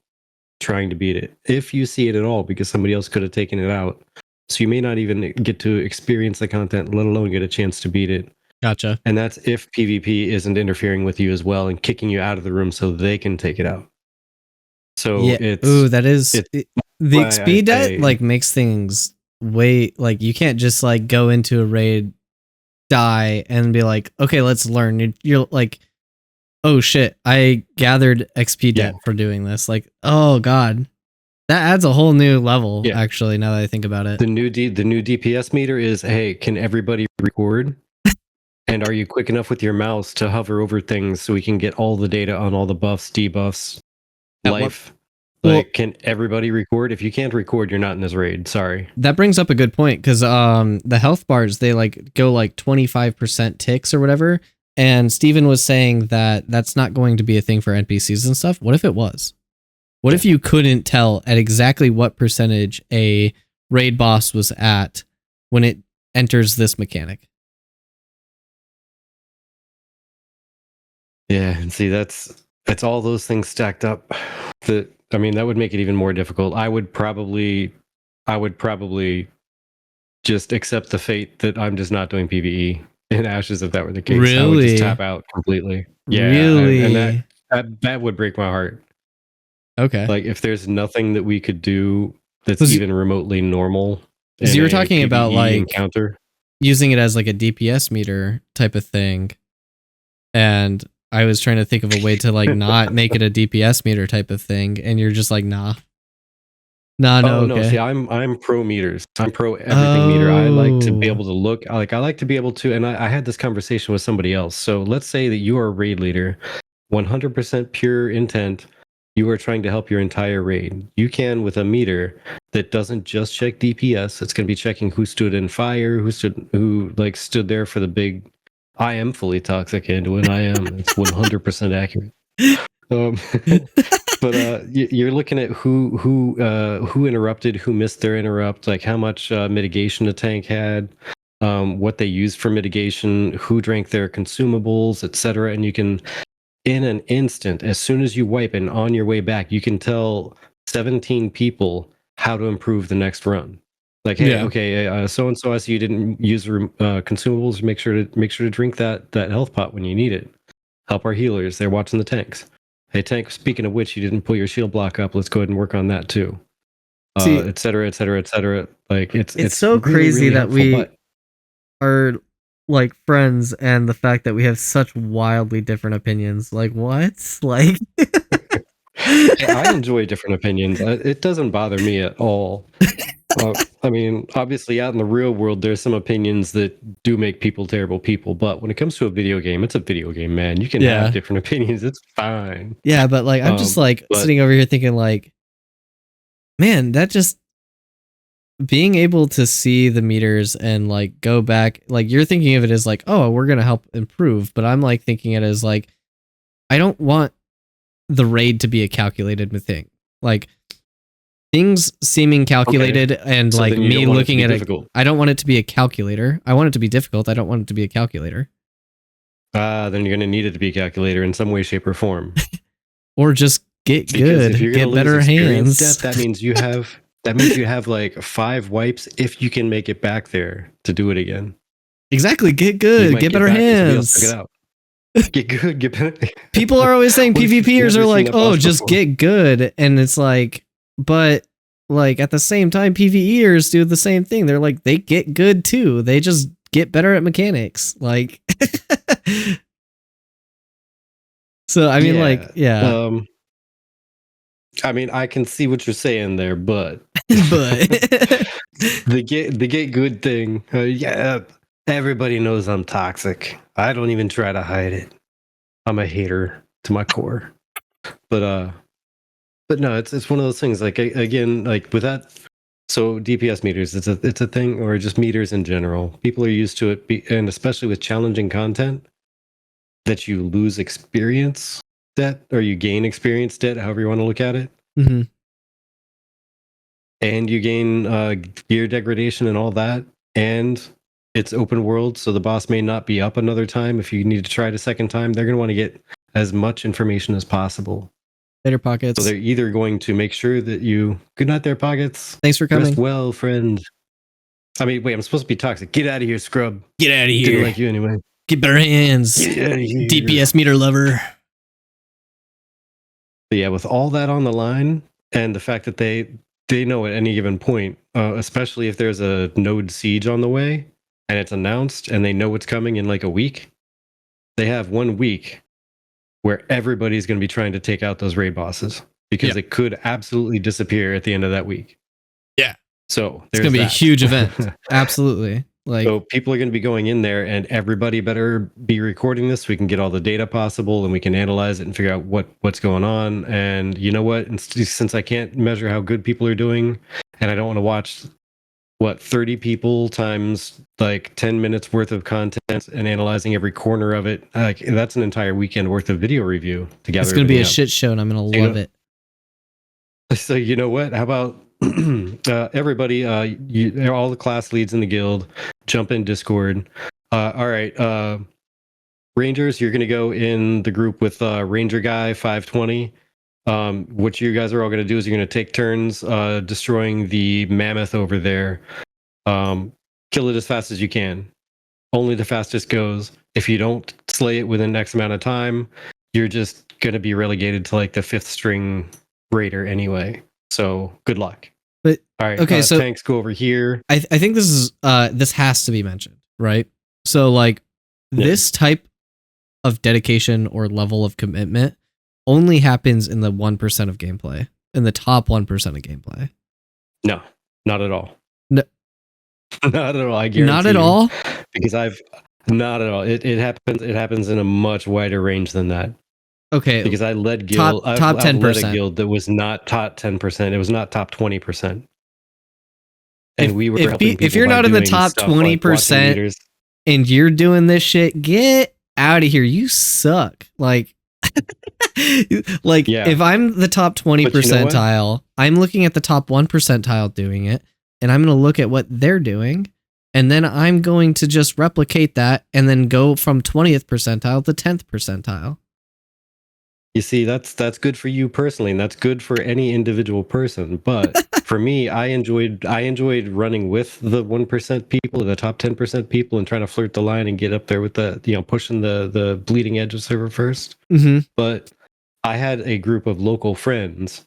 trying to beat it, if you see it at all, because somebody else could have taken it out. So you may not even get to experience the content, let alone get a chance to beat it. Gotcha. And that's if PvP isn't interfering with you as well and kicking you out of the room so they can take it out. So Yeah. it's Ooh, that is the why XP I debt say- like makes things way like you can't just like go into a raid, die, and be like, okay, let's learn. You're like, oh shit, I gathered XP debt for doing this. Like, oh god, that adds a whole new level. Yeah. Actually, now that I think about it, the new DPS meter is, hey, can everybody record? And are you quick enough with your mouse to hover over things so we can get all the data on all the buffs, debuffs, At life? well- Like, can everybody record? If you can't record, you're not in this raid. Sorry. that brings up a good point because the health bars, they like go like 25% ticks or whatever. And Steven was saying that that's not going to be a thing for NPCs and stuff. What if it was? What if you couldn't tell at exactly what percentage a raid boss was at when it enters this mechanic? Yeah, and see, that's all those things stacked up. That, I mean, that would make it even more difficult. I would probably just accept the fate that I'm just not doing PvE in Ashes if that were the case. I would Really? just tap out completely. Yeah, Really? and that would break my heart. Okay. Like, if there's nothing that we could do that's 'Cause- even remotely normal. 'cause in you were a talking about, PvE like, encounter. using it as like a DPS meter type of thing. And I was trying to think of a way to like not make it a DPS meter type of thing. And you're just like, nah. No, Oh no! okay. See, I'm pro meters. I'm pro everything meter. I like to be Oh. able to look. I like to be able to. And I had this conversation with somebody else. So let's say that you are a raid leader, 100% pure intent. You are trying to help your entire raid. You can, with a meter that doesn't just check DPS. It's going to be checking who stood in fire, who stood there for the big. I am fully toxic into it. I am. It's 100% accurate. But you're looking at who interrupted, who missed their interrupt, like how much mitigation a tank had, what they used for mitigation, who drank their consumables, etc. And you can, in an instant, as soon as you wipe and on your way back, you can tell 17 people how to improve the next run. Like, hey, Yeah. okay, so and so, I see you didn't use consumables. Make sure to drink that health pot when you need it. Help our healers. They're watching the tanks. Hey, tank, speaking of which, you didn't pull your shield block up. Let's go ahead and work on that too. See, Et cetera, et cetera, et cetera. Like, it's so really, crazy really that helpful, we but are like friends and the fact that we have such wildly different opinions. Like, what? Like, I enjoy different opinions. It doesn't bother me at all. I mean, obviously, out in the real world, there's some opinions that do make people terrible people. But when it comes to a video game, it's a video game, man. You can Yeah. have different opinions. It's fine. yeah, but like, I'm just like but- sitting over here thinking, like, man, that just being able to see the meters and like go back, like, you're thinking of it as like, oh, we're gonna help improve, but I'm like thinking it as like, I don't want the raid to be a calculated thing. Like, things seeming calculated and So like then you me don't want it to looking be at difficult. it. I don't want it to be a calculator. I want it to be difficult. I don't want it to be a calculator. Then you're going to need it to be a calculator in some way, shape, or form. Or just get Because good, if you're get gonna better lose experience hands. debt, that means you have like 5 wipes if you can make it back there to do it again. Exactly. Get You good, might get better back and somebody else took hands. it out. Get good, get better. People are always saying What if you've PvPers never are seen like, a oh, boss just before? get good. And it's like, but like at the same time, PvEers do the same thing. They're like, they get good too. They just get better at mechanics. Like, so I mean, like, yeah, I mean, I can see what you're saying there, but but the get good thing, yeah, everybody knows I'm toxic. I don't even try to hide it. I'm a hater to my core. But no, it's one of those things. Like, again, like with that, so DPS meters, it's a thing, or just meters in general. People are used to it, and especially with challenging content, that you lose experience debt, or you gain experience debt, however you want to look at it. Mhm. And you gain gear degradation and all that, and it's open world, so the boss may not be up another time. If you need to try it a second time, they're going to want to get as much information as possible. Later, Pockets. So they're either going to make sure that you... Good night there, Pockets. Thanks for coming. Rest well, friend. I mean, wait, I'm supposed to be toxic. Get out of here, scrub. Get out of Didn't here. like you anyway. Get better hands. Get out of here. DPS meter lover. But yeah, with all that on the line, and the fact that they know at any given point, especially if there's a node siege on the way, and it's announced, and they know what's coming in like a week, they have 1 week where everybody's going to be trying to take out those raid bosses, because it could absolutely disappear at the end of that week. Yeah. So it's going to be a huge event. Absolutely. Like, so people are going to be going in there, and everybody better be recording this so we can get all the data possible, and we can analyze it and figure out what's going on. And you know what? Since I can't measure how good people are doing, and I don't want to watch 30 people times like 10 minutes worth of content and analyzing every corner of it, like that's an entire weekend worth of video review together. It's going to be a shit show, and I'm going to love it. So you know what? How about everybody, all the class leads in the guild, jump in Discord. All right, Rangers, you're going to go in the group with Ranger Guy 520. What you guys are all going to do is you're going to take turns destroying the mammoth over there. Kill it as fast as you can. Only the fastest goes. If you don't slay it within X amount of time, you're just going to be relegated to like the 5th string raider anyway. So good luck. But all right, okay, so tanks go over here. I think this is this has to be mentioned, right? So like this type of dedication or level of commitment only happens in the 1% of gameplay, in the top 1% of gameplay. No, not at all. No, not at all. I guarantee. Not at all, because not at all. It happens in a much wider range than that. Okay, because I led guild top 10%. led a guild that was not top 10%. It was not top 20%. And we were if you're not in the top 20% and you're doing this shit, get out of here. You suck. Like if I'm the top 20 percentile, I'm looking at the top 1 percentile doing it, and I'm going to look at what they're doing, and then I'm going to just replicate that and then go from 20th percentile to 10th percentile. You see, that's good for you personally, and that's good for any individual person. But for me, I enjoyed running with the 1% people, the top 10% people, and trying to flirt the line and get up there with the pushing the bleeding edge of server first. Mm-hmm. But I had a group of local friends,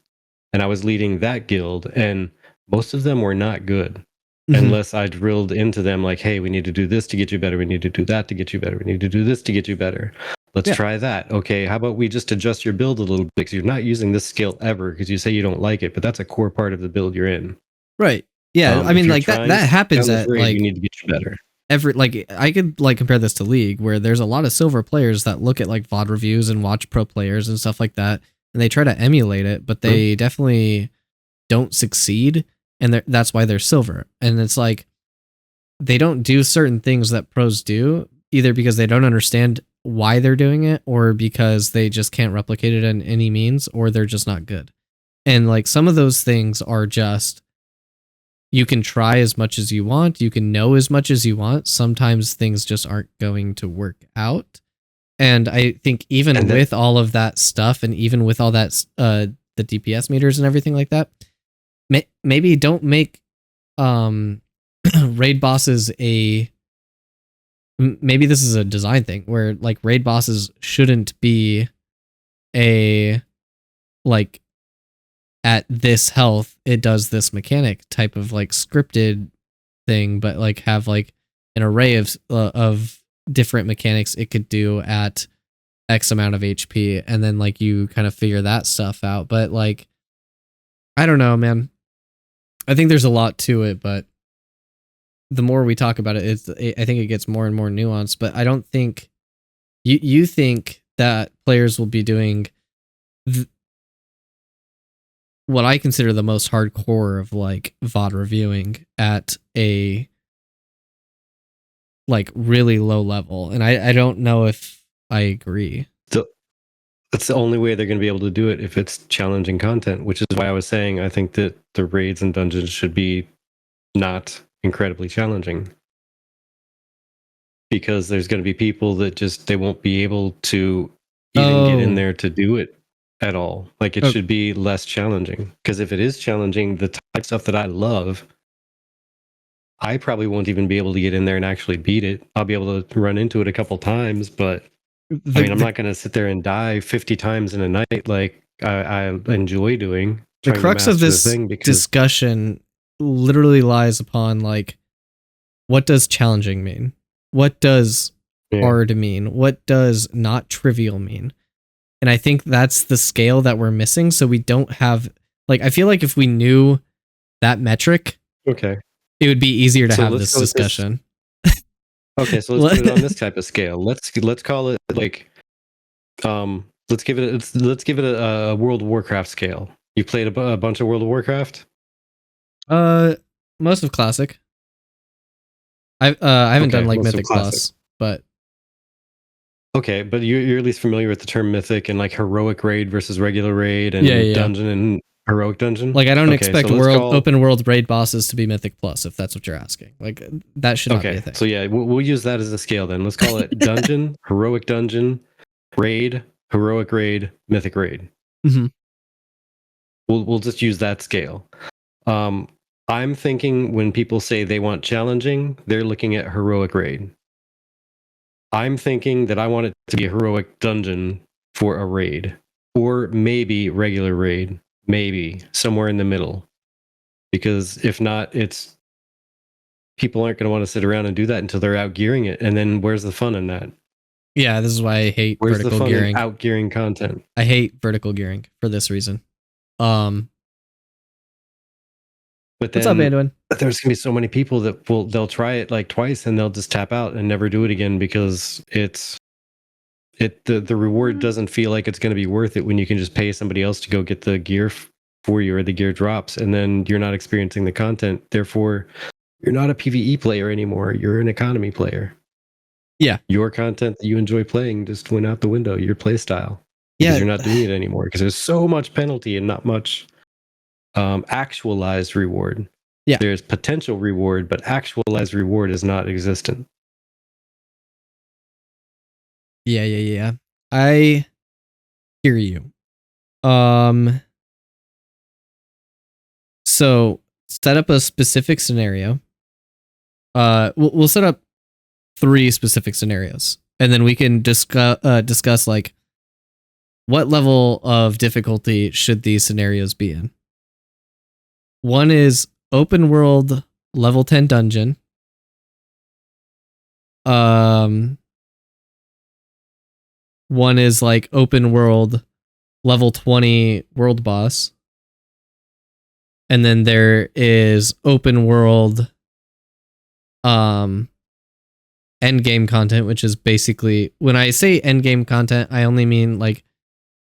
and I was leading that guild, and most of them were not good. Unless I drilled into them like, hey, we need to do this to get you better. We need to do that to get you better. We need to do this to get you better. Let's try that. Okay, how about we just adjust your build a little bit? Because you're not using this skill ever because you say you don't like it, but that's a core part of the build you're in. Right. Yeah. I mean, like that happens at like, you need to get you better. I could like compare this to League, where there's a lot of silver players that look at like VOD reviews and watch pro players and stuff like that, and they try to emulate it, but they definitely don't succeed, and that's why they're silver. And it's like they don't do certain things that pros do, either because they don't understand why they're doing it, or because they just can't replicate it in any means, or they're just not good. And like some of those things are just, you can try as much as you want, you can know as much as you want, sometimes things just aren't going to work out. And I think even with all of that stuff, and even with all that the DPS meters and everything like that, maybe don't make raid bosses maybe this is a design thing where like raid bosses shouldn't be a like at this health it does this mechanic type of like scripted thing, but like have like an array of different mechanics it could do at X amount of HP, and then like you kind of figure that stuff out. But like I don't know, man. I think there's a lot to it, but the more we talk about it, I think it gets more and more nuanced. But I don't think you think that players will be doing what I consider the most hardcore of like VOD reviewing at a like really low level, and I don't know if I agree. So that's the only way they're going to be able to do it, if it's challenging content, which is why I was saying I think that the raids and dungeons should be not incredibly challenging. because there's going to be people that just they won't be able to even get in there to do it at all. Like it should be less challenging, because if it is challenging, the type of stuff that I love, I probably won't even be able to get in there and actually beat it. I'll be able to run into it a couple times, but I mean, I'm not going to sit there and die 50 times in a night like I enjoy doing. The crux of this discussion literally lies upon like, what does challenging mean? What does hard mean? What does not trivial mean? And I think that's the scale that we're missing. So we don't have, like, I feel like if we knew that metric, okay, it would be easier to have this discussion. Okay, so let's put it on this type of scale. Let's call it like, let's give it a World of Warcraft scale. You played a bunch of World of Warcraft? Most of Classic. I haven't done like Mythic Plus, but okay, but you're at least familiar with the term Mythic and like heroic raid versus regular raid and dungeon and heroic dungeon. Like I don't expect open world raid bosses to be Mythic Plus, if that's what you're asking. Like that should not be a thing. So yeah, we'll use that as a scale then. Let's call it dungeon, heroic dungeon, raid, heroic raid, mythic raid. Mm-hmm. We'll just use that scale. I'm thinking when people say they want challenging, they're looking at heroic raid. I'm thinking that I want it to be a heroic dungeon for a raid, or maybe regular raid, maybe somewhere in the middle. Because if not, it's people aren't going to want to sit around and do that until they're out gearing it, and then where's the fun in that? Yeah, this is why I hate where's vertical the fun gearing. In out gearing content. I hate vertical gearing for this reason. But then, what's up, Anduin? There's gonna be so many people that they'll try it like twice and they'll just tap out and never do it again because the reward doesn't feel like it's gonna be worth it when you can just pay somebody else to go get the gear for you, or the gear drops, and then you're not experiencing the content. Therefore, you're not a PvE player anymore. You're an economy player. Yeah, your content that you enjoy playing just went out the window. Your play style. Because you're not doing it anymore because there's so much penalty and not much actualized reward. Yeah, there's potential reward, but actualized reward is not existent. Yeah. I hear you. So set up a specific scenario. We'll set up 3 specific scenarios, and then we can discuss like what level of difficulty should these scenarios be in. One is open world level 10 dungeon. One is like open world level 20 world boss. And then there is open world end game content, which is basically, when I say end game content, I only mean like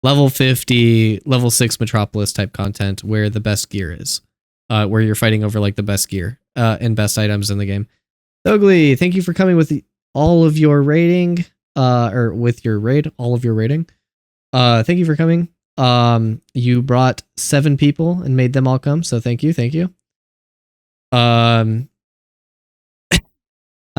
level 50, level 6 Metropolis type content where the best gear is. Where you're fighting over like the best gear and best items in the game. Ugly, thank you for coming with all of your rating, or with your raid, all of your rating. Thank you for coming. You brought 7 people and made them all come, so thank you. I'm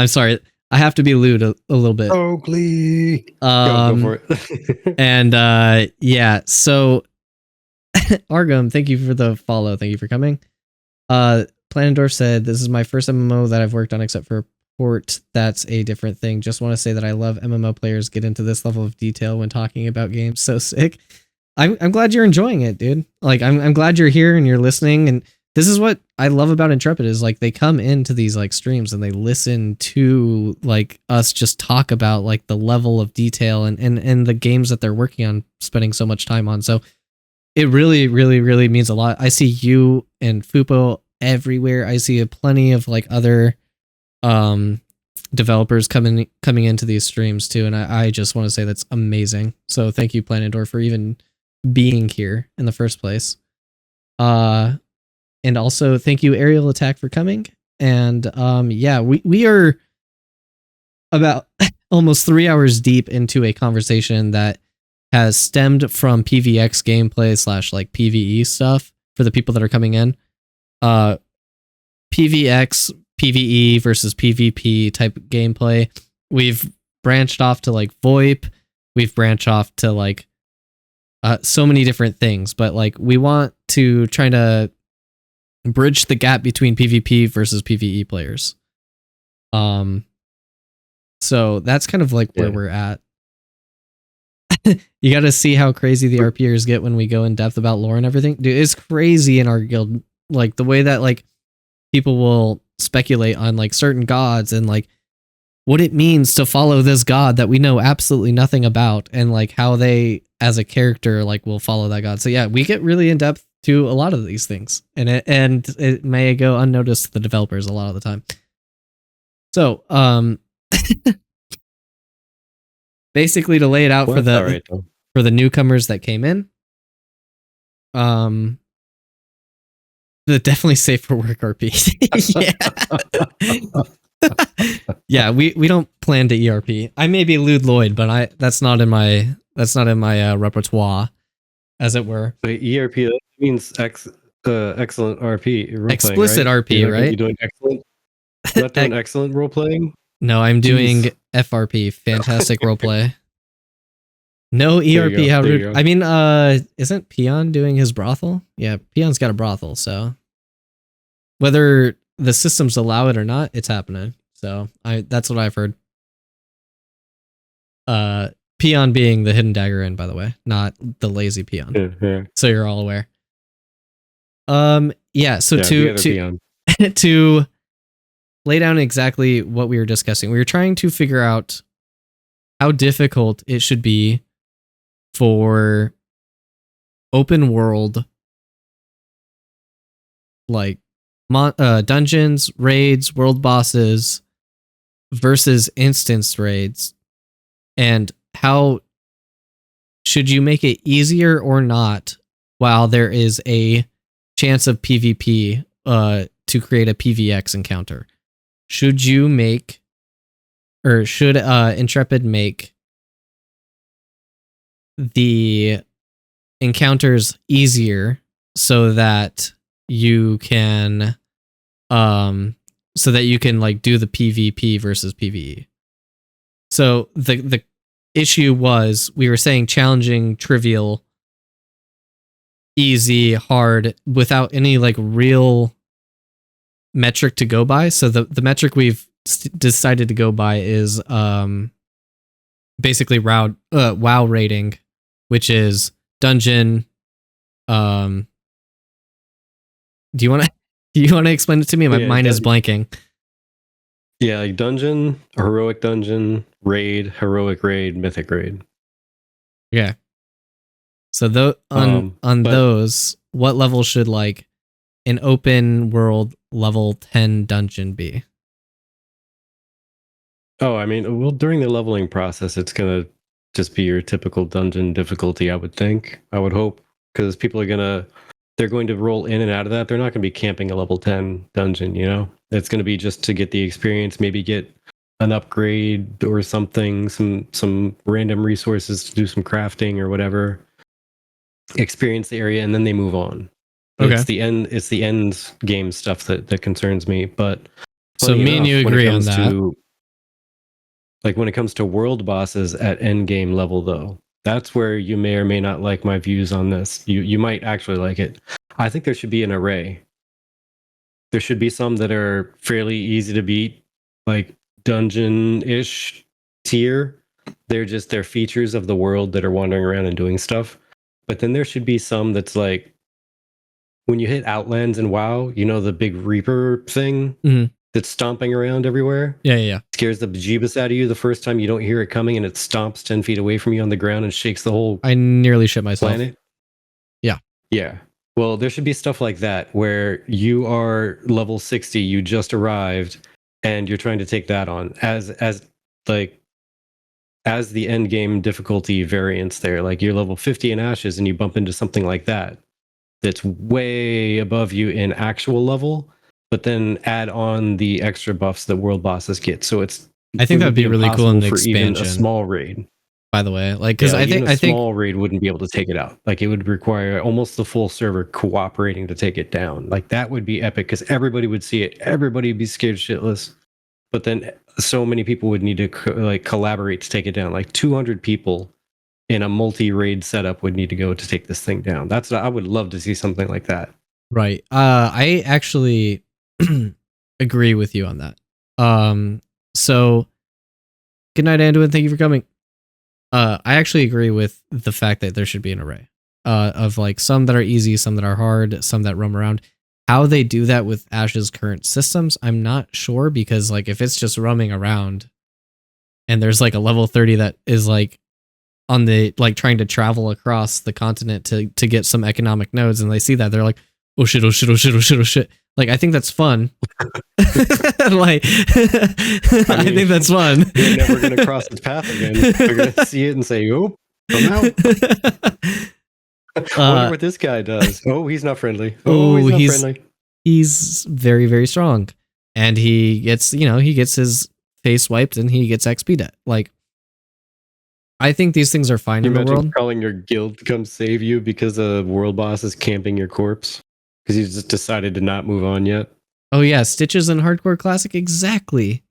sorry, I have to be lewd a little bit. Ugly. Go for it. And yeah, so Argum, thank you for the follow. Thank you for coming. Planendorf said, this is my first MMO that I've worked on except for port. That's a different thing. Just want to say that I love MMO players get into this level of detail when talking about games. So sick. I'm glad you're enjoying it, dude. Like I'm glad you're here and you're listening. And this is what I love about Intrepid is like they come into these like streams and they listen to like us just talk about like the level of detail and the games that they're working on, spending so much time on. So it really, really, really means a lot. I see you and Fupo everywhere. I see plenty of like other developers coming into these streams too, and I just want to say that's amazing. So thank you, Planendor, for even being here in the first place. And also thank you, Aerial Attack, for coming. And yeah, we are about almost 3 hours deep into a conversation that has stemmed from PvX gameplay / like PvE stuff for the people that are coming in. PvX, PvE versus PvP type gameplay we've branched off to like VoIP, we've branched off to like so many different things, but like we want to try to bridge the gap between PvP versus PvE players. So that's kind of like where we're at. You got to see how crazy the RPers get when we go in depth about lore and everything. Dude, it's crazy in our guild. Like the way that like people will speculate on like certain gods and like what it means to follow this god that we know absolutely nothing about, and like how they as a character like will follow that god. So yeah, we get really in depth to a lot of these things, and it may go unnoticed to the developers a lot of the time. So basically to lay it out for the newcomers that came in, the definitely safe for work RP. Yeah, we don't plan to ERP. I may be Lloyd, but that's not in my repertoire, as it were. But ERP, that means excellent RP. Explicit right? RP, right? You're doing excellent. You're not doing excellent role playing. No, I'm doing FRP, fantastic roleplay. No ERP, how rude. I mean, isn't Peon doing his brothel? Yeah, Peon's got a brothel, so whether the systems allow it or not, it's happening. So that's what I've heard. Peon being the hidden dagger in, by the way, not the lazy peon. Yeah. So you're all aware. Yeah, so to lay down exactly what we were discussing, we were trying to figure out how difficult it should be for open world, like dungeons, raids, world bosses versus instance raids, and how should you make it easier or not while there is a chance of PvP to create a PvX encounter. Should you make, or should Intrepid make the encounters easier so that you can like do the PvP versus PvE? So the issue was, we were saying challenging, trivial, easy, hard, without any like real metric to go by. So the metric we've decided to go by is basically WoW rating, which is dungeon. Do you want to explain it to me? My mind is blanking. Yeah, like dungeon, heroic dungeon, raid, heroic raid, mythic raid. Yeah. So on those, what level should like an open world level 10 dungeon be? Oh, I mean, well, during the leveling process, it's gonna just be your typical dungeon difficulty, I would think. I would hope, because people are they're going to roll in and out of that. They're not going to be camping a level 10 dungeon, you know? It's going to be just to get the experience, maybe get an upgrade or something, some random resources to do some crafting or whatever. Experience the area, and then they move on. Okay. It's the end game stuff that concerns me. But so me and you agree on that. Like when it comes to world bosses at end game level, though, that's where you may or may not like my views on this. You might actually like it. I think there should be an array. There should be some that are fairly easy to beat, like dungeon-ish tier. They're features of the world that are wandering around and doing stuff. But then there should be some that's like, when you hit Outlands and WoW, you know, the big Reaper thing that's stomping around everywhere? Yeah. Scares the bejeebus out of you the first time you don't hear it coming, and it stomps 10 feet away from you on the ground and shakes the whole I nearly shit myself. Planet. Yeah. Well, there should be stuff like that where you are level 60, you just arrived, and you're trying to take that on as the end game difficulty variance there. Like you're level 50 in Ashes and you bump into something like that that's way above you in actual level, but then add on the extra buffs that world bosses get. So I think that'd be really cool in the for expansion. Even a small raid. By the way, like, because I think small raid wouldn't be able to take it out. Like it would require almost the full server cooperating to take it down. Like that would be epic, because everybody would see it. Everybody would be scared shitless. But then so many people would need to like collaborate to take it down. Like 200 people in a multi-raid setup would need to go to take this thing down. I would love to see something like that. Right. I actually agree with you on that. So good night, Anduin. Thank you for coming. I actually agree with the fact that there should be an array of like some that are easy, some that are hard, some that roam around. How they do that with Ash's current systems, I'm not sure, because like if it's just roaming around and there's like a level 30 that is like on the like trying to travel across the continent to get some economic nodes, and they see that, they're like, oh shit, oh shit, oh shit, oh shit, oh shit. Like, I think that's fun. Like, I think that's fun. You're never going to cross its path again. You're going to see it and say, oh, come out. I wonder what this guy does. Oh, he's not friendly. Oh, he's not friendly. He's very, very strong. And he gets, he gets his face wiped and he gets XP debt. Like, I think these things are fine in the world. Calling your guild to come save you because a world boss is camping your corpse because he's just decided to not move on yet. Oh yeah, Stitches in Hardcore Classic, exactly.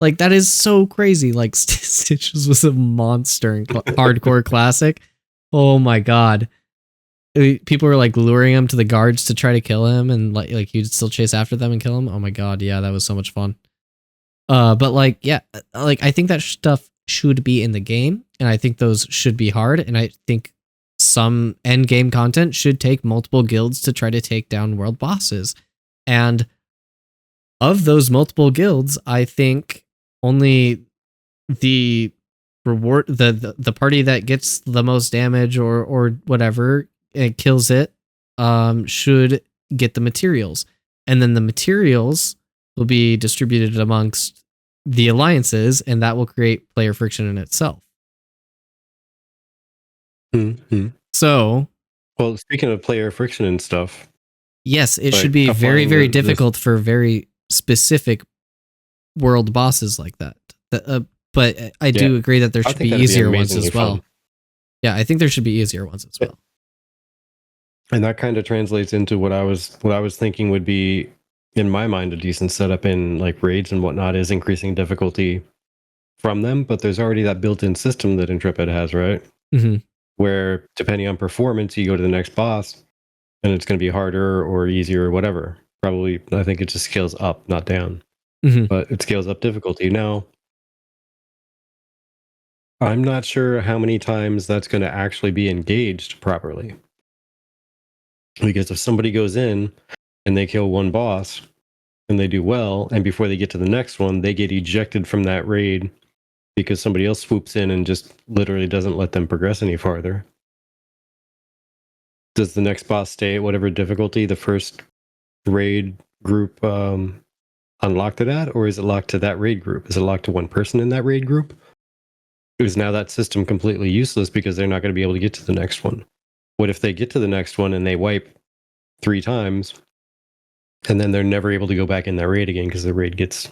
Like, that is so crazy. Like, Stitches was a monster in Hardcore Classic. Oh my god. People were like luring him to the guards to try to kill him, and like he'd still chase after them and kill him. Oh my god, yeah, that was so much fun. But like, yeah, like I think that stuff should be in the game, and I think those should be hard, and I think some end game content should take multiple guilds to try to take down world bosses. And of those multiple guilds, I think only the reward, the party that gets the most damage or whatever and kills it should get the materials, and then the materials will be distributed amongst the alliances, and that will create player friction in itself. Mm-hmm. So, well, speaking of player friction and stuff, yes, it should be very, very difficult for very specific world bosses like that. But I do agree that there should be easier ones as well. Fun. Yeah, I think there should be easier ones as well. And that kind of translates into what I was thinking would be, in my mind, a decent setup in like raids and whatnot is increasing difficulty from them. But there's already that built-in system that Intrepid has, right? Mm-hmm. Where depending on performance, you go to the next boss, and it's going to be harder or easier or whatever. Probably, I think it just scales up, not down. Mm-hmm. But it scales up difficulty. Now, I'm not sure how many times that's going to actually be engaged properly. Because if somebody goes in and they kill one boss and they do well, and before they get to the next one, they get ejected from that raid because somebody else swoops in and just literally doesn't let them progress any farther. Does the next boss stay at whatever difficulty the first raid group unlocked it at, or is it locked to that raid group? Is it locked to one person in that raid group? Is now that system completely useless because they're not going to be able to get to the next one? What if they get to the next one and they wipe 3 times, and then they're never able to go back in that raid again because the raid gets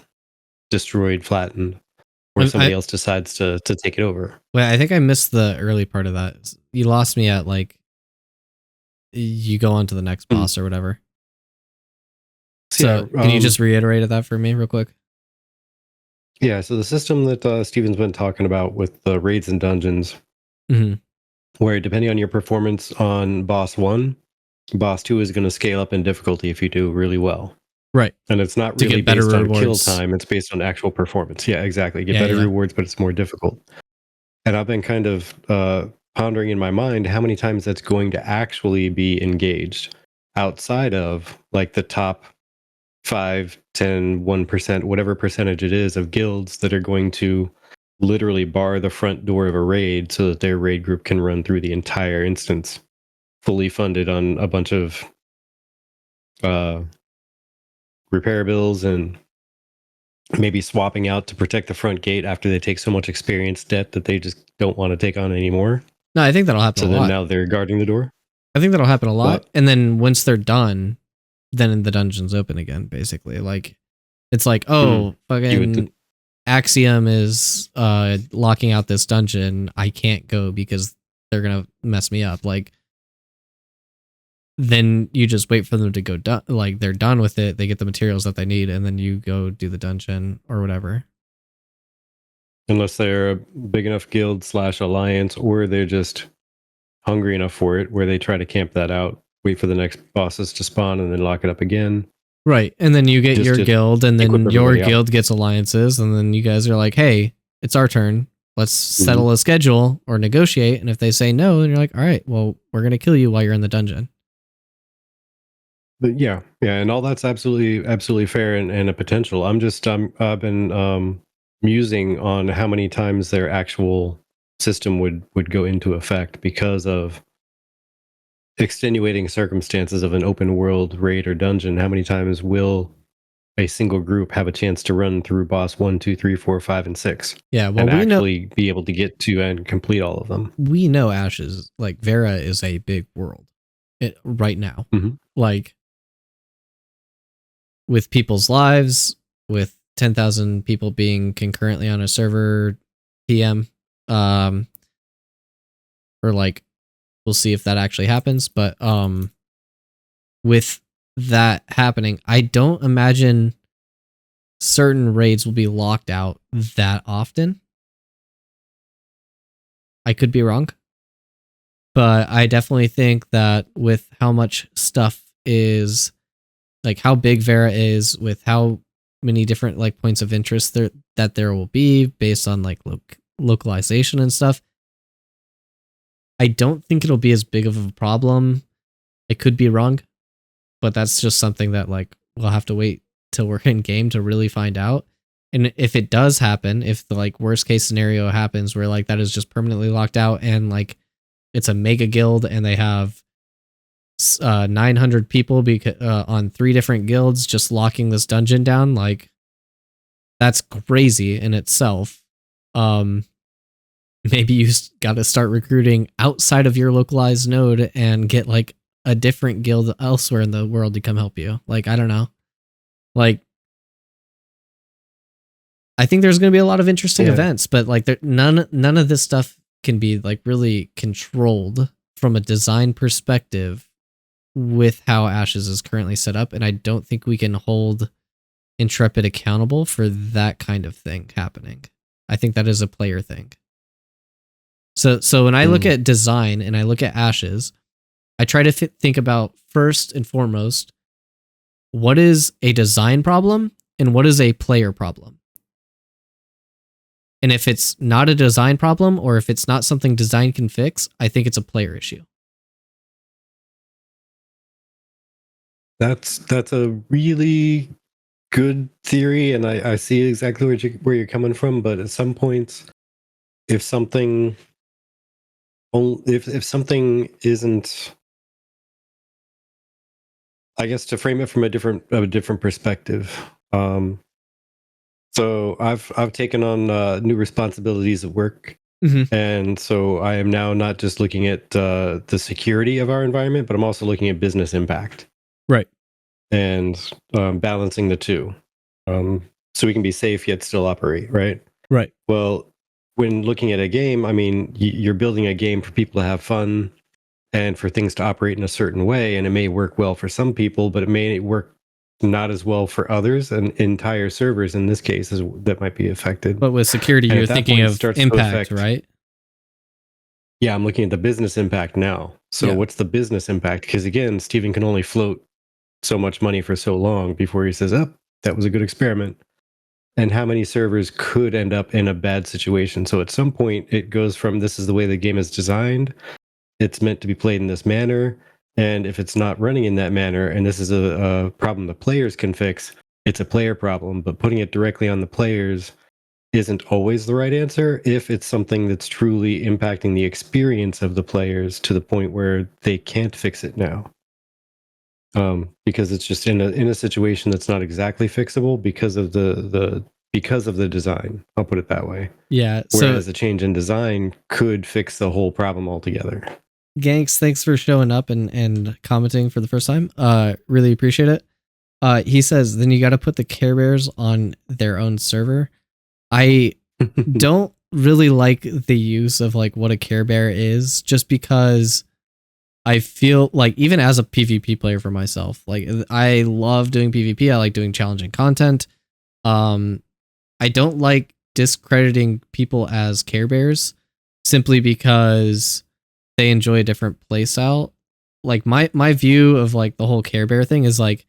destroyed, flattened, or somebody else decides to take it over? Well, I think I missed the early part of that. You lost me at like you go on to the next boss or whatever. So can you just reiterate that for me real quick? Yeah, so the system that Steven's been talking about with the raids and dungeons, where depending on your performance on boss 1, boss 2 is going to scale up in difficulty if you do really well. Right. And it's not really based on kill time, it's based on actual performance. Yeah, exactly. Get better rewards, but it's more difficult. And I've been kind of pondering in my mind how many times that's going to actually be engaged outside of like the top 5, 10, 1%, whatever percentage it is of guilds that are going to literally bar the front door of a raid so that their raid group can run through the entire instance fully funded on a bunch of repair bills and maybe swapping out to protect the front gate after they take so much experience debt that they just don't want to take on anymore. No, I think that'll happen a lot. So then now they're guarding the door? I think that'll happen a lot. What? And then once they're done, then the dungeon's open again, basically. Like, it's like, oh, fucking Axiom is locking out this dungeon. I can't go because they're going to mess me up. Like, then you just wait for them to go done. Like they're done with it, they get the materials that they need, and then you go do the dungeon or whatever. Unless they're a big enough guild / alliance, or they're just hungry enough for it, where they try to camp that out, wait for the next bosses to spawn, and then lock it up again. Right, and then you get Just your to guild, and then equip your everybody guild gets alliances, and then you guys are like, "Hey, it's our turn. Let's settle a schedule or negotiate." And if they say no, then you're like, "All right, well, we're gonna kill you while you're in the dungeon." But yeah, and all that's absolutely fair and a potential. I've been musing on how many times their actual system would go into effect because of extenuating circumstances of an open world raid or dungeon. How many times will a single group have a chance to run through boss 1, 2, 3, 4, 5, and 6? Yeah, well, and we actually be able to get to and complete all of them. We know Ashes, like Vera is a big world right now. Like with people's lives, with 10,000 people being concurrently on a server PM, or like we'll see if that actually happens, but with that happening, I don't imagine certain raids will be locked out that often. I could be wrong, but I definitely think that with how much stuff is, like how big Vera is, with how many different like points of interest there will be based on like localization and stuff, I don't think it'll be as big of a problem. I could be wrong, but that's just something that like we'll have to wait till we're in game to really find out. And if it does happen, if the like worst case scenario happens where like that is just permanently locked out and like it's a mega guild and they have 900 people on 3 different guilds just locking this dungeon down, like that's crazy in itself. Maybe you got to start recruiting outside of your localized node and get like a different guild elsewhere in the world to come help you. Like, I don't know. Like, I think there's going to be a lot of interesting events, but like none of this stuff can be like really controlled from a design perspective with how Ashes is currently set up, and I don't think we can hold Intrepid accountable for that kind of thing happening. I think that is a player thing. So when I look at design and I look at Ashes, I try to think about first and foremost, what is a design problem and what is a player problem? And if it's not a design problem, or if it's not something design can fix, I think it's a player issue. That's a really good theory, and I see exactly where you're coming from. But at some points, if something isn't, I guess to frame it from a different perspective. So I've taken on new responsibilities at work, and so I am now not just looking at the security of our environment, but I'm also looking at business impact. Right. And balancing the two, so we can be safe yet still operate. Right. Right. Well, when looking at a game, I mean, you're building a game for people to have fun and for things to operate in a certain way, and it may work well for some people, but it may work not as well for others, and entire servers in this case that might be affected. But with security, you're thinking of impact, right? Yeah, I'm looking at the business impact now. So what's the business impact? Because again, Steven can only float so much money for so long before he says, "Oh, that was a good experiment." And how many servers could end up in a bad situation? So at some point, it goes from this is the way the game is designed. It's meant to be played in this manner. And if it's not running in that manner, and this is a problem the players can fix, it's a player problem. But putting it directly on the players isn't always the right answer if it's something that's truly impacting the experience of the players to the point where they can't fix it now. Because it's just in a situation that's not exactly fixable because of the design. I'll put it that way. Yeah. Whereas a change in design could fix the whole problem altogether. Ganks, thanks for showing up and commenting for the first time. Really appreciate it. He says, then you got to put the Care Bears on their own server. I don't really like the use of like what a Care Bear is, just because I feel like even as a PvP player for myself, like I love doing PvP. I like doing challenging content. I don't like discrediting people as Care Bears simply because they enjoy a different playstyle. Like my view of like the whole Care Bear thing is like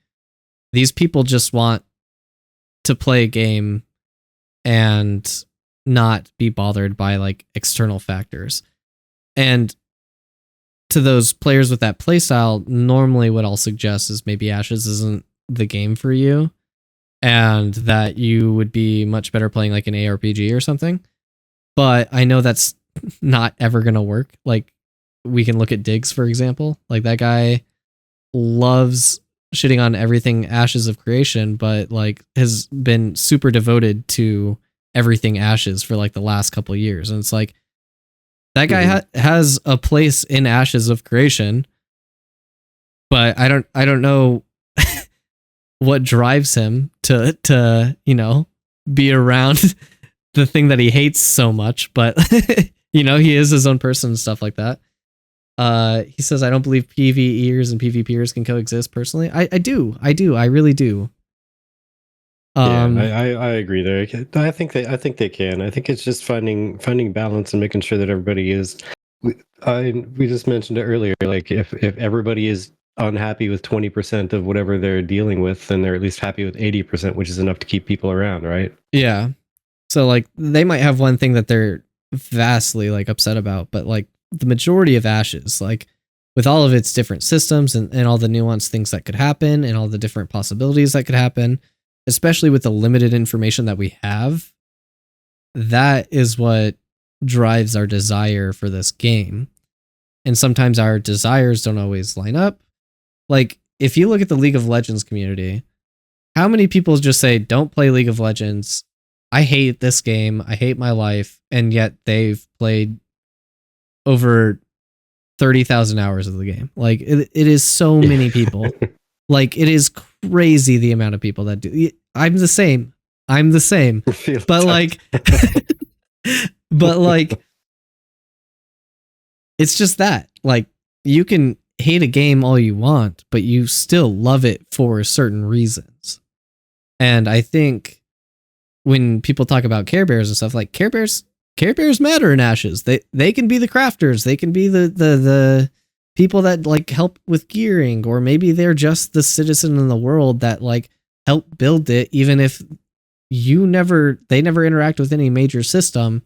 these people just want to play a game and not be bothered by like external factors. And to those players with that playstyle, normally what I'll suggest is maybe Ashes isn't the game for you, and that you would be much better playing like an ARPG or something. But I know that's not ever going to work. Like we can look at Diggs, for example. Like that guy loves shitting on everything Ashes of Creation, but like has been super devoted to everything Ashes for like the last couple of years. And it's like, that guy has a place in Ashes of Creation, but I don't know what drives him to you know, be around the thing that he hates so much. But you know, he is his own person and stuff like that. He says, I don't believe PvEers and PvPers can coexist. Personally, I do, I really do. I agree there. I think they can. I think it's just finding balance and making sure that everybody is. We just mentioned it earlier. Like if everybody is unhappy with 20% of whatever they're dealing with, then they're at least happy with 80%, which is enough to keep people around, right? Yeah. So like they might have one thing that they're vastly like upset about, but like the majority of Ashes, like with all of its different systems and all the nuanced things that could happen and all the different possibilities that could happen, especially with the limited information that we have, that is what drives our desire for this game. And sometimes our desires don't always line up. Like, if you look at the League of Legends community, how many people just say, don't play League of Legends? I hate this game. I hate my life. And yet they've played over 30,000 hours of the game. Like, it is so many people. Like, it is crazy the amount of people that do. I'm the same. But like, but like, it's just that. Like, you can hate a game all you want, but you still love it for certain reasons. And I think when people talk about Care Bears and stuff, like Care Bears matter in Ashes. They can be the crafters. They can be the people that like help with gearing, or maybe they're just the citizen in the world that like help build it, even if they never interact with any major system.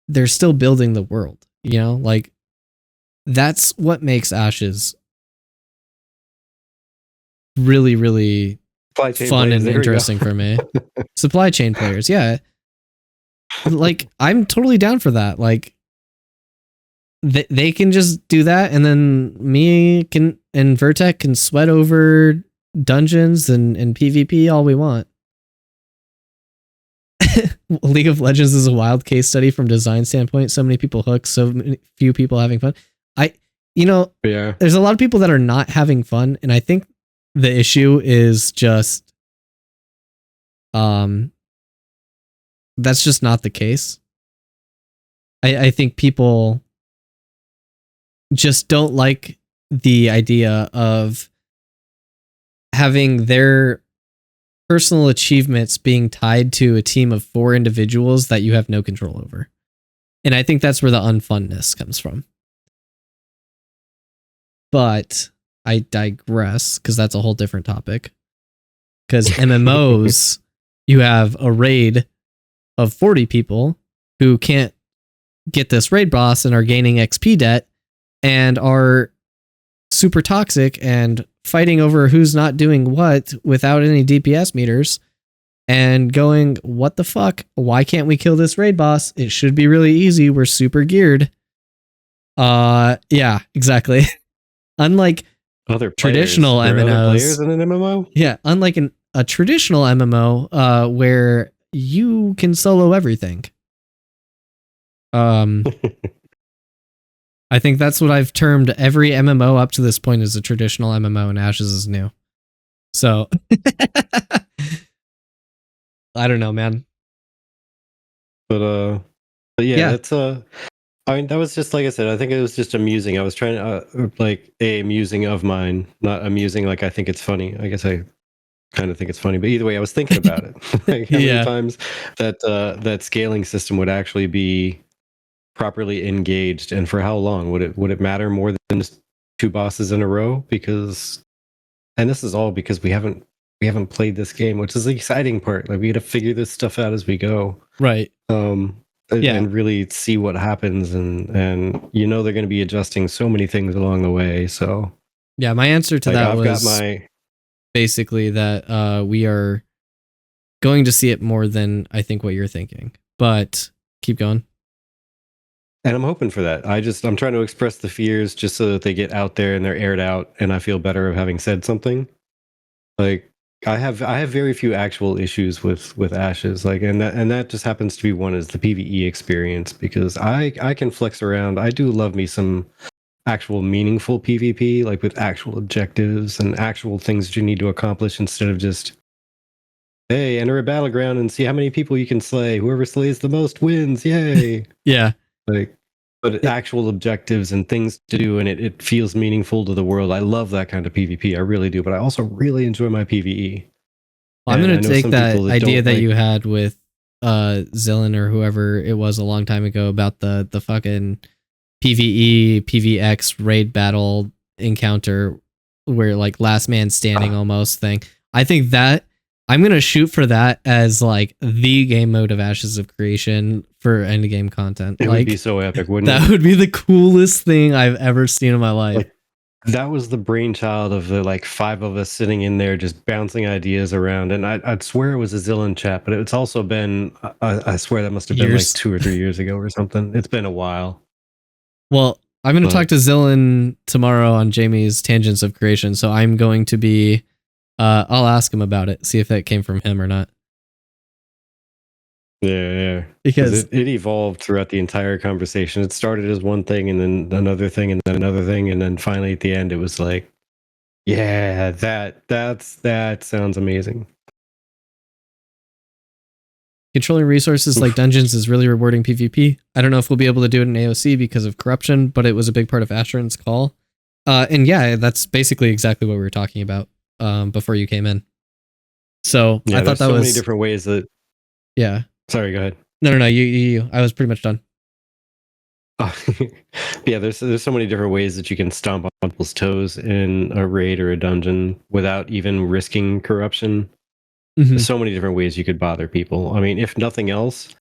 They're still building the world, you know? Like, that's what makes Ashes really, really fun and interesting for me. Supply chain players, yeah. Like, I'm totally down for that. Like, they can just do that, and then me and Virtek can sweat over dungeons and PvP all we want. League of Legends is a wild case study from design standpoint. So many people hook, so few people having fun. There's a lot of people that are not having fun, and I think the issue is just that's just not the case. I think people just don't like the idea of having their personal achievements being tied to a team of 4 individuals that you have no control over. And I think that's where the unfunness comes from. But I digress, because that's a whole different topic. Because MMOs, you have a raid of 40 people who can't get this raid boss and are gaining XP debt and are super toxic and fighting over who's not doing what without any DPS meters and going, what the fuck? Why can't we kill this raid boss? It should be really easy. We're super geared. Yeah, exactly. Unlike other traditional MMOs. Other players in an MMO? Yeah, unlike a traditional MMO where you can solo everything. I think that's what I've termed every MMO up to this point as a traditional MMO, and Ashes is new. So I don't know, man. But yeah, it's I mean, that was just like I said. I think it was just amusing. I was trying to like a musing of mine, not amusing like I think it's funny. I guess I kind of think it's funny, but either way, I was thinking about it. Like how many times that that scaling system would actually be properly engaged, and for how long would it matter more than just two bosses in a row? Because, and this is all because we haven't played this game, which is the exciting part. Like we got to figure this stuff out as we go. Right. And really see what happens, and you know they're going to be adjusting so many things along the way. So yeah, my answer to like, that I've was got my basically that we are going to see it more than I think what you're thinking. But keep going. and I'm hoping for that. I'm trying to express the fears just so that they get out there and they're aired out, and I feel better of having said something. Like I have very few actual issues with Ashes, like, and that just happens to be one is the PvE experience, because I can flex around. I do love me some actual meaningful PvP, like with actual objectives and actual things that you need to accomplish instead of just, hey, enter a battleground and see how many people you can slay. Whoever slays the most wins. Yay. Yeah. Like, but actual objectives and things to do, and it feels meaningful to the world. I love that kind of PvP. I really do. But I also really enjoy my PvE. Well, I'm going to take that idea that like, you had with Zillin or whoever it was a long time ago about the fucking PvE, PvX raid battle encounter where like last man standing almost thing. I think that I'm going to shoot for that as like the game mode of Ashes of Creation for end game content. It like, would be so epic, wouldn't it? That would be the coolest thing I've ever seen in my life. Like, that was the brainchild of the like five of us sitting in there just bouncing ideas around. And I'd swear it was a Zillin chat, but it's also been, I swear that must have been like 2 or 3 years ago or something. It's been a while. Well, I'm going to talk to Zillin tomorrow on Jamie's Tangents of Creation. So I'm going to be, I'll ask him about it, see if that came from him or not. Yeah. Because it evolved throughout the entire conversation. It started as one thing and then another thing and then another thing. And then finally at the end, it was like, yeah, that sounds amazing. controlling resources like dungeons is really rewarding PvP. I don't know if we'll be able to do it in AOC because of corruption, but it was a big part of Asheron's call. And yeah, that's basically exactly what we were talking about before you came in. So yeah, I thought that so was many different ways that. Yeah. Sorry, go ahead. No. You. I was pretty much done. Yeah, there's so many different ways that you can stomp on people's toes in a raid or a dungeon without even risking corruption. There's so many different ways you could bother people. I mean, if nothing else,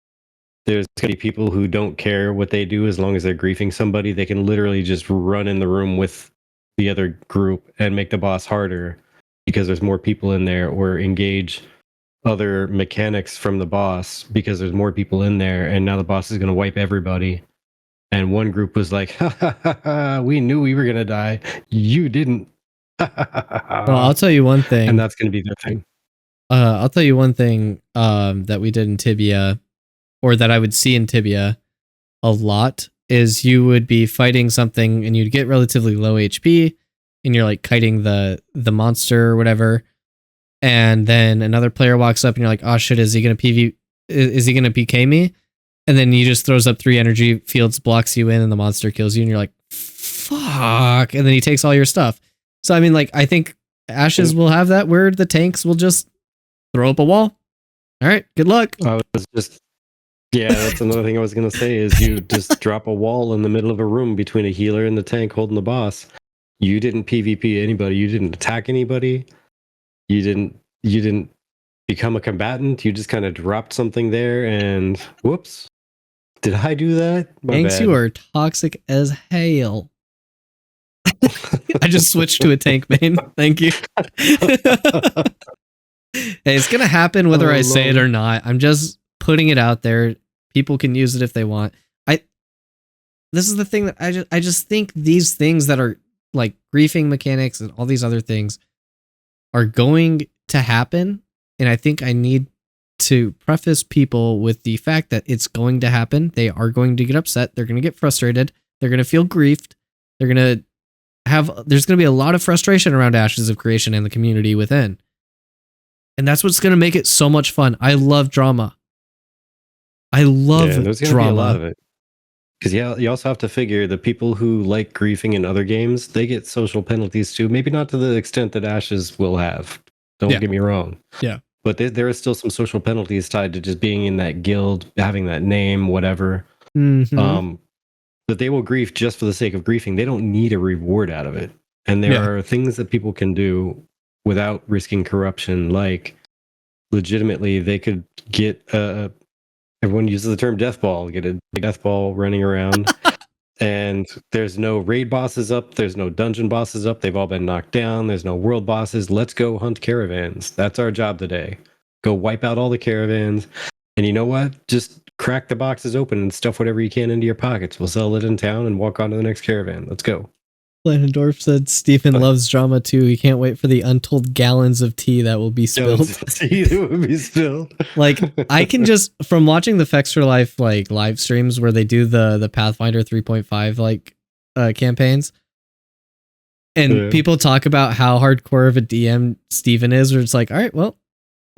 there's going to be people who don't care what they do as long as they're griefing somebody. They can literally just run in the room with the other group and make the boss harder because there's more people in there, or engage other mechanics from the boss because there's more people in there, and now the boss is going to wipe everybody. And one group was like, ha, ha, ha, ha, we knew we were going to die. You didn't. Well, I'll tell you one thing. And that's going to be their thing. I'll tell you one thing that we did in Tibia, or that I would see in Tibia a lot, is you would be fighting something and you'd get relatively low HP and you're like kiting the monster or whatever. And then another player walks up and you're like, oh shit, is he going to PK me? And then he just throws up 3 energy fields, blocks you in, and the monster kills you. And you're like, fuck. And then he takes all your stuff. So, I mean, like, I think Ashes will have that where the tanks will just throw up a wall. All right, good luck. That's another thing I was going to say is you just drop a wall in the middle of a room between a healer and the tank holding the boss. You didn't PvP anybody. You didn't attack anybody. You didn't become a combatant. You just kind of dropped something there and whoops. Did I do that? Thanks, you are toxic as hell. I just switched to a tank main. Thank you. Hey, it's going to happen whether I say it or not. I'm just putting it out there. People can use it if they want. This is the thing that I just think these things that are like griefing mechanics and all these other things are going to happen. And I think I need to preface people with the fact that it's going to happen. They are going to get upset. They're going to get frustrated. They're going to feel griefed. There's going to be a lot of frustration around Ashes of Creation and the community within. And that's what's going to make it so much fun. I love drama. I love there's drama. Be a lot of it. Because yeah, you also have to figure the people who like griefing in other games, they get social penalties too. Maybe not to the extent that Ashes will have. Don't get me wrong. Yeah. But there is still some social penalties tied to just being in that guild, having that name, whatever. Mm-hmm. But they will grief just for the sake of griefing. They don't need a reward out of it. And there are things that people can do without risking corruption. Like, legitimately, they could get everyone uses the term death ball, get a death ball running around. And there's no raid bosses up. There's no dungeon bosses up. They've all been knocked down. There's no world bosses. Let's go hunt caravans. That's our job today. Go wipe out all the caravans. And you know what? Just crack the boxes open and stuff whatever you can into your pockets. We'll sell it in town and walk on to the next caravan. Let's go. Landendorf said Stephen loves drama too. He can't wait for the untold gallons of tea that will be spilled. Tea that will be spilled. Like, I can just, from watching the Fex for Life like live streams where they do the Pathfinder 3.5 like campaigns, and people talk about how hardcore of a DM Stephen is, where it's like, all right, well,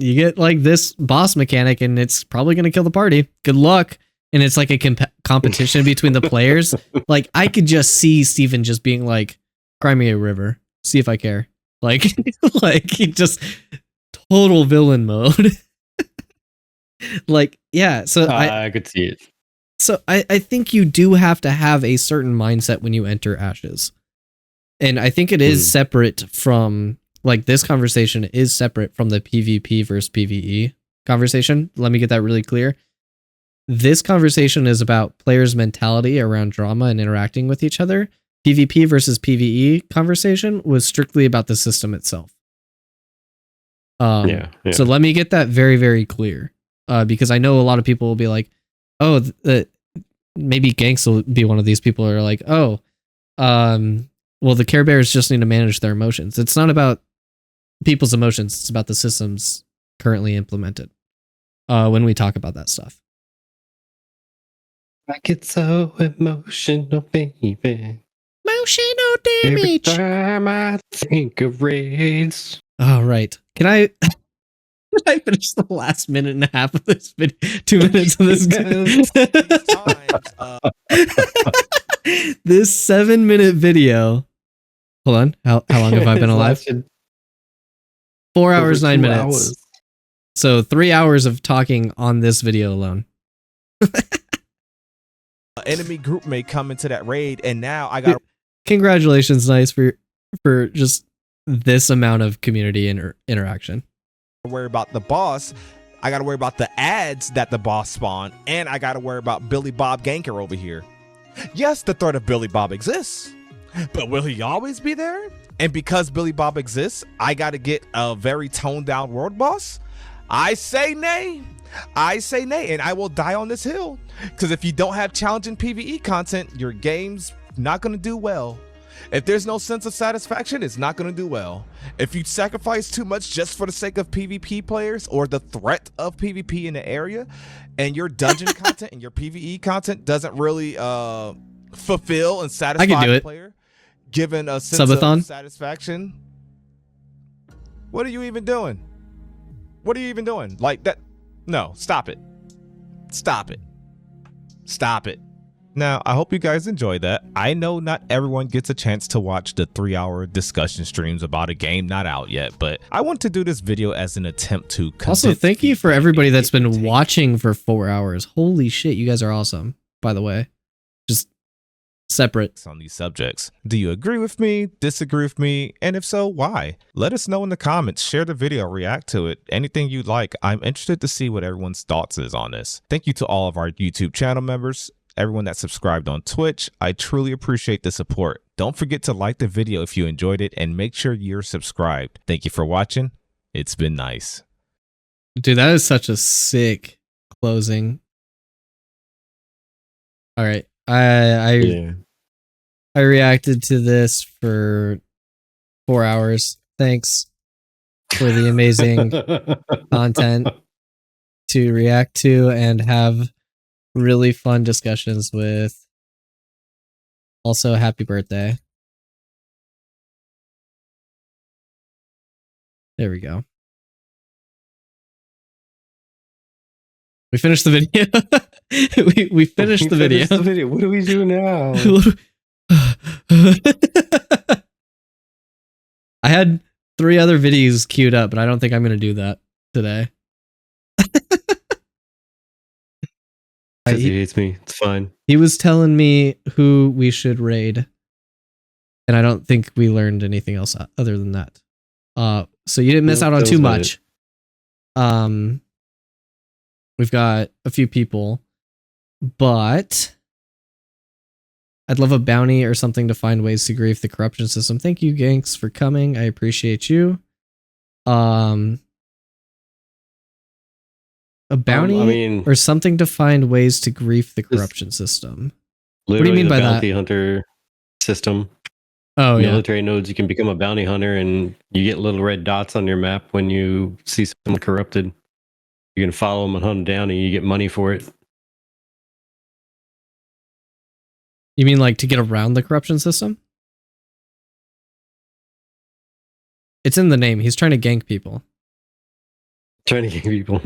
you get like this boss mechanic and it's probably going to kill the party. Good luck. And it's like a competition between the players. Like, I could just see Steven just being like, cry me a river, see if I care. Like, like he just total villain mode. Like, yeah. So I could see it. So I think you do have to have a certain mindset when you enter Ashes. And I think it is separate from, like, this conversation is separate from the PvP versus PvE conversation. Let me get that really clear. This conversation is about players' mentality around drama and interacting with each other. PvP versus PvE conversation was strictly about the system itself. So let me get that very, very clear. Because I know a lot of people will be like, oh, maybe Ganks will be one of these people who are like, oh, well, the Care Bears just need to manage their emotions. It's not about people's emotions. It's about the systems currently implemented when we talk about that stuff. I get so emotional, baby. Emotional damage. Every time I think of raids. All right. Can I finish the last minute and a half of this video? 2 minutes of this. This 7-minute video. Hold on. How long have I been alive? 4 hours, 9 minutes. Hours. So 3 hours of talking on this video alone. Enemy group may come into that raid, and now I got. Congratulations, Nyce, for just this amount of community interaction. Worry about the boss. I got to worry about the ads that the boss spawned, and I got to worry about Billy Bob Ganker over here. Yes, the threat of Billy Bob exists, but will he always be there? And because Billy Bob exists, I got to get a very toned down world boss. I say nay. I say nay, and I will die on this hill. Because if you don't have challenging PvE content, your game's not going to do well. If there's no sense of satisfaction, it's not going to do well. If you sacrifice too much just for the sake of PvP players or the threat of PvP in the area, and your dungeon content and your PvE content doesn't really fulfill and satisfy the player, given a sense of satisfaction, what are you even doing? What are you even doing? Like that? No, stop it. Stop it. Stop it. Now, I hope you guys enjoyed that. I know not everyone gets a chance to watch the 3-hour discussion streams about a game not out yet, but I want to do this video as an attempt to also thank you for everybody that's been watching for 4 hours. Holy shit, you guys are awesome, by the way. Just separate on these subjects. Do you agree with me, disagree with me, and if so, why? Let us know in the comments, share the video, react to it, anything you'd like. I'm interested to see what everyone's thoughts is on this. Thank you to all of our YouTube channel members, everyone that subscribed on Twitch. I truly appreciate the support. Don't forget to like the video if you enjoyed it, and make sure you're subscribed. Thank you for watching. It's been nice. Dude, that is such a sick closing. All right. I reacted to this for 4 hours. Thanks for the amazing content to react to and have really fun discussions with. Also, happy birthday. There we go. We finished the video. we finished the video. What do we do now? I had 3 other videos queued up, but I don't think I'm going to do that today. Because he hates me. It's fine. He was telling me who we should raid, and I don't think we learned anything else other than that. So you didn't miss out on too much. We've got a few people, but I'd love a bounty or something to find ways to grief the corruption system. Thank you, Ganks, for coming. I appreciate you. A bounty or something to find ways to grief the corruption system. What do you mean by that? Bounty hunter system. Oh, military nodes, you can become a bounty hunter and you get little red dots on your map when you see someone corrupted. You can follow them and hunt them down and you get money for it. You mean like to get around the corruption system? It's in the name. He's trying to gank people. Trying to gank people.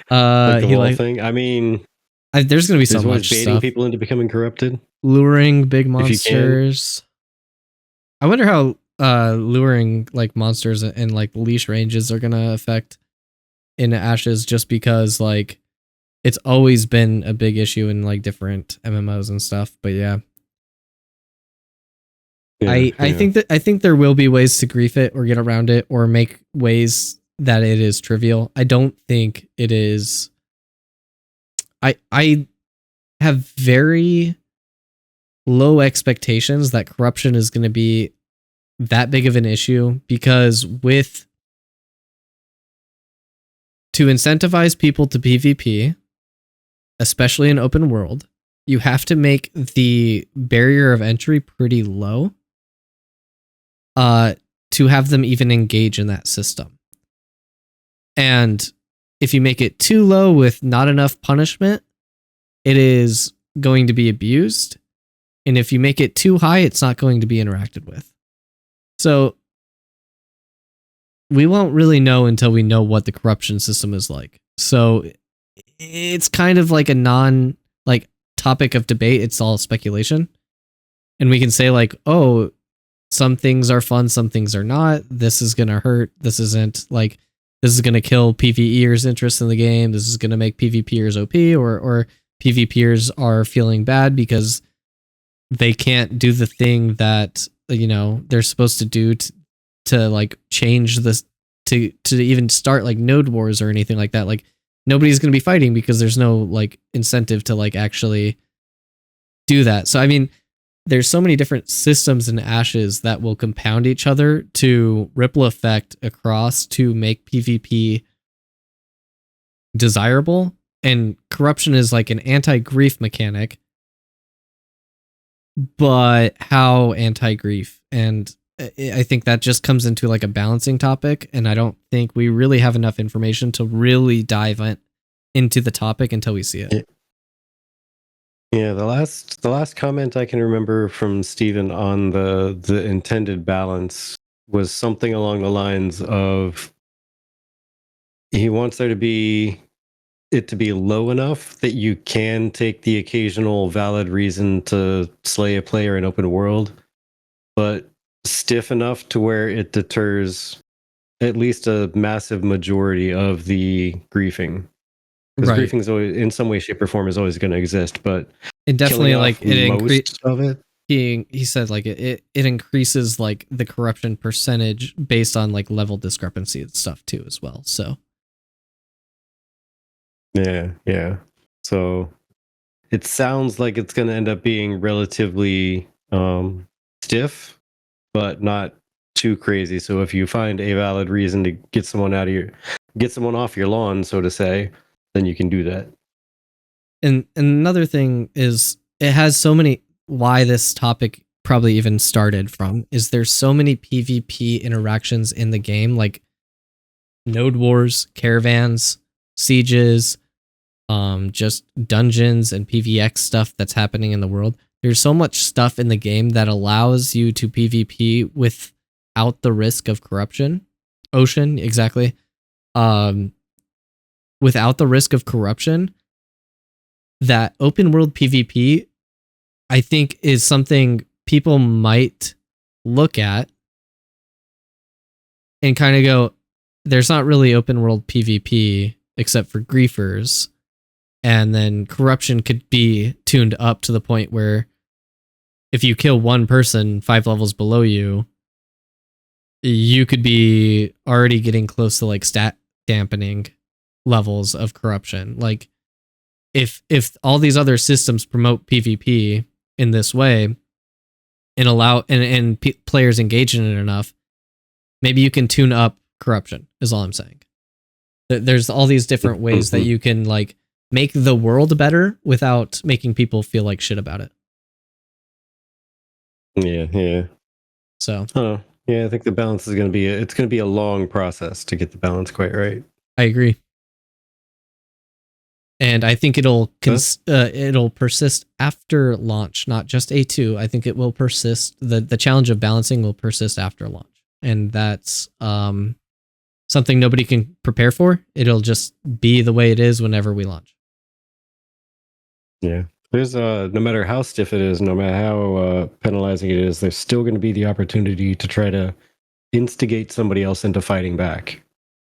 Like the whole thing. I mean, there's gonna be so much baiting stuff. people into becoming corrupted. Luring big monsters. I wonder how luring like monsters and like leash ranges are gonna affect in Ashes, just because like it's always been a big issue in like different MMOs and stuff. But yeah. I think there will be ways to grief it or get around it or make ways that it is trivial. I don't think it is. I have very low expectations that corruption is going to be that big of an issue, because to incentivize people to PvP, especially in open world, you have to make the barrier of entry pretty low to have them even engage in that system. And if you make it too low with not enough punishment, it is going to be abused. And if you make it too high, it's not going to be interacted with. So we won't really know until we know what the corruption system is like. So it's kind of like a topic of debate. It's all speculation. And we can say like, oh, some things are fun, some things are not. This is going to hurt. This isn't like, this is going to kill PvEers' interest in the game. This is going to make PvPers OP, or PvPers are feeling bad because they can't do the thing that, you know, they're supposed to do to like change this, to even start like node wars or anything like that. Like nobody's going to be fighting because there's no like incentive to like actually do that. So, I mean, there's so many different systems in Ashes that will compound each other to ripple effect across to make PvP desirable. And corruption is like an anti-grief mechanic, but how anti-grief? And I think that just comes into like a balancing topic, and I don't think we really have enough information to really dive into the topic until we see it. Yeah, the last comment I can remember from Steven on the intended balance was something along the lines of he wants it to be low enough that you can take the occasional valid reason to slay a player in open world, but stiff enough to where it deters at least a massive majority of the griefing. Because griefing is always, in some way, shape, or form, is always going to exist, but it definitely like it increases of it. He said like it increases like the corruption percentage based on like level discrepancy and stuff too as well. So yeah. So it sounds like it's going to end up being relatively stiff, but not too crazy. So if you find a valid reason to get someone off your lawn, so to say, then you can do that. And another thing is, it has so many, why this topic probably even started from is there's so many PvP interactions in the game, like node wars, caravans, sieges, just dungeons and PvX stuff that's happening in the world. There's so much stuff in the game that allows you to PvP without the risk of corruption. Ocean, exactly. without the risk of corruption, that open world PvP, I think, is something people might look at and kind of go, there's not really open world PvP except for griefers. And then corruption could be tuned up to the point where if you kill one person 5 levels below you, you could be already getting close to like stat dampening levels of corruption. Like if all these other systems promote PvP in this way and allow and players engage in it enough, maybe you can tune up corruption, is all I'm saying. There's all these different ways that you can like make the world better without making people feel like shit about it. Yeah. So, yeah, I think the balance is going to be it's going to be a long process to get the balance quite right. I agree. And I think it'll persist after launch, not just A2. I think it will persist. The challenge of balancing will persist after launch. And that's something nobody can prepare for. It'll just be the way it is whenever we launch. Yeah. There's no matter how stiff it is, no matter how penalizing it is, there's still going to be the opportunity to try to instigate somebody else into fighting back.